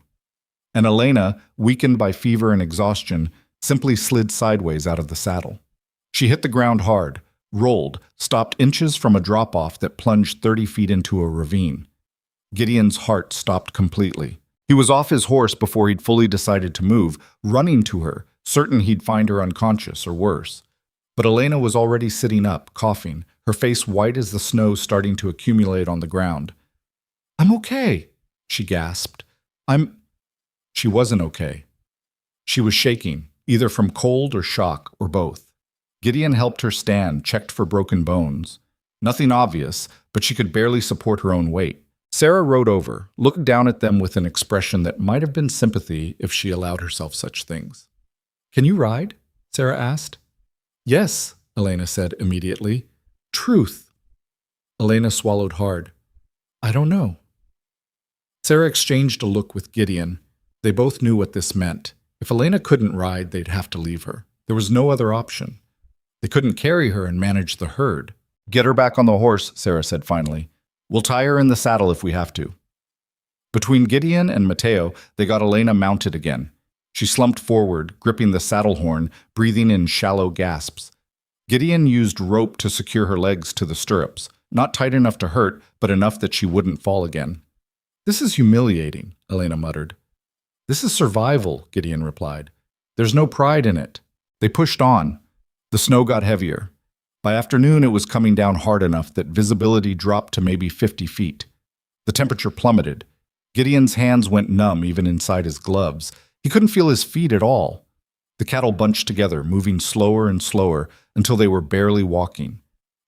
[SPEAKER 1] and Elena, weakened by fever and exhaustion, simply slid sideways out of the saddle. She hit the ground hard, rolled, stopped inches from a drop-off that plunged 30 feet into a ravine. Gideon's heart stopped completely. He was off his horse before he'd fully decided to move, running to her, certain he'd find her unconscious or worse. But Elena was already sitting up, coughing, her face white as the snow starting to accumulate on the ground. "I'm okay," she gasped. She wasn't okay. She was shaking, either from cold or shock, or both. Gideon helped her stand, checked for broken bones. Nothing obvious, but she could barely support her own weight. Sarah rode over, looked down at them with an expression that might have been sympathy if she allowed herself such things. "Can you ride?" Sarah asked. "Yes," Elena said immediately. "Truth." Elena swallowed hard. "I don't know." Sarah exchanged a look with Gideon. They both knew what this meant. If Elena couldn't ride, they'd have to leave her. There was no other option. They couldn't carry her and manage the herd. "Get her back on the horse," Sarah said finally. "We'll tie her in the saddle if we have to." Between Gideon and Mateo, they got Elena mounted again. She slumped forward, gripping the saddle horn, breathing in shallow gasps. Gideon used rope to secure her legs to the stirrups, not tight enough to hurt, but enough that she wouldn't fall again. "This is humiliating," Elena muttered. "This is survival," Gideon replied. "There's no pride in it." They pushed on. The snow got heavier. By afternoon, it was coming down hard enough that visibility dropped to maybe 50 feet. The temperature plummeted. Gideon's hands went numb even inside his gloves. He couldn't feel his feet at all. The cattle bunched together, moving slower and slower until they were barely walking.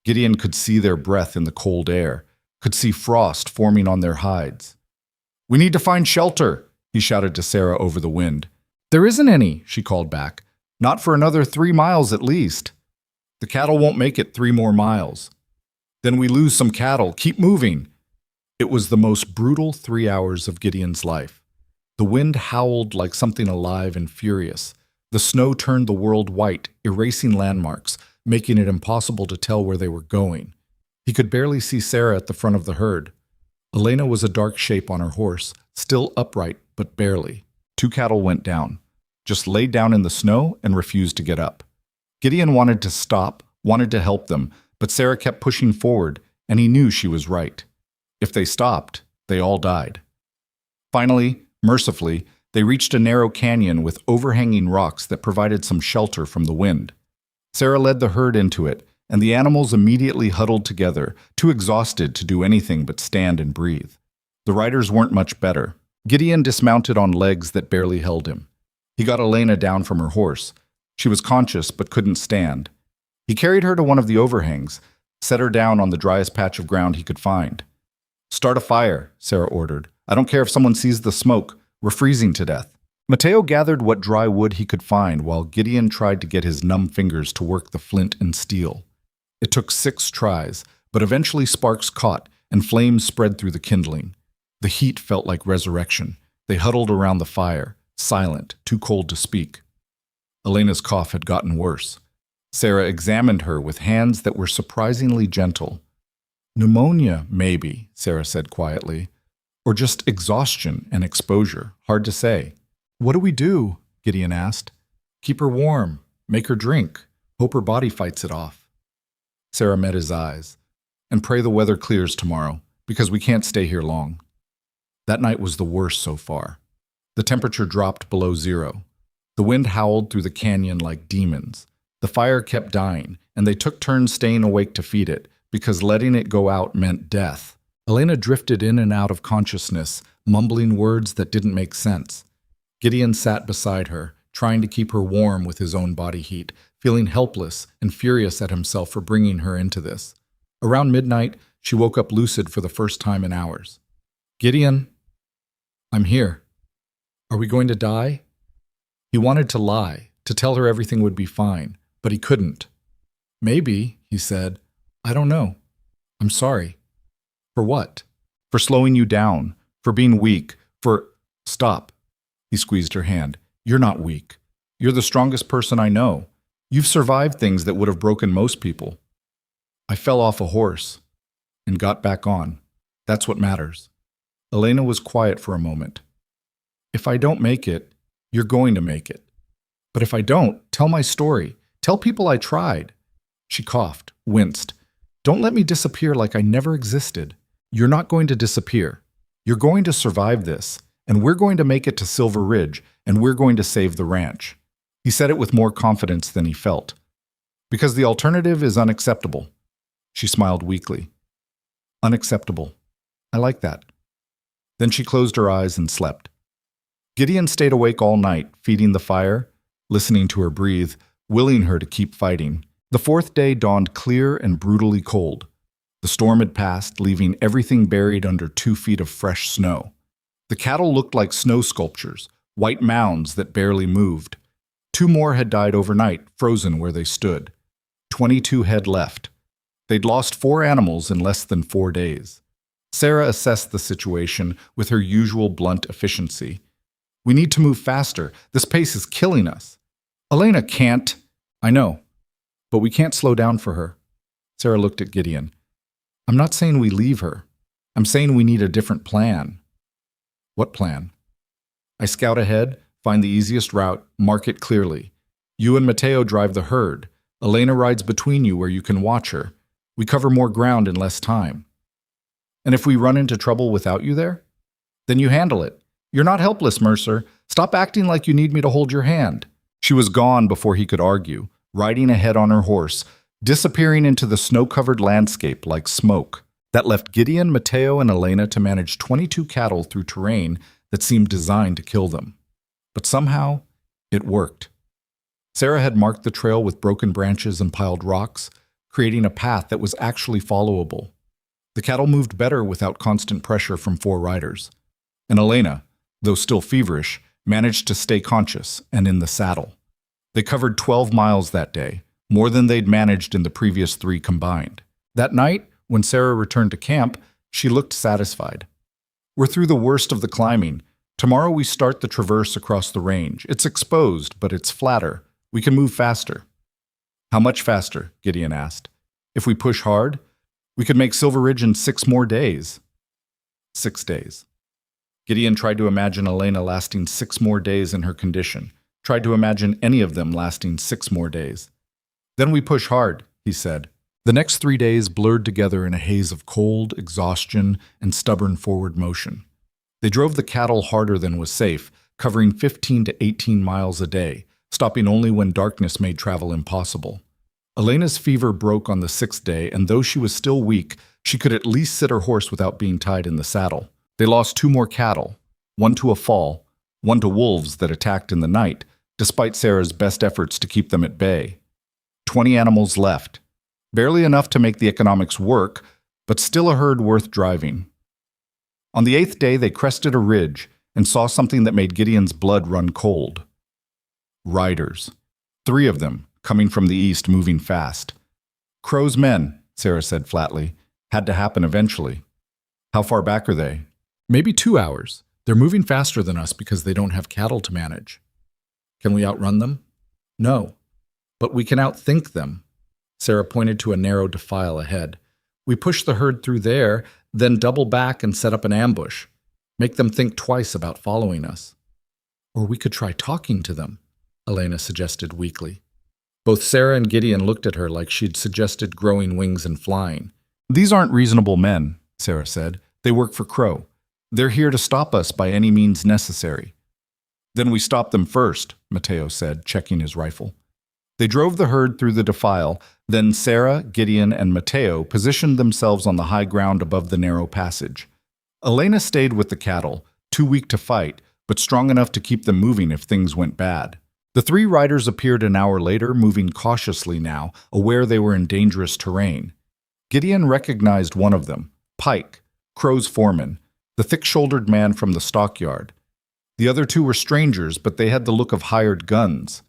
[SPEAKER 1] Gideon could see their breath in the cold air, could see frost forming on their hides. "We need to find shelter," he shouted to Sarah over the wind. "There isn't any," she called back. "Not for another 3 miles at least." "The cattle won't make it 3 more miles." "Then we lose some cattle. Keep moving." It was the most brutal 3 hours of Gideon's life. The wind howled like something alive and furious. The snow turned the world white, erasing landmarks, making it impossible to tell where they were going. He could barely see Sarah at the front of the herd. Elena was a dark shape on her horse, still upright, but barely. 2 cattle went down, just laid down in the snow and refused to get up. Gideon wanted to stop, wanted to help them, but Sarah kept pushing forward, and he knew she was right. If they stopped, they all died. Finally, mercifully, they reached a narrow canyon with overhanging rocks that provided some shelter from the wind. Sarah led the herd into it, and the animals immediately huddled together, too exhausted to do anything but stand and breathe. The riders weren't much better. Gideon dismounted on legs that barely held him. He got Elena down from her horse. She was conscious but couldn't stand. He carried her to one of the overhangs, set her down on the driest patch of ground he could find. "Start a fire," Sarah ordered. "I don't care if someone sees the smoke. We're freezing to death." Mateo gathered what dry wood he could find while Gideon tried to get his numb fingers to work the flint and steel. It took 6 tries, but eventually sparks caught and flames spread through the kindling. The heat felt like resurrection. They huddled around the fire, silent, too cold to speak. Elena's cough had gotten worse. Sarah examined her with hands that were surprisingly gentle. "Pneumonia, maybe," Sarah said quietly. "Or just exhaustion and exposure. Hard to say." "What do we do?" Gideon asked. "Keep her warm. Make her drink. Hope her body fights it off." Sarah met his eyes. "And pray the weather clears tomorrow, because we can't stay here long." That night was the worst so far. The temperature dropped below 0. The wind howled through the canyon like demons. The fire kept dying, and they took turns staying awake to feed it, because letting it go out meant death. Elena drifted in and out of consciousness, mumbling words that didn't make sense. Gideon sat beside her, trying to keep her warm with his own body heat, feeling helpless and furious at himself for bringing her into this. Around midnight, she woke up lucid for the first time in hours. "Gideon, I'm here. Are we going to die?" He wanted to lie, to tell her everything would be fine, but he couldn't. "Maybe," he said. "I don't know. I'm sorry." "For what?" "For slowing you down, for being weak, for—" "Stop." He squeezed her hand. "You're not weak. You're the strongest person I know. You've survived things that would have broken most people." "I fell off a horse and got back on. That's what matters." Elena was quiet for a moment. If I don't make it, you're going to make it. But if I don't, tell my story. Tell people I tried. She coughed, winced. Don't let me disappear like I never existed. You're not going to disappear. You're going to survive this, and we're going to make it to Silver Ridge, and we're going to save the ranch. He said it with more confidence than he felt. Because the alternative is unacceptable. She smiled weakly. Unacceptable. I like that. Then she closed her eyes and slept. Gideon stayed awake all night, feeding the fire, listening to her breathe, willing her to keep fighting. The fourth day dawned clear and brutally cold. The storm had passed, leaving everything buried under 2 feet of fresh snow. The cattle looked like snow sculptures, white mounds that barely moved. 2 more had died overnight, frozen where they stood. 22 head left. They'd lost 4 animals in less than 4 days. Sarah assessed the situation with her usual blunt efficiency. We need to move faster. This pace is killing us. Elena can't. I know, but we can't slow down for her. Sarah looked at Gideon. I'm not saying we leave her. I'm saying we need a different plan. What plan? I scout ahead, find the easiest route, mark it clearly. You and Mateo drive the herd. Elena rides between you where you can watch her. We cover more ground in less time. And if we run into trouble without you there? Then you handle it. You're not helpless, Mercer. Stop acting like you need me to hold your hand. She was gone before he could argue, riding ahead on her horse, disappearing into the snow-covered landscape like smoke. That left Gideon, Mateo, and Elena to manage 22 cattle through terrain that seemed designed to kill them. But somehow, it worked. Sarah had marked the trail with broken branches and piled rocks, creating a path that was actually followable. The cattle moved better without constant pressure from 4 riders. And Elena, though still feverish, managed to stay conscious and in the saddle. They covered 12 miles that day, more than they'd managed in the previous 3 combined. That night, when Sarah returned to camp, she looked satisfied. We're through the worst of the climbing. Tomorrow we start the traverse across the range. It's exposed, but it's flatter. We can move faster. How much faster? Gideon asked. If we push hard, we could make Silver Ridge in 6 more days. 6 days. Gideon tried to imagine Elena lasting 6 more days in her condition, tried to imagine any of them lasting 6 more days. Then we push hard, he said. The next 3 days blurred together in a haze of cold, exhaustion, and stubborn forward motion. They drove the cattle harder than was safe, covering 15 to 18 miles a day, stopping only when darkness made travel impossible. Elena's fever broke on the 6th day, and though she was still weak, she could at least sit her horse without being tied in the saddle. They lost 2 more cattle, 1 to a fall, 1 to wolves that attacked in the night, despite Sarah's best efforts to keep them at bay. 20 animals left. Barely enough to make the economics work, but still a herd worth driving. On the 8th day, they crested a ridge and saw something that made Gideon's blood run cold. Riders. 3 of them, coming from the east, moving fast. Crow's men, Sarah said flatly. Had to happen eventually. How far back are they?
[SPEAKER 2] Maybe 2 hours. They're moving faster than us because they don't have cattle to manage. Can we outrun them? No. But we can outthink them. Sarah pointed to a narrow defile ahead. We push the herd through there, then double back and set up an ambush. Make them think twice about following us. Or we could try talking to them, Elena suggested weakly. Both Sarah and Gideon looked at her like she'd suggested growing wings and flying.
[SPEAKER 1] These aren't reasonable men, Sarah said. They work for Crow. They're here to stop us by any means necessary. Then we stop them first, Mateo said, checking his rifle. They drove the herd through the defile, then Sarah, Gideon, and Mateo positioned themselves on the high ground above the narrow passage. Elena stayed with the cattle, too weak to fight, but strong enough to keep them moving if things went bad. The 3 riders appeared an hour later, moving cautiously now, aware they were in dangerous terrain. Gideon recognized one of them, Pike, Crow's foreman, the thick-shouldered man from the stockyard. The other 2 were strangers, but they had the look of hired guns.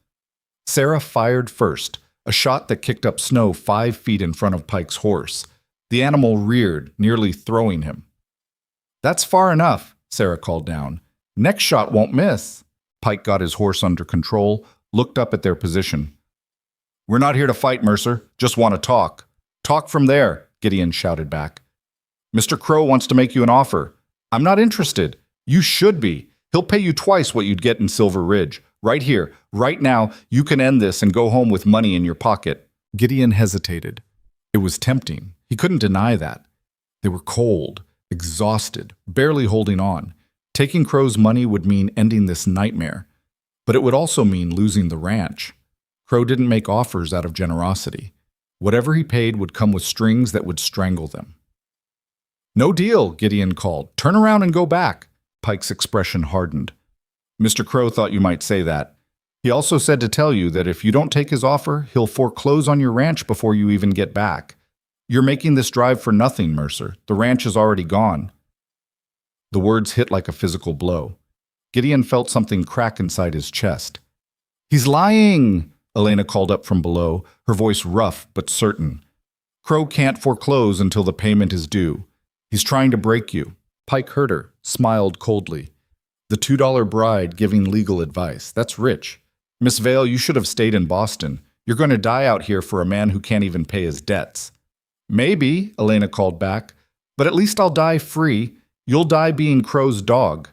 [SPEAKER 1] Sarah fired first, a shot that kicked up snow 5 feet in front of Pike's horse. The animal reared, nearly throwing him. That's far enough, Sarah called down. Next shot won't miss. Pike got his horse under control, looked up at their position. We're not here to fight, Mercer. Just want to talk. Talk from there, Gideon shouted back. Mr. Crow wants to make you an offer. I'm not interested. You should be. He'll pay you twice what you'd get in Silver Ridge. Right here, right now, you can end this and go home with money in your pocket." Gideon hesitated. It was tempting. He couldn't deny that. They were cold, exhausted, barely holding on. Taking Crow's money would mean ending this nightmare, but it would also mean losing the ranch. Crow didn't make offers out of generosity. Whatever he paid would come with strings that would strangle them. "No deal," Gideon called. "Turn around and go back." Pike's expression hardened. "Mr. Crow thought you might say that. He also said to tell you that if you don't take his offer, he'll foreclose on your ranch before you even get back. You're making this drive for nothing, Mercer. The ranch is already gone." The words hit like a physical blow. Gideon felt something crack inside his chest. "He's lying!" Elena called up from below, her voice rough but certain. "Crow can't foreclose until the payment is due. He's trying to break you." Pike heard her, smiled coldly. The $2 bride giving legal advice. That's rich. "Miss Vale, you should have stayed in Boston. You're going to die out here for a man who can't even pay his debts." "Maybe," Elena called back, "but at least I'll die free. You'll die being Crow's dog."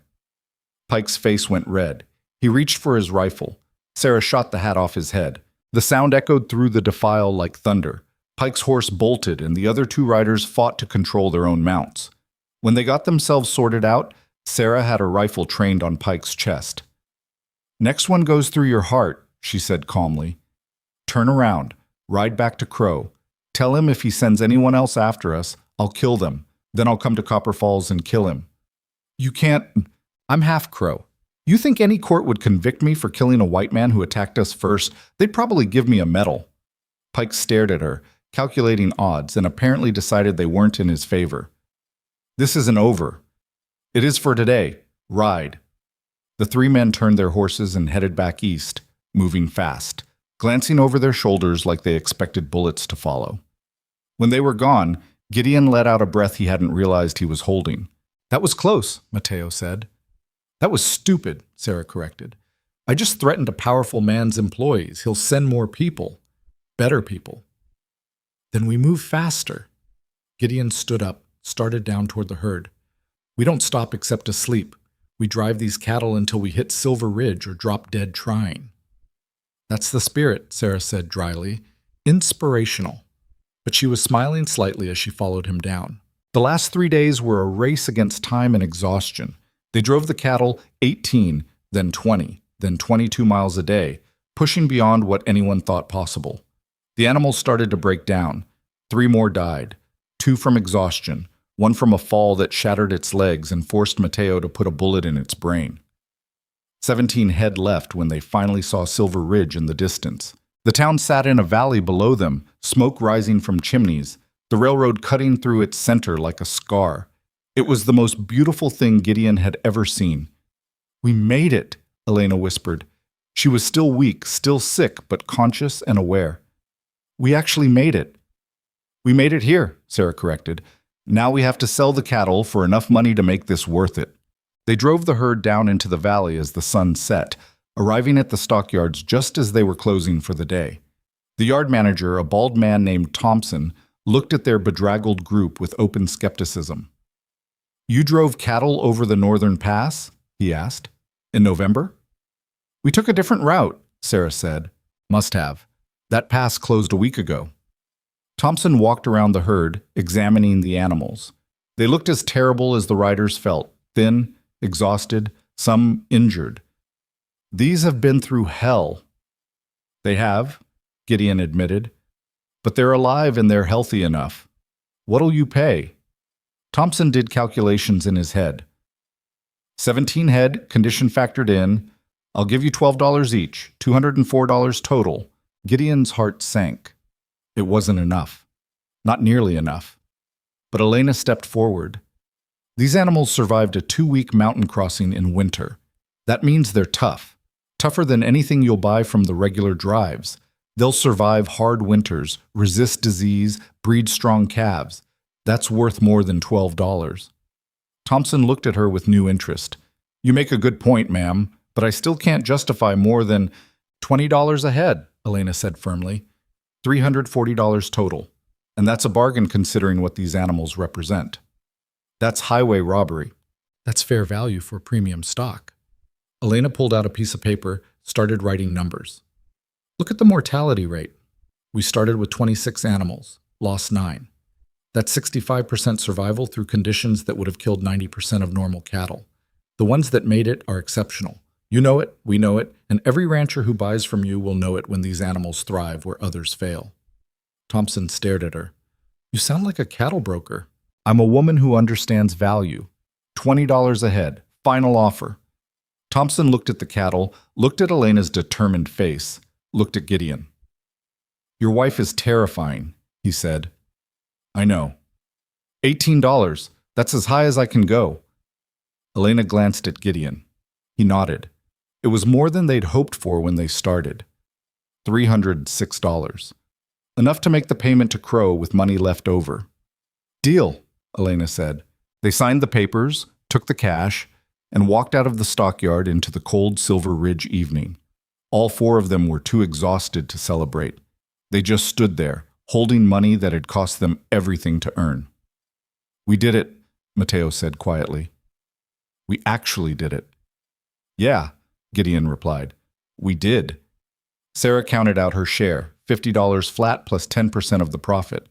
[SPEAKER 1] Pike's face went red. He reached for his rifle. Sarah shot the hat off his head. The sound echoed through the defile like thunder. Pike's horse bolted, and the other two riders fought to control their own mounts. When they got themselves sorted out, Sarah had her rifle trained on Pike's chest. "Next one goes through your heart," she said calmly. "Turn around. Ride back to Crow. Tell him if he sends anyone else after us, I'll kill them. Then I'll come to Copper Falls and kill him." "You can't. I'm half Crow. You think any court would convict me for killing a white man who attacked us first? They'd probably give me a medal." Pike stared at her, calculating odds, and apparently decided they weren't in his favor. "This isn't over. It is for today. Ride." The three men turned their horses and headed back east, moving fast, glancing over their shoulders like they expected bullets to follow. When they were gone, Gideon let out a breath he hadn't realized he was holding. "That was close," Mateo said. "That was stupid," Sarah corrected. "I just threatened a powerful man's employees. He'll send more people. Better people." "Then we move faster." Gideon stood up, started down toward the herd. "We don't stop except to sleep. We drive these cattle until we hit Silver Ridge or drop dead trying." "That's the spirit," Sarah said dryly. "Inspirational." But she was smiling slightly as she followed him down. The last 3 days were a race against time and exhaustion. They drove the cattle 18, then 20, then 22 miles a day, pushing beyond what anyone thought possible. The animals started to break down. 3 more died, 2 from exhaustion, 1 from a fall that shattered its legs and forced Mateo to put a bullet in its brain. 17 head left when they finally saw Silver Ridge in the distance. The town sat in a valley below them, smoke rising from chimneys, the railroad cutting through its center like a scar. It was the most beautiful thing Gideon had ever seen. "We made it," Elena whispered. She was still weak, still sick, but conscious and aware. "We actually made it." "We made it here," Sarah corrected. "Now we have to sell the cattle for enough money to make this worth it." They drove the herd down into the valley as the sun set, arriving at the stockyards just as they were closing for the day. The yard manager, a bald man named Thompson, looked at their bedraggled group with open skepticism. "You drove cattle over the northern pass?" he asked. "In November?" "We took a different route," Sarah said. "Must have. That pass closed a week ago." Thompson walked around the herd, examining the animals. They looked as terrible as the riders felt, thin, exhausted, some injured. "These have been through hell." "They have," Gideon admitted. "But they're alive and they're healthy enough. What'll you pay?" Thompson did calculations in his head. 17 head, condition factored in. "I'll give you $12 each, $204 total." Gideon's heart sank. It wasn't enough. Not nearly enough. But Elena stepped forward. "These animals survived a 2-week mountain crossing in winter. That means they're tough. Tougher than anything you'll buy from the regular drives. They'll survive hard winters, resist disease, breed strong calves. That's worth more than $12. Thompson looked at her with new interest. "You make a good point, ma'am, but I still can't justify more than $20 a head," Elena said firmly. $340 total. And that's a bargain considering what these animals represent. That's highway robbery. That's fair value for premium stock.
[SPEAKER 2] Elena pulled out a piece of paper, started writing numbers. Look at the mortality rate. We started with 26 animals, lost 9. That's 65% survival through conditions that would have killed 90% of normal cattle. The ones that made it are exceptional. You know it, we know it, and every rancher who buys from you will know it when these animals thrive where others fail. Thompson stared at her. You sound like a cattle broker.
[SPEAKER 1] I'm a woman who understands value. $20 a head, final offer. Thompson looked at the cattle, looked at Elena's determined face, looked at Gideon. Your wife is terrifying, he said. I know. $18, that's as high as I can go. Elena glanced at Gideon. He nodded. It was more than they'd hoped for when they started. $306. Enough to make the payment to Crow with money left over. Deal, Elena said. They signed the papers, took the cash, and walked out of the stockyard into the cold Silver Ridge evening. All 4 of them were too exhausted to celebrate. They just stood there, holding money that had cost them everything to earn. We did it, Mateo said quietly. We actually did it. Yeah, Gideon replied. We did. Sarah counted out her share, $50 flat plus 10% of the profit.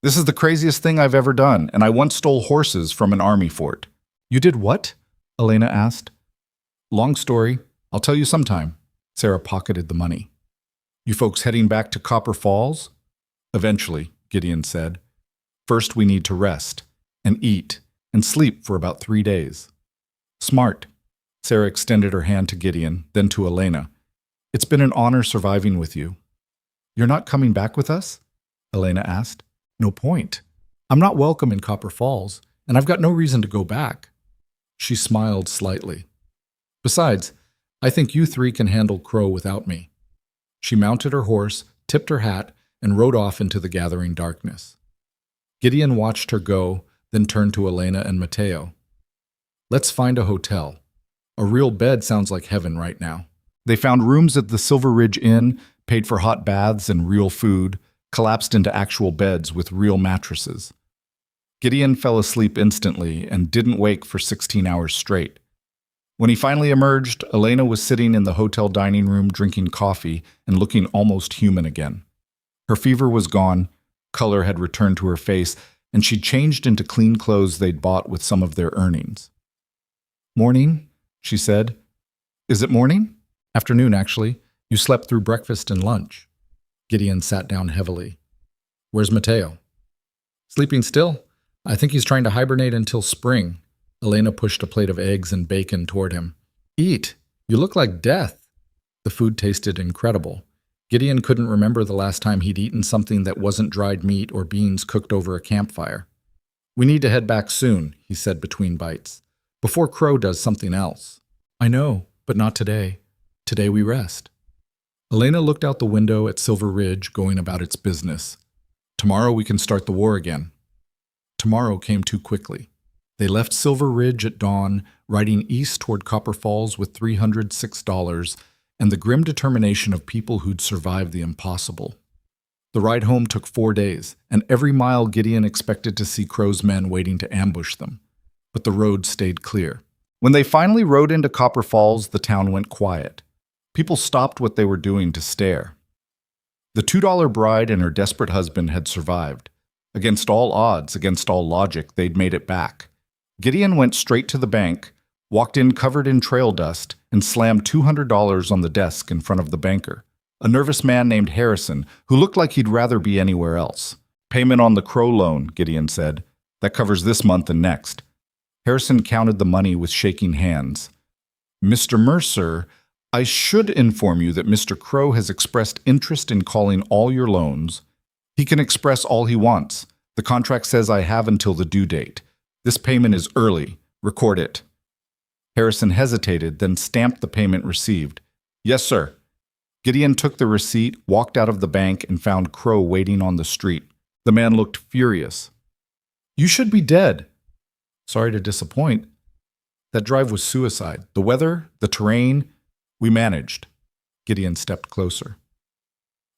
[SPEAKER 1] This is the craziest thing I've ever done, and I once stole horses from an army fort. You did what? Elena asked. Long story. I'll tell you sometime. Sarah pocketed the money. You folks heading back to Copper Falls? Eventually, Gideon said. First we need to rest, and eat, and sleep for about 3 days. Smart. Sarah extended her hand to Gideon, then to Elena. It's been an honor surviving with you. You're not coming back with us? Elena asked. No point. I'm not welcome in Copper Falls, and I've got no reason to go back. She smiled slightly. Besides, I think you 3 can handle Crow without me. She mounted her horse, tipped her hat, and rode off into the gathering darkness. Gideon watched her go, then turned to Elena and Mateo. Let's find a hotel. A real bed sounds like heaven right now. They found rooms at the Silver Ridge Inn, paid for hot baths and real food, collapsed into actual beds with real mattresses. Gideon fell asleep instantly and didn't wake for 16 hours straight. When he finally emerged, Elena was sitting in the hotel dining room drinking coffee and looking almost human again. Her fever was gone, color had returned to her face, and she'd changed into clean clothes they'd bought with some of their earnings. Morning, she said. Is it morning? Afternoon, actually. You slept through breakfast and lunch. Gideon sat down heavily. Where's Mateo? Sleeping still. I think he's trying to hibernate until spring. Elena pushed a plate of eggs and bacon toward him. Eat. You look like death. The food tasted incredible. Gideon couldn't remember the last time he'd eaten something that wasn't dried meat or beans cooked over a campfire. We need to head back soon, he said between bites, before Crow does something else. I know, but not today. Today we rest. Elena looked out the window at Silver Ridge going about its business. Tomorrow we can start the war again. Tomorrow came too quickly. They left Silver Ridge at dawn, riding east toward Copper Falls with $306 and the grim determination of people who'd survived the impossible. The ride home took 4 days, and every mile Gideon expected to see Crow's men waiting to ambush them. But the road stayed clear. When they finally rode into Copper Falls, the town went quiet. People stopped what they were doing to stare. The $2 bride and her desperate husband had survived. Against all odds, against all logic, they'd made it back. Gideon went straight to the bank, walked in covered in trail dust, and slammed $200 on the desk in front of the banker, a nervous man named Harrison who looked like he'd rather be anywhere else. Payment on the Crow loan, Gideon said. That covers this month and next. Harrison counted the money with shaking hands. Mr. Mercer, I should inform you that Mr. Crow has expressed interest in calling all your loans. He can express all he wants. The contract says I have until the due date. This payment is early. Record it. Harrison hesitated, then stamped the payment received. Yes, sir. Gideon took the receipt, walked out of the bank, and found Crow waiting on the street. The man looked furious. You should be dead. Sorry to disappoint. That drive was suicide. The weather, the terrain, we managed. Gideon stepped closer.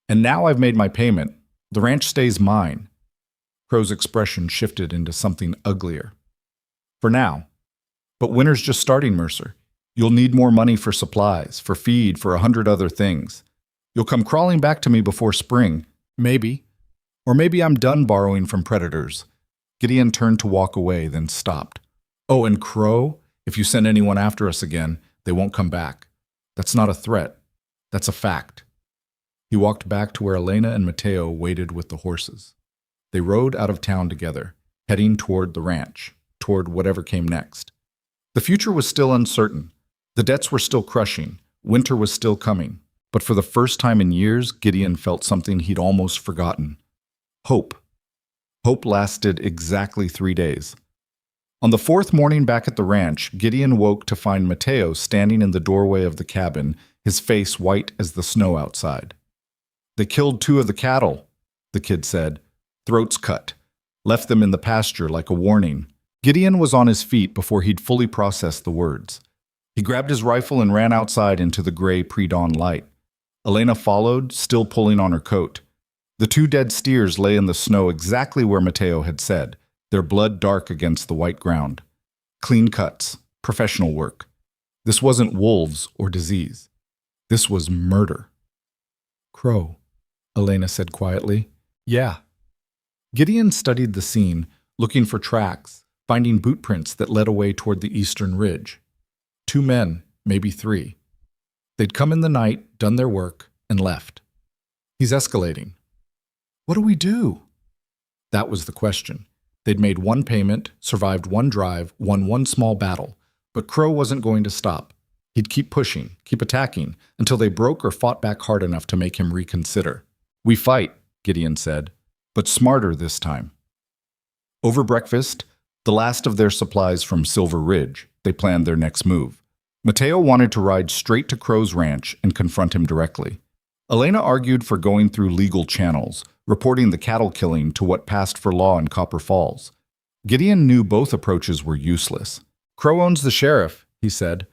[SPEAKER 1] And now I've made my payment. The ranch stays mine. Crow's expression shifted into something uglier. For now. But winter's just starting, Mercer. You'll need more money for supplies, for feed, for 100 other things. You'll come crawling back to me before spring. Maybe. Or maybe I'm done borrowing from predators. Gideon turned to walk away, then stopped. Oh, and Crow, if you send anyone after us again, they won't come back. That's not a threat. That's a fact. He walked back to where Elena and Mateo waited with the horses. They rode out of town together, heading toward the ranch, toward whatever came next. The future was still uncertain. The debts were still crushing. Winter was still coming. But for the first time in years, Gideon felt something he'd almost forgotten. Hope. Hope lasted exactly 3 days. On the fourth morning back at the ranch, Gideon woke to find Mateo standing in the doorway of the cabin, his face white as the snow outside. They killed 2 of the cattle, the kid said, throats cut, left them in the pasture like a warning. Gideon was on his feet before he'd fully processed the words. He grabbed his rifle and ran outside into the gray pre-dawn light. Elena followed, still pulling on her coat. The 2 dead steers lay in the snow exactly where Mateo had said, their blood dark against the white ground. Clean cuts, professional work. This wasn't wolves or disease. This was murder. Crow, Elena said quietly. Yeah. Gideon studied the scene, looking for tracks, finding boot prints that led away toward the eastern ridge. 2 men, maybe 3. They'd come in the night, done their work, and left. He's escalating. What do we do? That was the question. They'd made 1 payment, survived 1 drive, won 1 small battle, but Crow wasn't going to stop. He'd keep pushing, keep attacking, until they broke or fought back hard enough to make him reconsider. We fight, Gideon said, but smarter this time. Over breakfast, the last of their supplies from Silver Ridge, they planned their next move. Mateo wanted to ride straight to Crow's ranch and confront him directly. Elena argued for going through legal channels, reporting the cattle killing to what passed for law in Copper Falls. Gideon knew both approaches were useless. Crow owns the sheriff, he said,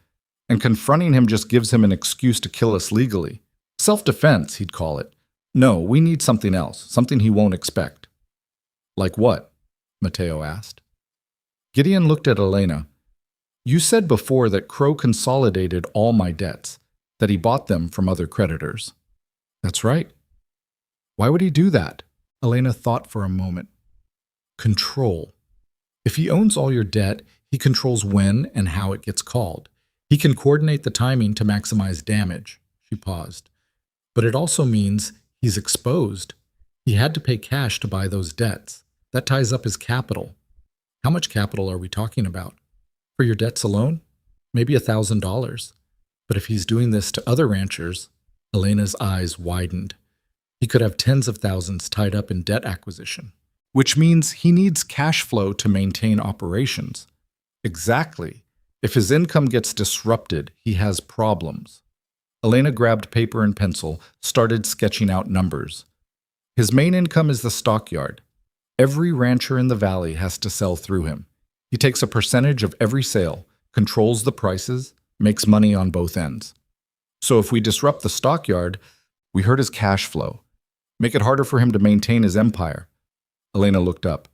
[SPEAKER 1] and confronting him just gives him an excuse to kill us legally. Self-defense, he'd call it. No, we need something else, something he won't expect. Like what? Mateo asked. Gideon looked at Elena. You said before that Crow consolidated all my debts, that he bought them from other creditors. That's right. Why would he do that? Elena thought for a moment. Control. If he owns all your debt, he controls when and how it gets called. He can coordinate the timing to maximize damage. She paused. But it also means he's exposed. He had to pay cash to buy those debts. That ties up his capital. How much capital are we talking about? For your debts alone? Maybe $1,000. But if he's doing this to other ranchers, Elena's eyes widened. He could have tens of thousands tied up in debt acquisition. Which means he needs cash flow to maintain operations. Exactly. If his income gets disrupted, he has problems. Elena grabbed paper and pencil, started sketching out numbers. His main income is the stockyard. Every rancher in the valley has to sell through him. He takes a percentage of every sale, controls the prices, makes money on both ends. So if we disrupt the stockyard, we hurt his cash flow, make it harder for him to maintain his empire. Elena looked up.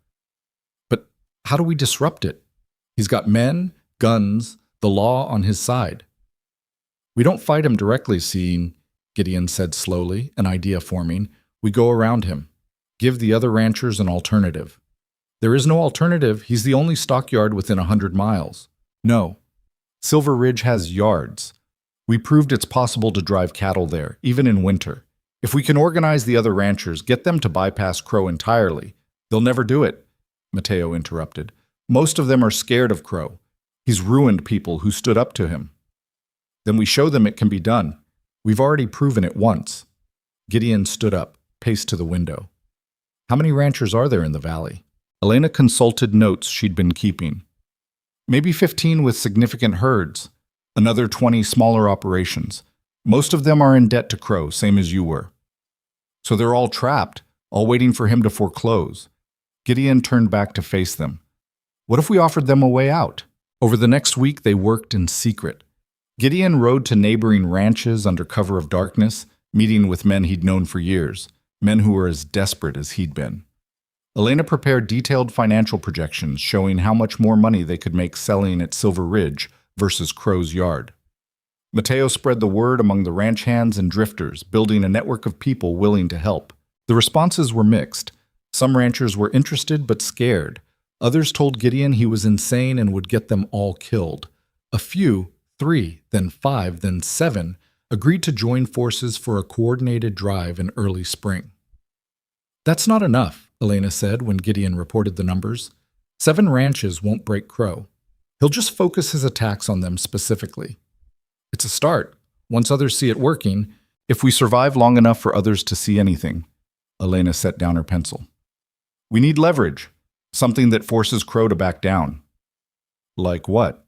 [SPEAKER 1] But how do we disrupt it? He's got men, guns, the law on his side. We don't fight him directly, seeing, Gideon said slowly, an idea forming. We go around him. Give the other ranchers an alternative. There is no alternative. He's the only stockyard within 100 miles. No. Silver Ridge has yards. We proved it's possible to drive cattle there, even in winter. If we can organize the other ranchers, get them to bypass Crow entirely. They'll never do it, Mateo interrupted. Most of them are scared of Crow. He's ruined people who stood up to him. Then we show them it can be done. We've already proven it once. Gideon stood up, paced to the window. How many ranchers are there in the valley? Elena consulted notes she'd been keeping. Maybe 15 with significant herds, another 20 smaller operations. Most of them are in debt to Crow, same as you were. So they're all trapped, all waiting for him to foreclose. Gideon turned back to face them. What if we offered them a way out? Over the next week, they worked in secret. Gideon rode to neighboring ranches under cover of darkness, meeting with men he'd known for years, men who were as desperate as he'd been. Elena prepared detailed financial projections showing how much more money they could make selling at Silver Ridge versus Crow's yard. Mateo spread the word among the ranch hands and drifters, building a network of people willing to help. The responses were mixed. Some ranchers were interested but scared. Others told Gideon he was insane and would get them all killed. A few, 3, then 5, then 7, agreed to join forces for a coordinated drive in early spring. "That's not enough," Elena said when Gideon reported the numbers. 7 ranches won't break Crow. He'll just focus his attacks on them specifically. It's a start. Once others see it working, if we survive long enough for others to see anything. Elena set down her pencil. We need leverage, something that forces Crow to back down. Like what?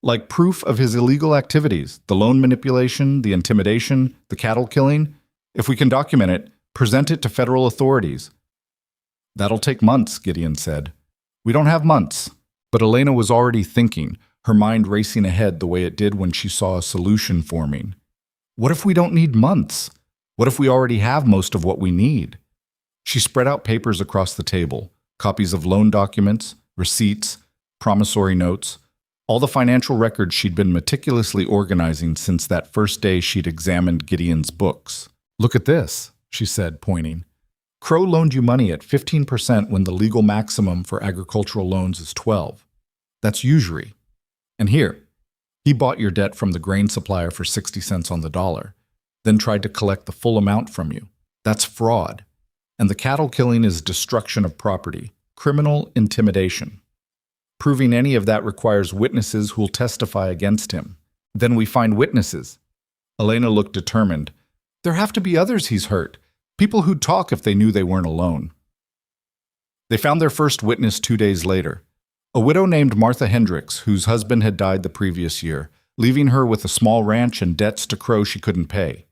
[SPEAKER 1] Like proof of his illegal activities, the loan manipulation, the intimidation, the cattle killing. If we can document it, present it to federal authorities. That'll take months, Gideon said. We don't have months. But Elena was already thinking, her mind racing ahead the way it did when she saw a solution forming. What if we don't need months? What if we already have most of what we need? She spread out papers across the table, copies of loan documents, receipts, promissory notes, all the financial records she'd been meticulously organizing since that first day she'd examined Gideon's books. Look at this, she said, pointing. Crow loaned you money at 15% when the legal maximum for agricultural loans is 12%. That's usury. And here, he bought your debt from the grain supplier for 60 cents on the dollar, then tried to collect the full amount from you. That's fraud. And the cattle killing is destruction of property, criminal intimidation. Proving any of that requires witnesses who'll testify against him. Then we find witnesses. Elena looked determined. There have to be others he's hurt. People who'd talk if they knew they weren't alone. They found their first witness 2 days later. A widow named Martha Hendricks, whose husband had died the previous year, leaving her with a small ranch and debts to Crow she couldn't pay.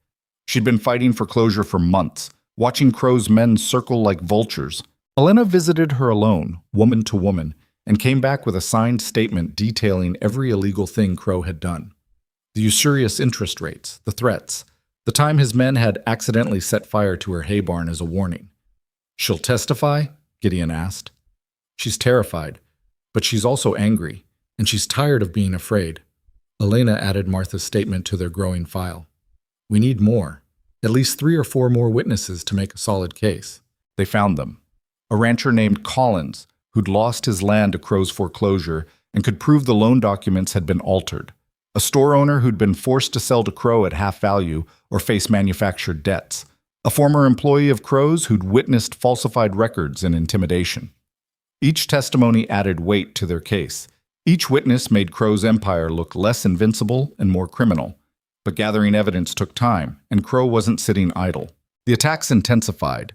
[SPEAKER 1] She'd been fighting for closure for months, watching Crow's men circle like vultures. Elena visited her alone, woman to woman, and came back with a signed statement detailing every illegal thing Crow had done. The usurious interest rates, the threats, the time his men had accidentally set fire to her hay barn as a warning. She'll testify? Gideon asked. She's terrified, but she's also angry, and she's tired of being afraid. Elena added Martha's statement to their growing file. We need more, at least 3 or 4 more witnesses to make a solid case. They found them. A rancher named Collins, who'd lost his land to Crow's foreclosure and could prove the loan documents had been altered. A store owner who'd been forced to sell to Crow at half value or face manufactured debts. A former employee of Crow's who'd witnessed falsified records and intimidation. Each testimony added weight to their case. Each witness made Crow's empire look less invincible and more criminal. But gathering evidence took time, and Crow wasn't sitting idle. The attacks intensified.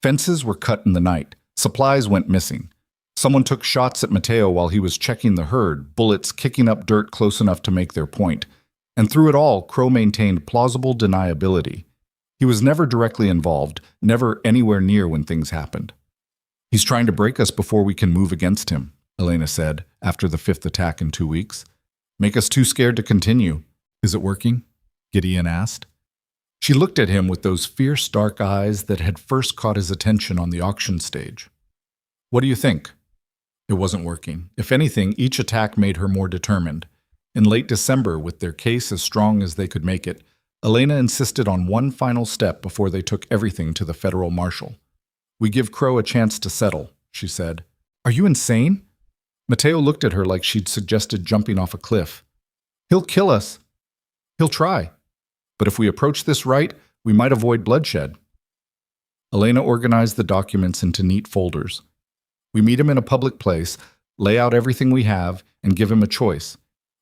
[SPEAKER 1] Fences were cut in the night. Supplies went missing. Someone took shots at Mateo while he was checking the herd, bullets kicking up dirt close enough to make their point. And through it all, Crow maintained plausible deniability. He was never directly involved, never anywhere near when things happened. He's trying to break us before we can move against him, Elena said, after the 5th attack in 2 weeks. Make us too scared to continue. Is it working? Gideon asked. She looked at him with those fierce dark eyes that had first caught his attention on the auction stage. What do you think? It wasn't working. If anything, each attack made her more determined. In late December, with their case as strong as they could make it, Elena insisted on one final step before they took everything to the federal marshal. We give Crow a chance to settle, she said. Are you insane? Mateo looked at her like she'd suggested jumping off a cliff. He'll kill us. He'll try. But if we approach this right, we might avoid bloodshed. Elena organized the documents into neat folders. We meet him in a public place, lay out everything we have, and give him a choice.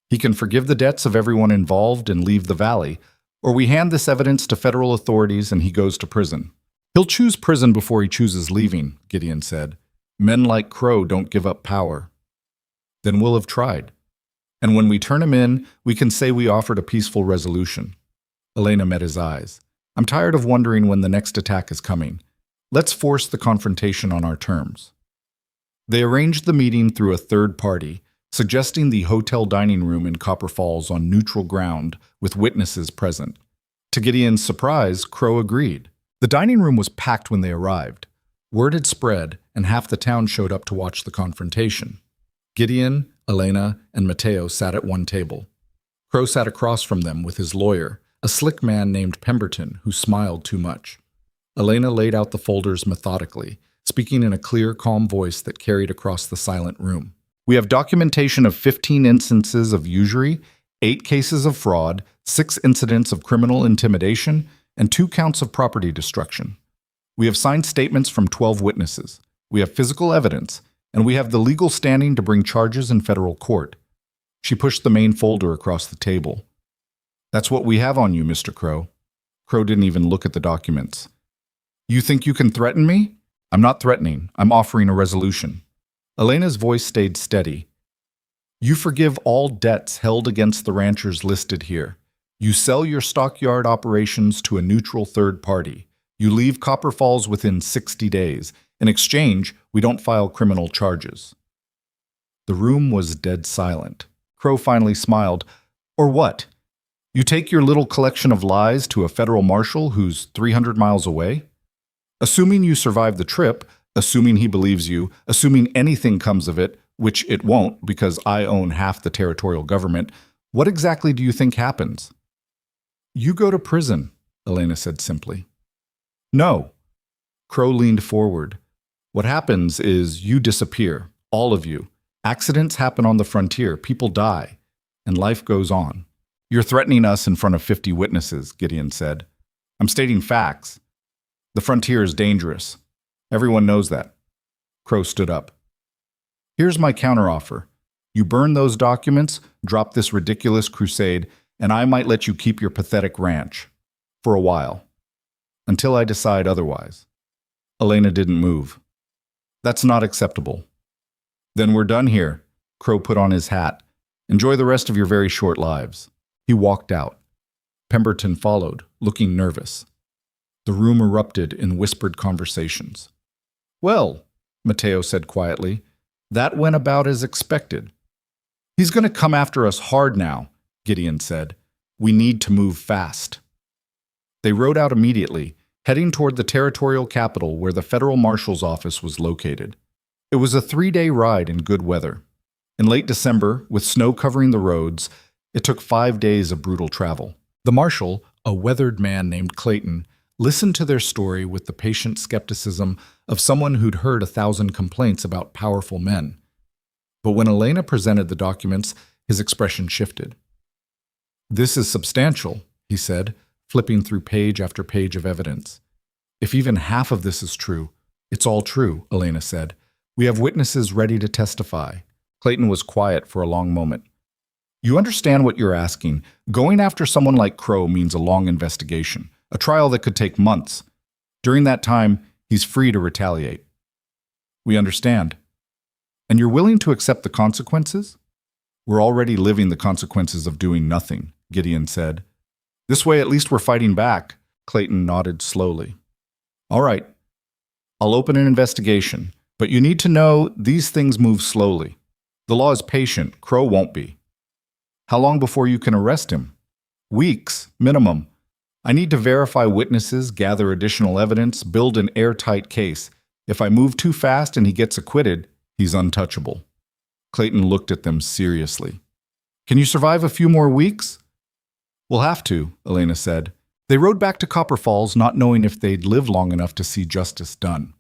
[SPEAKER 1] He can forgive the debts of everyone involved and leave the valley, or we hand this evidence to federal authorities and he goes to prison. He'll choose prison before he chooses leaving, Gideon said. Men like Crow don't give up power. Then we'll have tried. And when we turn him in, we can say we offered a peaceful resolution. Elena met his eyes. I'm tired of wondering when the next attack is coming. Let's force the confrontation on our terms. They arranged the meeting through a third party, suggesting the hotel dining room in Copper Falls on neutral ground with witnesses present. To Gideon's surprise, Crow agreed. The dining room was packed when they arrived. Word had spread, and half the town showed up to watch the confrontation. Gideon, Elena, and Mateo sat at one table.
[SPEAKER 2] Crow sat across from them with his lawyer, a slick man named Pemberton who smiled too much. Elena laid out the folders methodically, speaking in a clear, calm voice that carried across the silent room.
[SPEAKER 1] We have documentation of 15 instances of usury, 8 cases of fraud, 6 incidents of criminal intimidation, and 2 counts of property destruction. We have signed statements from 12 witnesses. We have physical evidence, and we have the legal standing to bring charges in federal court. She pushed the main folder across the table. That's what we have on you, Mr. Crow. Crow didn't even look at the documents. You think you can threaten me? I'm not threatening. I'm offering a resolution. Elena's voice stayed steady. You forgive all debts held against the ranchers listed here. You sell your stockyard operations to a neutral third party. You leave Copper Falls within 60 days. In exchange, we don't file criminal charges. The room was dead silent. Crow finally smiled. Or what? You take your little collection of lies to a federal marshal who's 300 miles away? Assuming you survive the trip, assuming he believes you, assuming anything comes of it, which it won't because I own half the territorial government, what exactly do you think happens? You go to prison, Elena said simply. No. Crow leaned forward. What happens is you disappear, all of you. Accidents happen on the frontier, people die, and life goes on. You're threatening us in front of 50 witnesses, Gideon said. I'm stating facts. The frontier is dangerous. Everyone knows that. Crow stood up. Here's my counteroffer. You burn those documents, drop this ridiculous crusade, and I might let you keep your pathetic ranch. For a while. Until I decide otherwise. Elena didn't move. That's not acceptable. Then we're done here. Crow put on his hat. Enjoy the rest of your very short lives. He walked out. Pemberton followed, looking nervous. The room erupted in whispered conversations. Well, Mateo said quietly, that went about as expected. He's going to come after us hard now, Gideon said. We need to move fast. They rode out immediately, heading toward the territorial capital where the federal marshal's office was located. It was a 3-day ride in good weather. In late December, with snow covering the roads, it took 5 days of brutal travel. The marshal, a weathered man named Clayton, listened to their story with the patient skepticism of someone who'd heard 1,000 complaints about powerful men. But when Elena presented the documents, his expression shifted. This is substantial, he said, flipping through page after page of evidence. If even half of this is true, it's all true, Elena said. We have witnesses ready to testify. Clayton was quiet for a long moment. You understand what you're asking. Going after someone like Crow means a long investigation, a trial that could take months. During that time, he's free to retaliate. We understand. And you're willing to accept the consequences? We're already living the consequences of doing nothing, Gideon said. This way, at least we're fighting back. Clayton nodded slowly. All right. I'll open an investigation, but you need to know these things move slowly. The law is patient. Crow won't be. How long before you can arrest him? Weeks, minimum. I need to verify witnesses, gather additional evidence, build an airtight case. If I move too fast and he gets acquitted, he's untouchable. Clayton looked at them seriously. Can you survive a few more weeks? We'll have to, Elena said. They rode back to Copper Falls, not knowing if they'd live long enough to see justice done.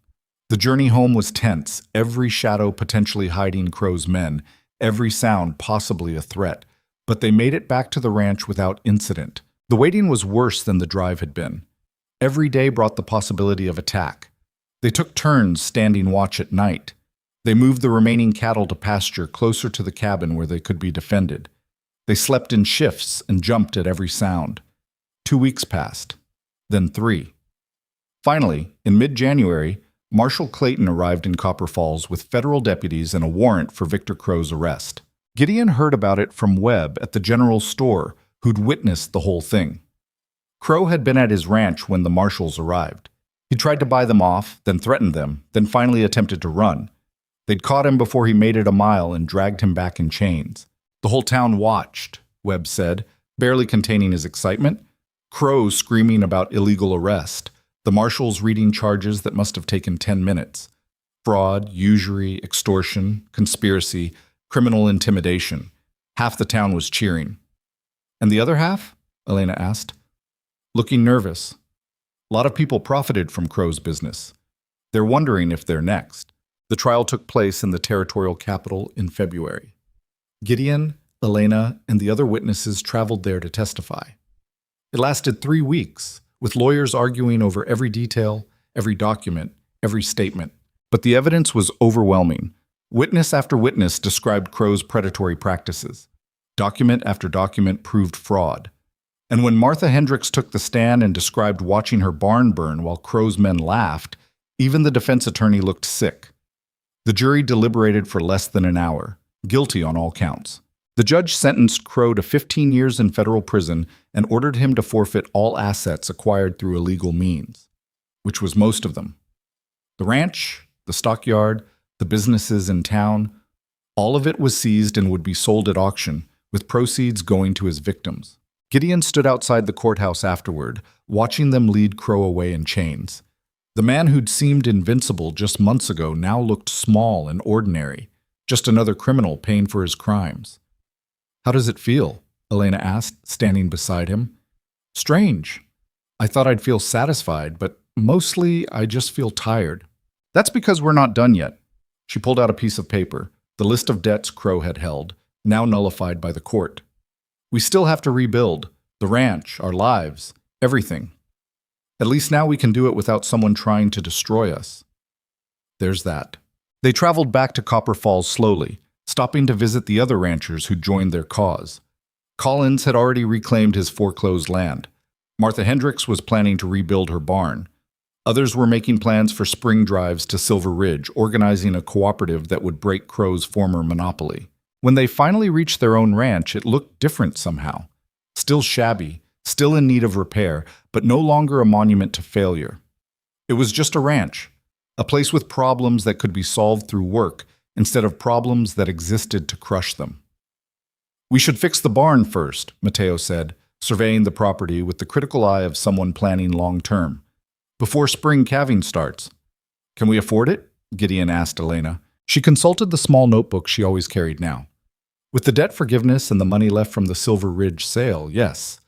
[SPEAKER 1] The journey home was tense, every shadow potentially hiding Crow's men, every sound possibly a threat. But they made it back to the ranch without incident. The waiting was worse than the drive had been. Every day brought the possibility of attack. They took turns standing watch at night. They moved the remaining cattle to pasture closer to the cabin where they could be defended. They slept in shifts and jumped at every sound. 2 weeks passed, then 3. Finally, in mid-January, Marshal Clayton arrived in Copper Falls with federal deputies and a warrant for Victor Crow's arrest. Gideon heard about it from Webb at the general store, who'd witnessed the whole thing. Crow had been at his ranch when the marshals arrived. He tried to buy them off, then threatened them, then finally attempted to run. They'd caught him before he made it a mile and dragged him back in chains. The whole town watched, Webb said, barely containing his excitement. Crow screaming about illegal arrest, the marshals reading charges that must have taken 10 minutes. Fraud, usury, extortion, conspiracy, criminal intimidation. Half the town was cheering. And the other half? Elena asked, looking nervous. A lot of people profited from Crow's business. They're wondering if they're next. The trial took place in the territorial capital in February. Gideon, Elena, and the other witnesses traveled there to testify. It lasted 3 weeks, with lawyers arguing over every detail, every document, every statement. But the evidence was overwhelming. Witness after witness described Crow's predatory practices. Document after document proved fraud. And when Martha Hendricks took the stand and described watching her barn burn while Crow's men laughed, even the defense attorney looked sick. The jury deliberated for less than an hour, guilty on all counts. The judge sentenced Crow to 15 years in federal prison and ordered him to forfeit all assets acquired through illegal means, which was most of them. The ranch, the stockyard, the businesses in town, all of it was seized and would be sold at auction, with proceeds going to his victims. Gideon stood outside the courthouse afterward, watching them lead Crow away in chains. The man who'd seemed invincible just months ago now looked small and ordinary, just another criminal paying for his crimes. "How does it feel?" Elena asked, standing beside him. "Strange. I thought I'd feel satisfied, but mostly I just feel tired." "That's because we're not done yet." She pulled out a piece of paper, the list of debts Crow had held, now nullified by the court. "We still have to rebuild the ranch, our lives, everything. At least now we can do it without someone trying to destroy us." There's that. They traveled back to Copper Falls slowly, stopping to visit the other ranchers who joined their cause. Collins had already reclaimed his foreclosed land. Martha Hendricks was planning to rebuild her barn. Others were making plans for spring drives to Silver Ridge, organizing a cooperative that would break Crow's former monopoly. When they finally reached their own ranch, it looked different somehow. Still shabby, still in need of repair, but no longer a monument to failure. It was just a ranch, a place with problems that could be solved through work instead of problems that existed to crush them. "We should fix the barn first," Mateo said, surveying the property with the critical eye of someone planning long-term. "Before spring calving starts." "Can we afford it?" Gideon asked Elena. She consulted the small notebook she always carried now. "With the debt forgiveness and the money left from the Silver Ridge sale, yes.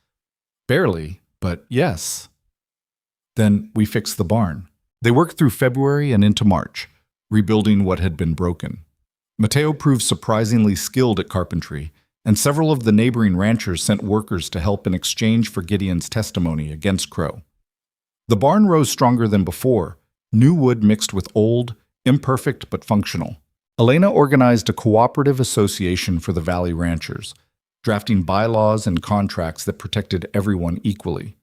[SPEAKER 1] Barely, but yes." "Then we fix the barn." They worked through February and into March, rebuilding what had been broken. Mateo proved surprisingly skilled at carpentry, and several of the neighboring ranchers sent workers to help in exchange for Gideon's testimony against Crow. The barn rose stronger than before, new wood mixed with old, imperfect but functional. Elena organized a cooperative association for the Vale ranchers, drafting bylaws and contracts that protected everyone equally.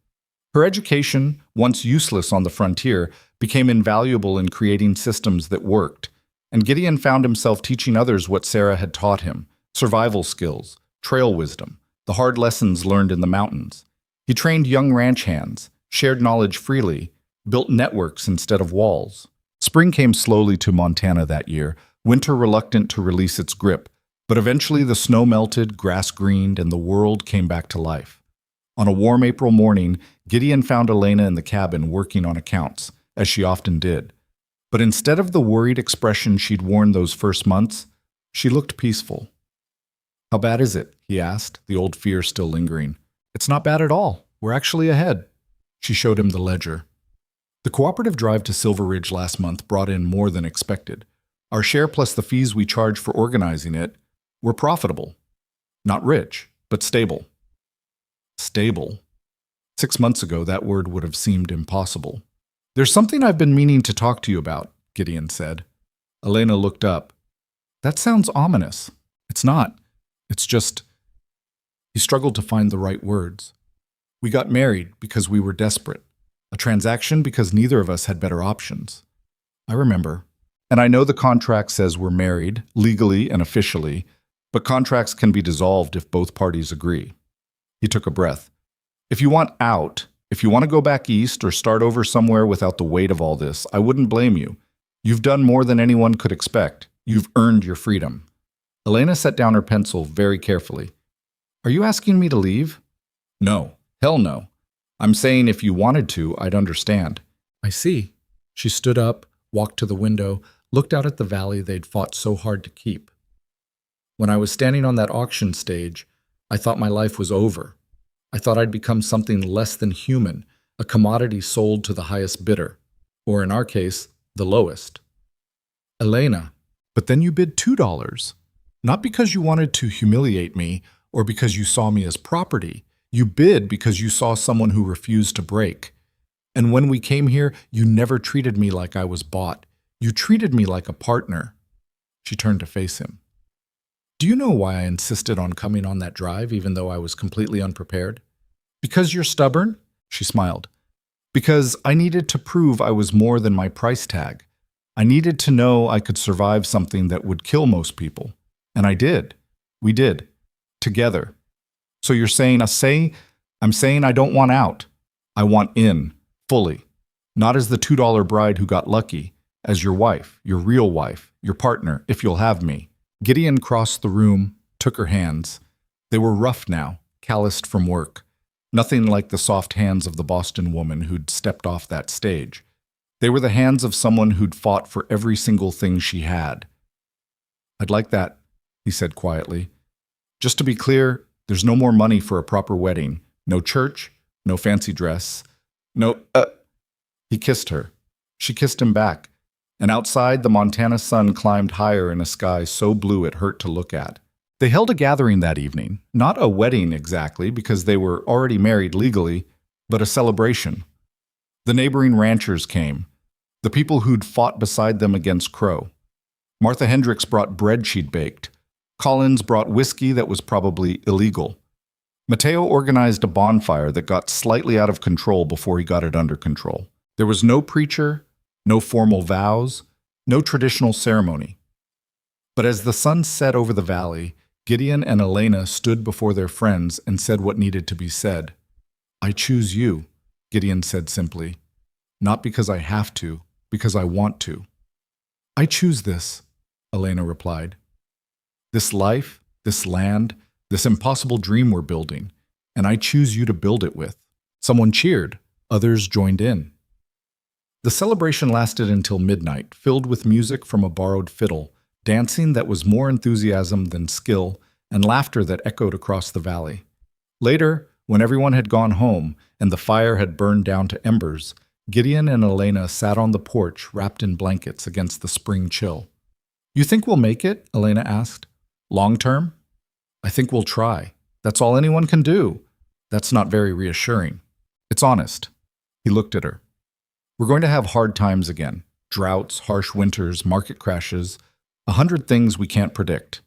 [SPEAKER 1] Her education, once useless on the frontier, became invaluable in creating systems that worked, and Gideon found himself teaching others what Sarah had taught him: survival skills, trail wisdom, the hard lessons learned in the mountains. He trained young ranch hands, shared knowledge freely, built networks instead of walls. Spring came slowly to Montana that year, winter reluctant to release its grip, but eventually the snow melted, grass greened, and the world came back to life. On a warm April morning, Gideon found Elena in the cabin working on accounts, as she often did. But instead of the worried expression she'd worn those first months, she looked peaceful. "How bad is it?" he asked, the old fear still lingering. "It's not bad at all. We're actually ahead." She showed him the ledger. "The cooperative drive to Silver Ridge last month brought in more than expected. Our share plus the fees we charged for organizing it were profitable. Not rich, but stable." Stable. 6 months ago, that word would have seemed impossible. "There's something I've been meaning to talk to you about," Gideon said. Elena looked up. "That sounds ominous." "It's not. It's just—" He struggled to find the right words. "We got married because we were desperate. A transaction because neither of us had better options." "I remember. And I know the contract says we're married, legally and officially, but contracts can be dissolved if both parties agree." He took a breath. "If you want out, if you want to go back east or start over somewhere without the weight of all this, I wouldn't blame you. You've done more than anyone could expect. You've earned your freedom." Elena set down her pencil very carefully. "Are you asking me to leave?" "No. Hell no. I'm saying if you wanted to, I'd understand." "I see." She stood up, walked to the window, looked out at the valley they'd fought so hard to keep. "When I was standing on that auction stage, I thought my life was over.
[SPEAKER 2] I thought I'd become something less than human, a commodity sold to the highest bidder, or in our case, the lowest. Elena,
[SPEAKER 1] But then you bid $2. Not because you wanted to humiliate me or because you saw me as property. You bid because you saw someone who refused to break. And when we came here, you never treated me like I was bought. You treated me like a partner. She turned to face him. Do you know why I insisted on coming on that drive even though I was completely unprepared? Because you're stubborn? She smiled. Because I needed to prove I was more than my price tag. I needed to know I could survive something that would kill most people. And I did. We did. Together. So you're saying, I'm saying I don't want out. I want in, fully. Not as the $2 bride who got lucky, as your wife, your real wife, your partner, if you'll have me. Gideon crossed the room, took her hands. They were rough now, calloused from work. Nothing like the soft hands of the Boston woman who'd stepped off that stage. They were the hands of someone who'd fought for every single thing she had. I'd like that, he said quietly. Just to be clear, there's no more money for a proper wedding. No church, no fancy dress, He kissed her. She kissed him back. And outside, the Montana sun climbed higher in a sky so blue it hurt to look at. They held a gathering that evening, not a wedding exactly, because they were already married legally, but a celebration. The neighboring ranchers came, the people who'd fought beside them against Crow. Martha Hendricks brought bread she'd baked. Collins brought whiskey that was probably illegal. Mateo organized a bonfire that got slightly out of control before he got it under control. There was no preacher, no formal vows, no traditional ceremony. But as the sun set over the valley, Gideon and Elena stood before their friends and said what needed to be said. I choose you, Gideon said simply. Not because I have to, because I want to. I choose this, Elena replied. This life, this land, this impossible dream we're building, and I choose you to build it with. Someone cheered, others joined in. The celebration lasted until midnight, filled with music from a borrowed fiddle, dancing that was more enthusiasm than skill, and laughter that echoed across the valley. Later, when everyone had gone home and the fire had burned down to embers, Gideon and Elena sat on the porch wrapped in blankets against the spring chill. You think we'll make it? Elena asked. Long term? I think we'll try. That's all anyone can do. That's not very reassuring. It's honest. He looked at her. We're going to have hard times again. Droughts, harsh winters, market crashes, 100 things we can't predict.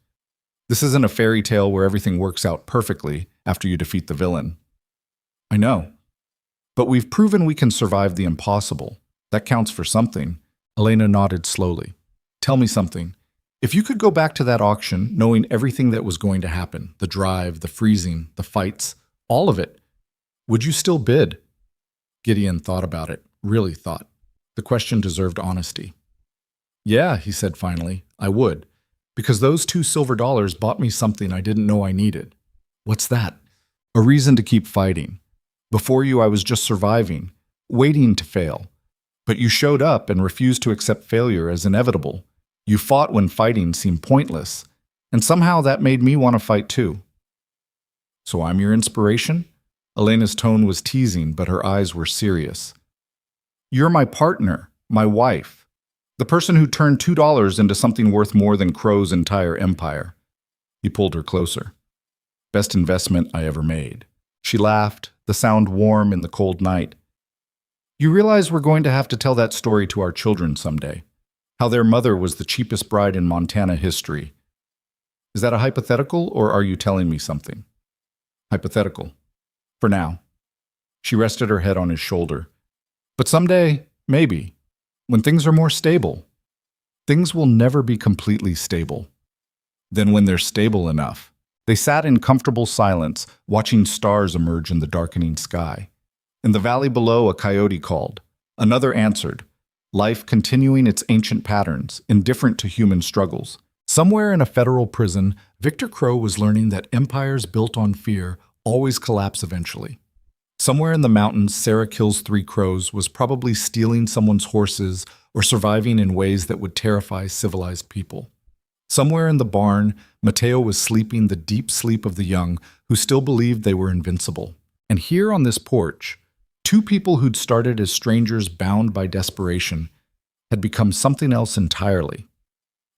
[SPEAKER 1] This isn't a fairy tale where everything works out perfectly after you defeat the villain. I know. But we've proven we can survive the impossible. That counts for something. Elena nodded slowly. Tell me something. If you could go back to that auction, knowing everything that was going to happen, the drive, the freezing, the fights, all of it, would you still bid? Gideon thought about it, really thought. The question deserved honesty. Yeah, he said finally, I would, because those $2 silver bought me something I didn't know I needed. What's that? A reason to keep fighting. Before you, I was just surviving, waiting to fail. But you showed up and refused to accept failure as inevitable. You fought when fighting seemed pointless, and somehow that made me want to fight too. So I'm your inspiration? Elena's tone was teasing, but her eyes were serious. You're my partner, my wife, the person who turned $2 into something worth more than Crow's entire empire. He pulled her closer. Best investment I ever made. She laughed, the sound warm in the cold night. You realize we're going to have to tell that story to our children someday. How their mother was the cheapest bride in Montana history. Is that a hypothetical, or are you telling me something? Hypothetical. For now. She rested her head on his shoulder. But someday, maybe, when things are more stable. Things will never be completely stable. Then when they're stable enough. They sat in comfortable silence, watching stars emerge in the darkening sky. In the valley below, a coyote called. Another answered. Life continuing its ancient patterns, indifferent to human struggles. Somewhere in a federal prison, Victor Crow was learning that empires built on fear always collapse eventually. Somewhere in the mountains, Sarah Kills Three Crows was probably stealing someone's horses or surviving in ways that would terrify civilized people. Somewhere in the barn, Mateo was sleeping the deep sleep of the young who still believed they were invincible. And here on this porch, two people who'd started as strangers bound by desperation had become something else entirely.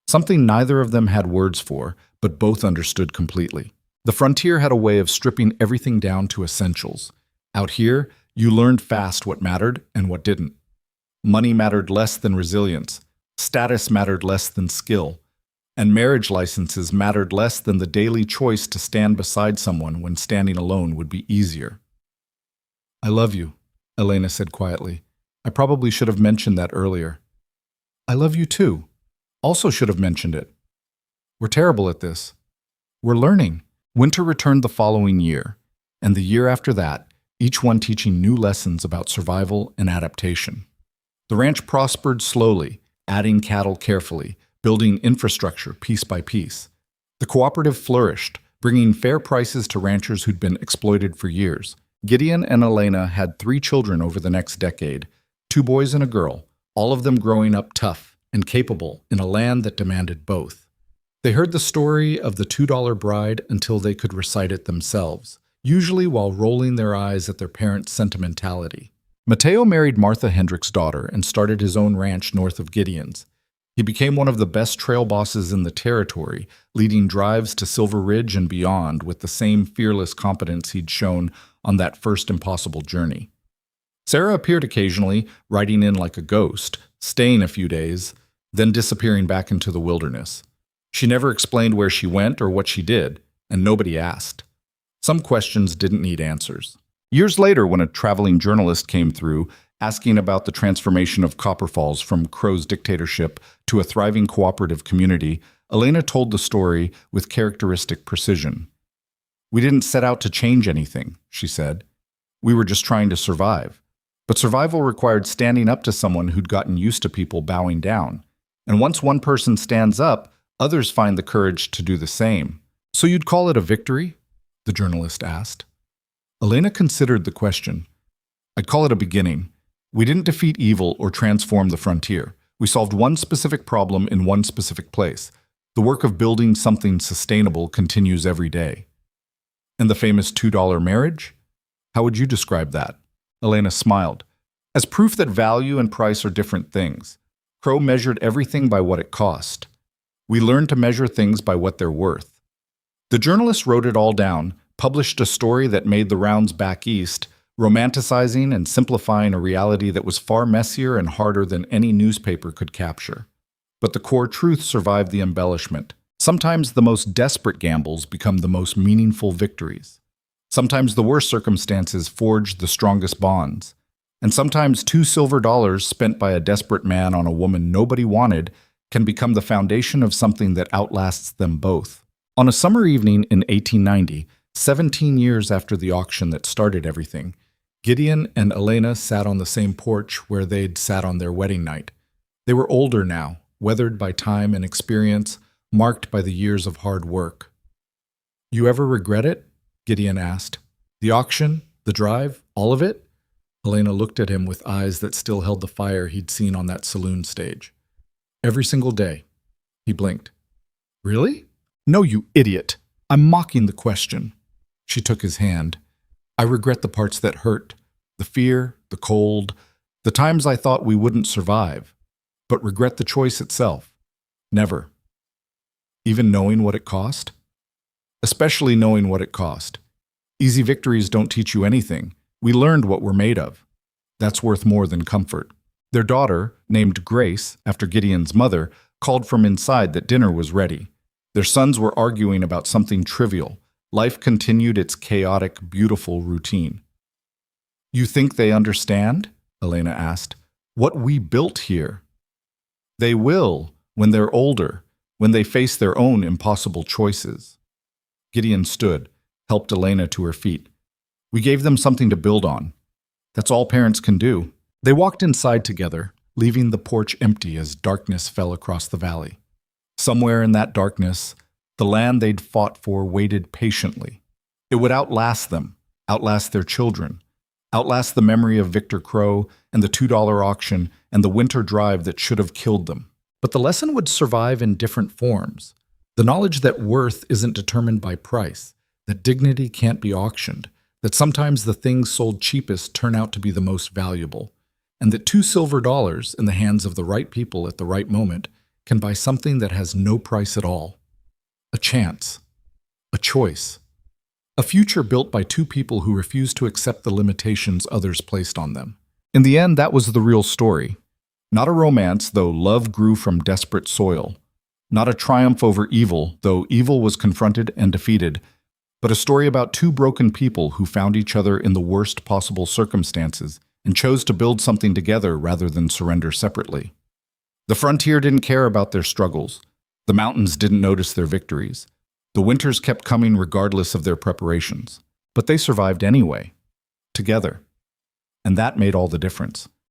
[SPEAKER 1] Something neither of them had words for, but both understood completely. The frontier had a way of stripping everything down to essentials. Out here, you learned fast what mattered and what didn't. Money mattered less than resilience, status mattered less than skill, and marriage licenses mattered less than the daily choice to stand beside someone when standing alone would be easier. "I love you," Elena said quietly. "I probably should have mentioned that earlier." "I love you too. Also should have mentioned it. We're terrible at this. We're learning." Winter returned the following year, and the year after that, each one teaching new lessons about survival and adaptation. The ranch prospered slowly, adding cattle carefully, building infrastructure piece by piece. The cooperative flourished, bringing fair prices to ranchers who'd been exploited for years. Gideon and Elena had 3 children over the next decade, 2 boys and a girl, all of them growing up tough and capable in a land that demanded both. They heard the story of the $2 bride until they could recite it themselves, usually while rolling their eyes at their parents' sentimentality. Mateo married Martha Hendrick's daughter and started his own ranch north of Gideon's. He became one of the best trail bosses in the territory, leading drives to Silver Ridge and beyond with the same fearless competence he'd shown on that first impossible journey. Sarah appeared occasionally, riding in like a ghost, staying a few days, then disappearing back into the wilderness. She never explained where she went or what she did, and nobody asked. Some questions didn't need answers. Years later, when a traveling journalist came through, asking about the transformation of Copper Falls from Crow's dictatorship to a thriving cooperative community, Elena told the story with characteristic precision. "We didn't set out to change anything," she said. "We were just trying to survive. But survival required standing up to someone who'd gotten used to people bowing down. And once one person stands up, others find the courage to do the same." "So you'd call it a victory?" the journalist asked. Elena considered the question. "I'd call it a beginning. We didn't defeat evil or transform the frontier. We solved one specific problem in one specific place. The work of building something sustainable continues every day." "And the famous $2 marriage? How would you describe that?" Elena smiled. "As proof that value and price are different things. Crow measured everything by what it cost. We learned to measure things by what they're worth." The journalist wrote it all down, published a story that made the rounds back east, romanticizing and simplifying a reality that was far messier and harder than any newspaper could capture. But the core truth survived the embellishment. Sometimes the most desperate gambles become the most meaningful victories. Sometimes the worst circumstances forge the strongest bonds. And sometimes $2 silver spent by a desperate man on a woman nobody wanted can become the foundation of something that outlasts them both. On a summer evening in 1890, 17 years after the auction that started everything, Gideon and Elena sat on the same porch where they'd sat on their wedding night. They were older now, weathered by time and experience, marked by the years of hard work. "You ever regret it?" Gideon asked. "The auction? The drive? All of it?" Elena looked at him with eyes that still held the fire he'd seen on that saloon stage. "Every single day." He blinked. "Really?" "No, you idiot. I'm mocking the question." She took his hand. "I regret the parts that hurt, the fear, the cold, the times I thought we wouldn't survive, but regret the choice itself. Never. Even knowing what it cost? Especially knowing what it cost. Easy victories don't teach you anything. We learned what we're made of. That's worth more than comfort." Their daughter, named Grace, after Gideon's mother, called from inside that dinner was ready. Their sons were arguing about something trivial. Life continued its chaotic, beautiful routine. "You think they understand?" Elena asked. "What we built here?" "They will, when they're older, when they face their own impossible choices." Gideon stood, helped Elena to her feet. "We gave them something to build on. That's all parents can do." They walked inside together, leaving the porch empty as darkness fell across the valley. Somewhere in that darkness, the land they'd fought for waited patiently. It would outlast them, outlast their children, outlast the memory of Victor Crow and the $2 auction and the winter drive that should have killed them. But the lesson would survive in different forms. The knowledge that worth isn't determined by price, that dignity can't be auctioned,
[SPEAKER 2] that sometimes the things sold cheapest turn out to be the most valuable, and that $2 in the hands of the right people at the right moment can buy something that has no price at all. A chance. A choice. A future built by two people who refused to accept the limitations others placed on them. In the end, that was the real story. Not a romance, though love grew from desperate soil. Not a triumph over evil, though evil was confronted and defeated, but a story about two broken people who found each other in the worst possible circumstances and chose to build something together rather than surrender separately. The frontier didn't care about their struggles. The mountains didn't notice their victories. The winters kept coming regardless of their preparations. But they survived anyway, together. And that made all the difference.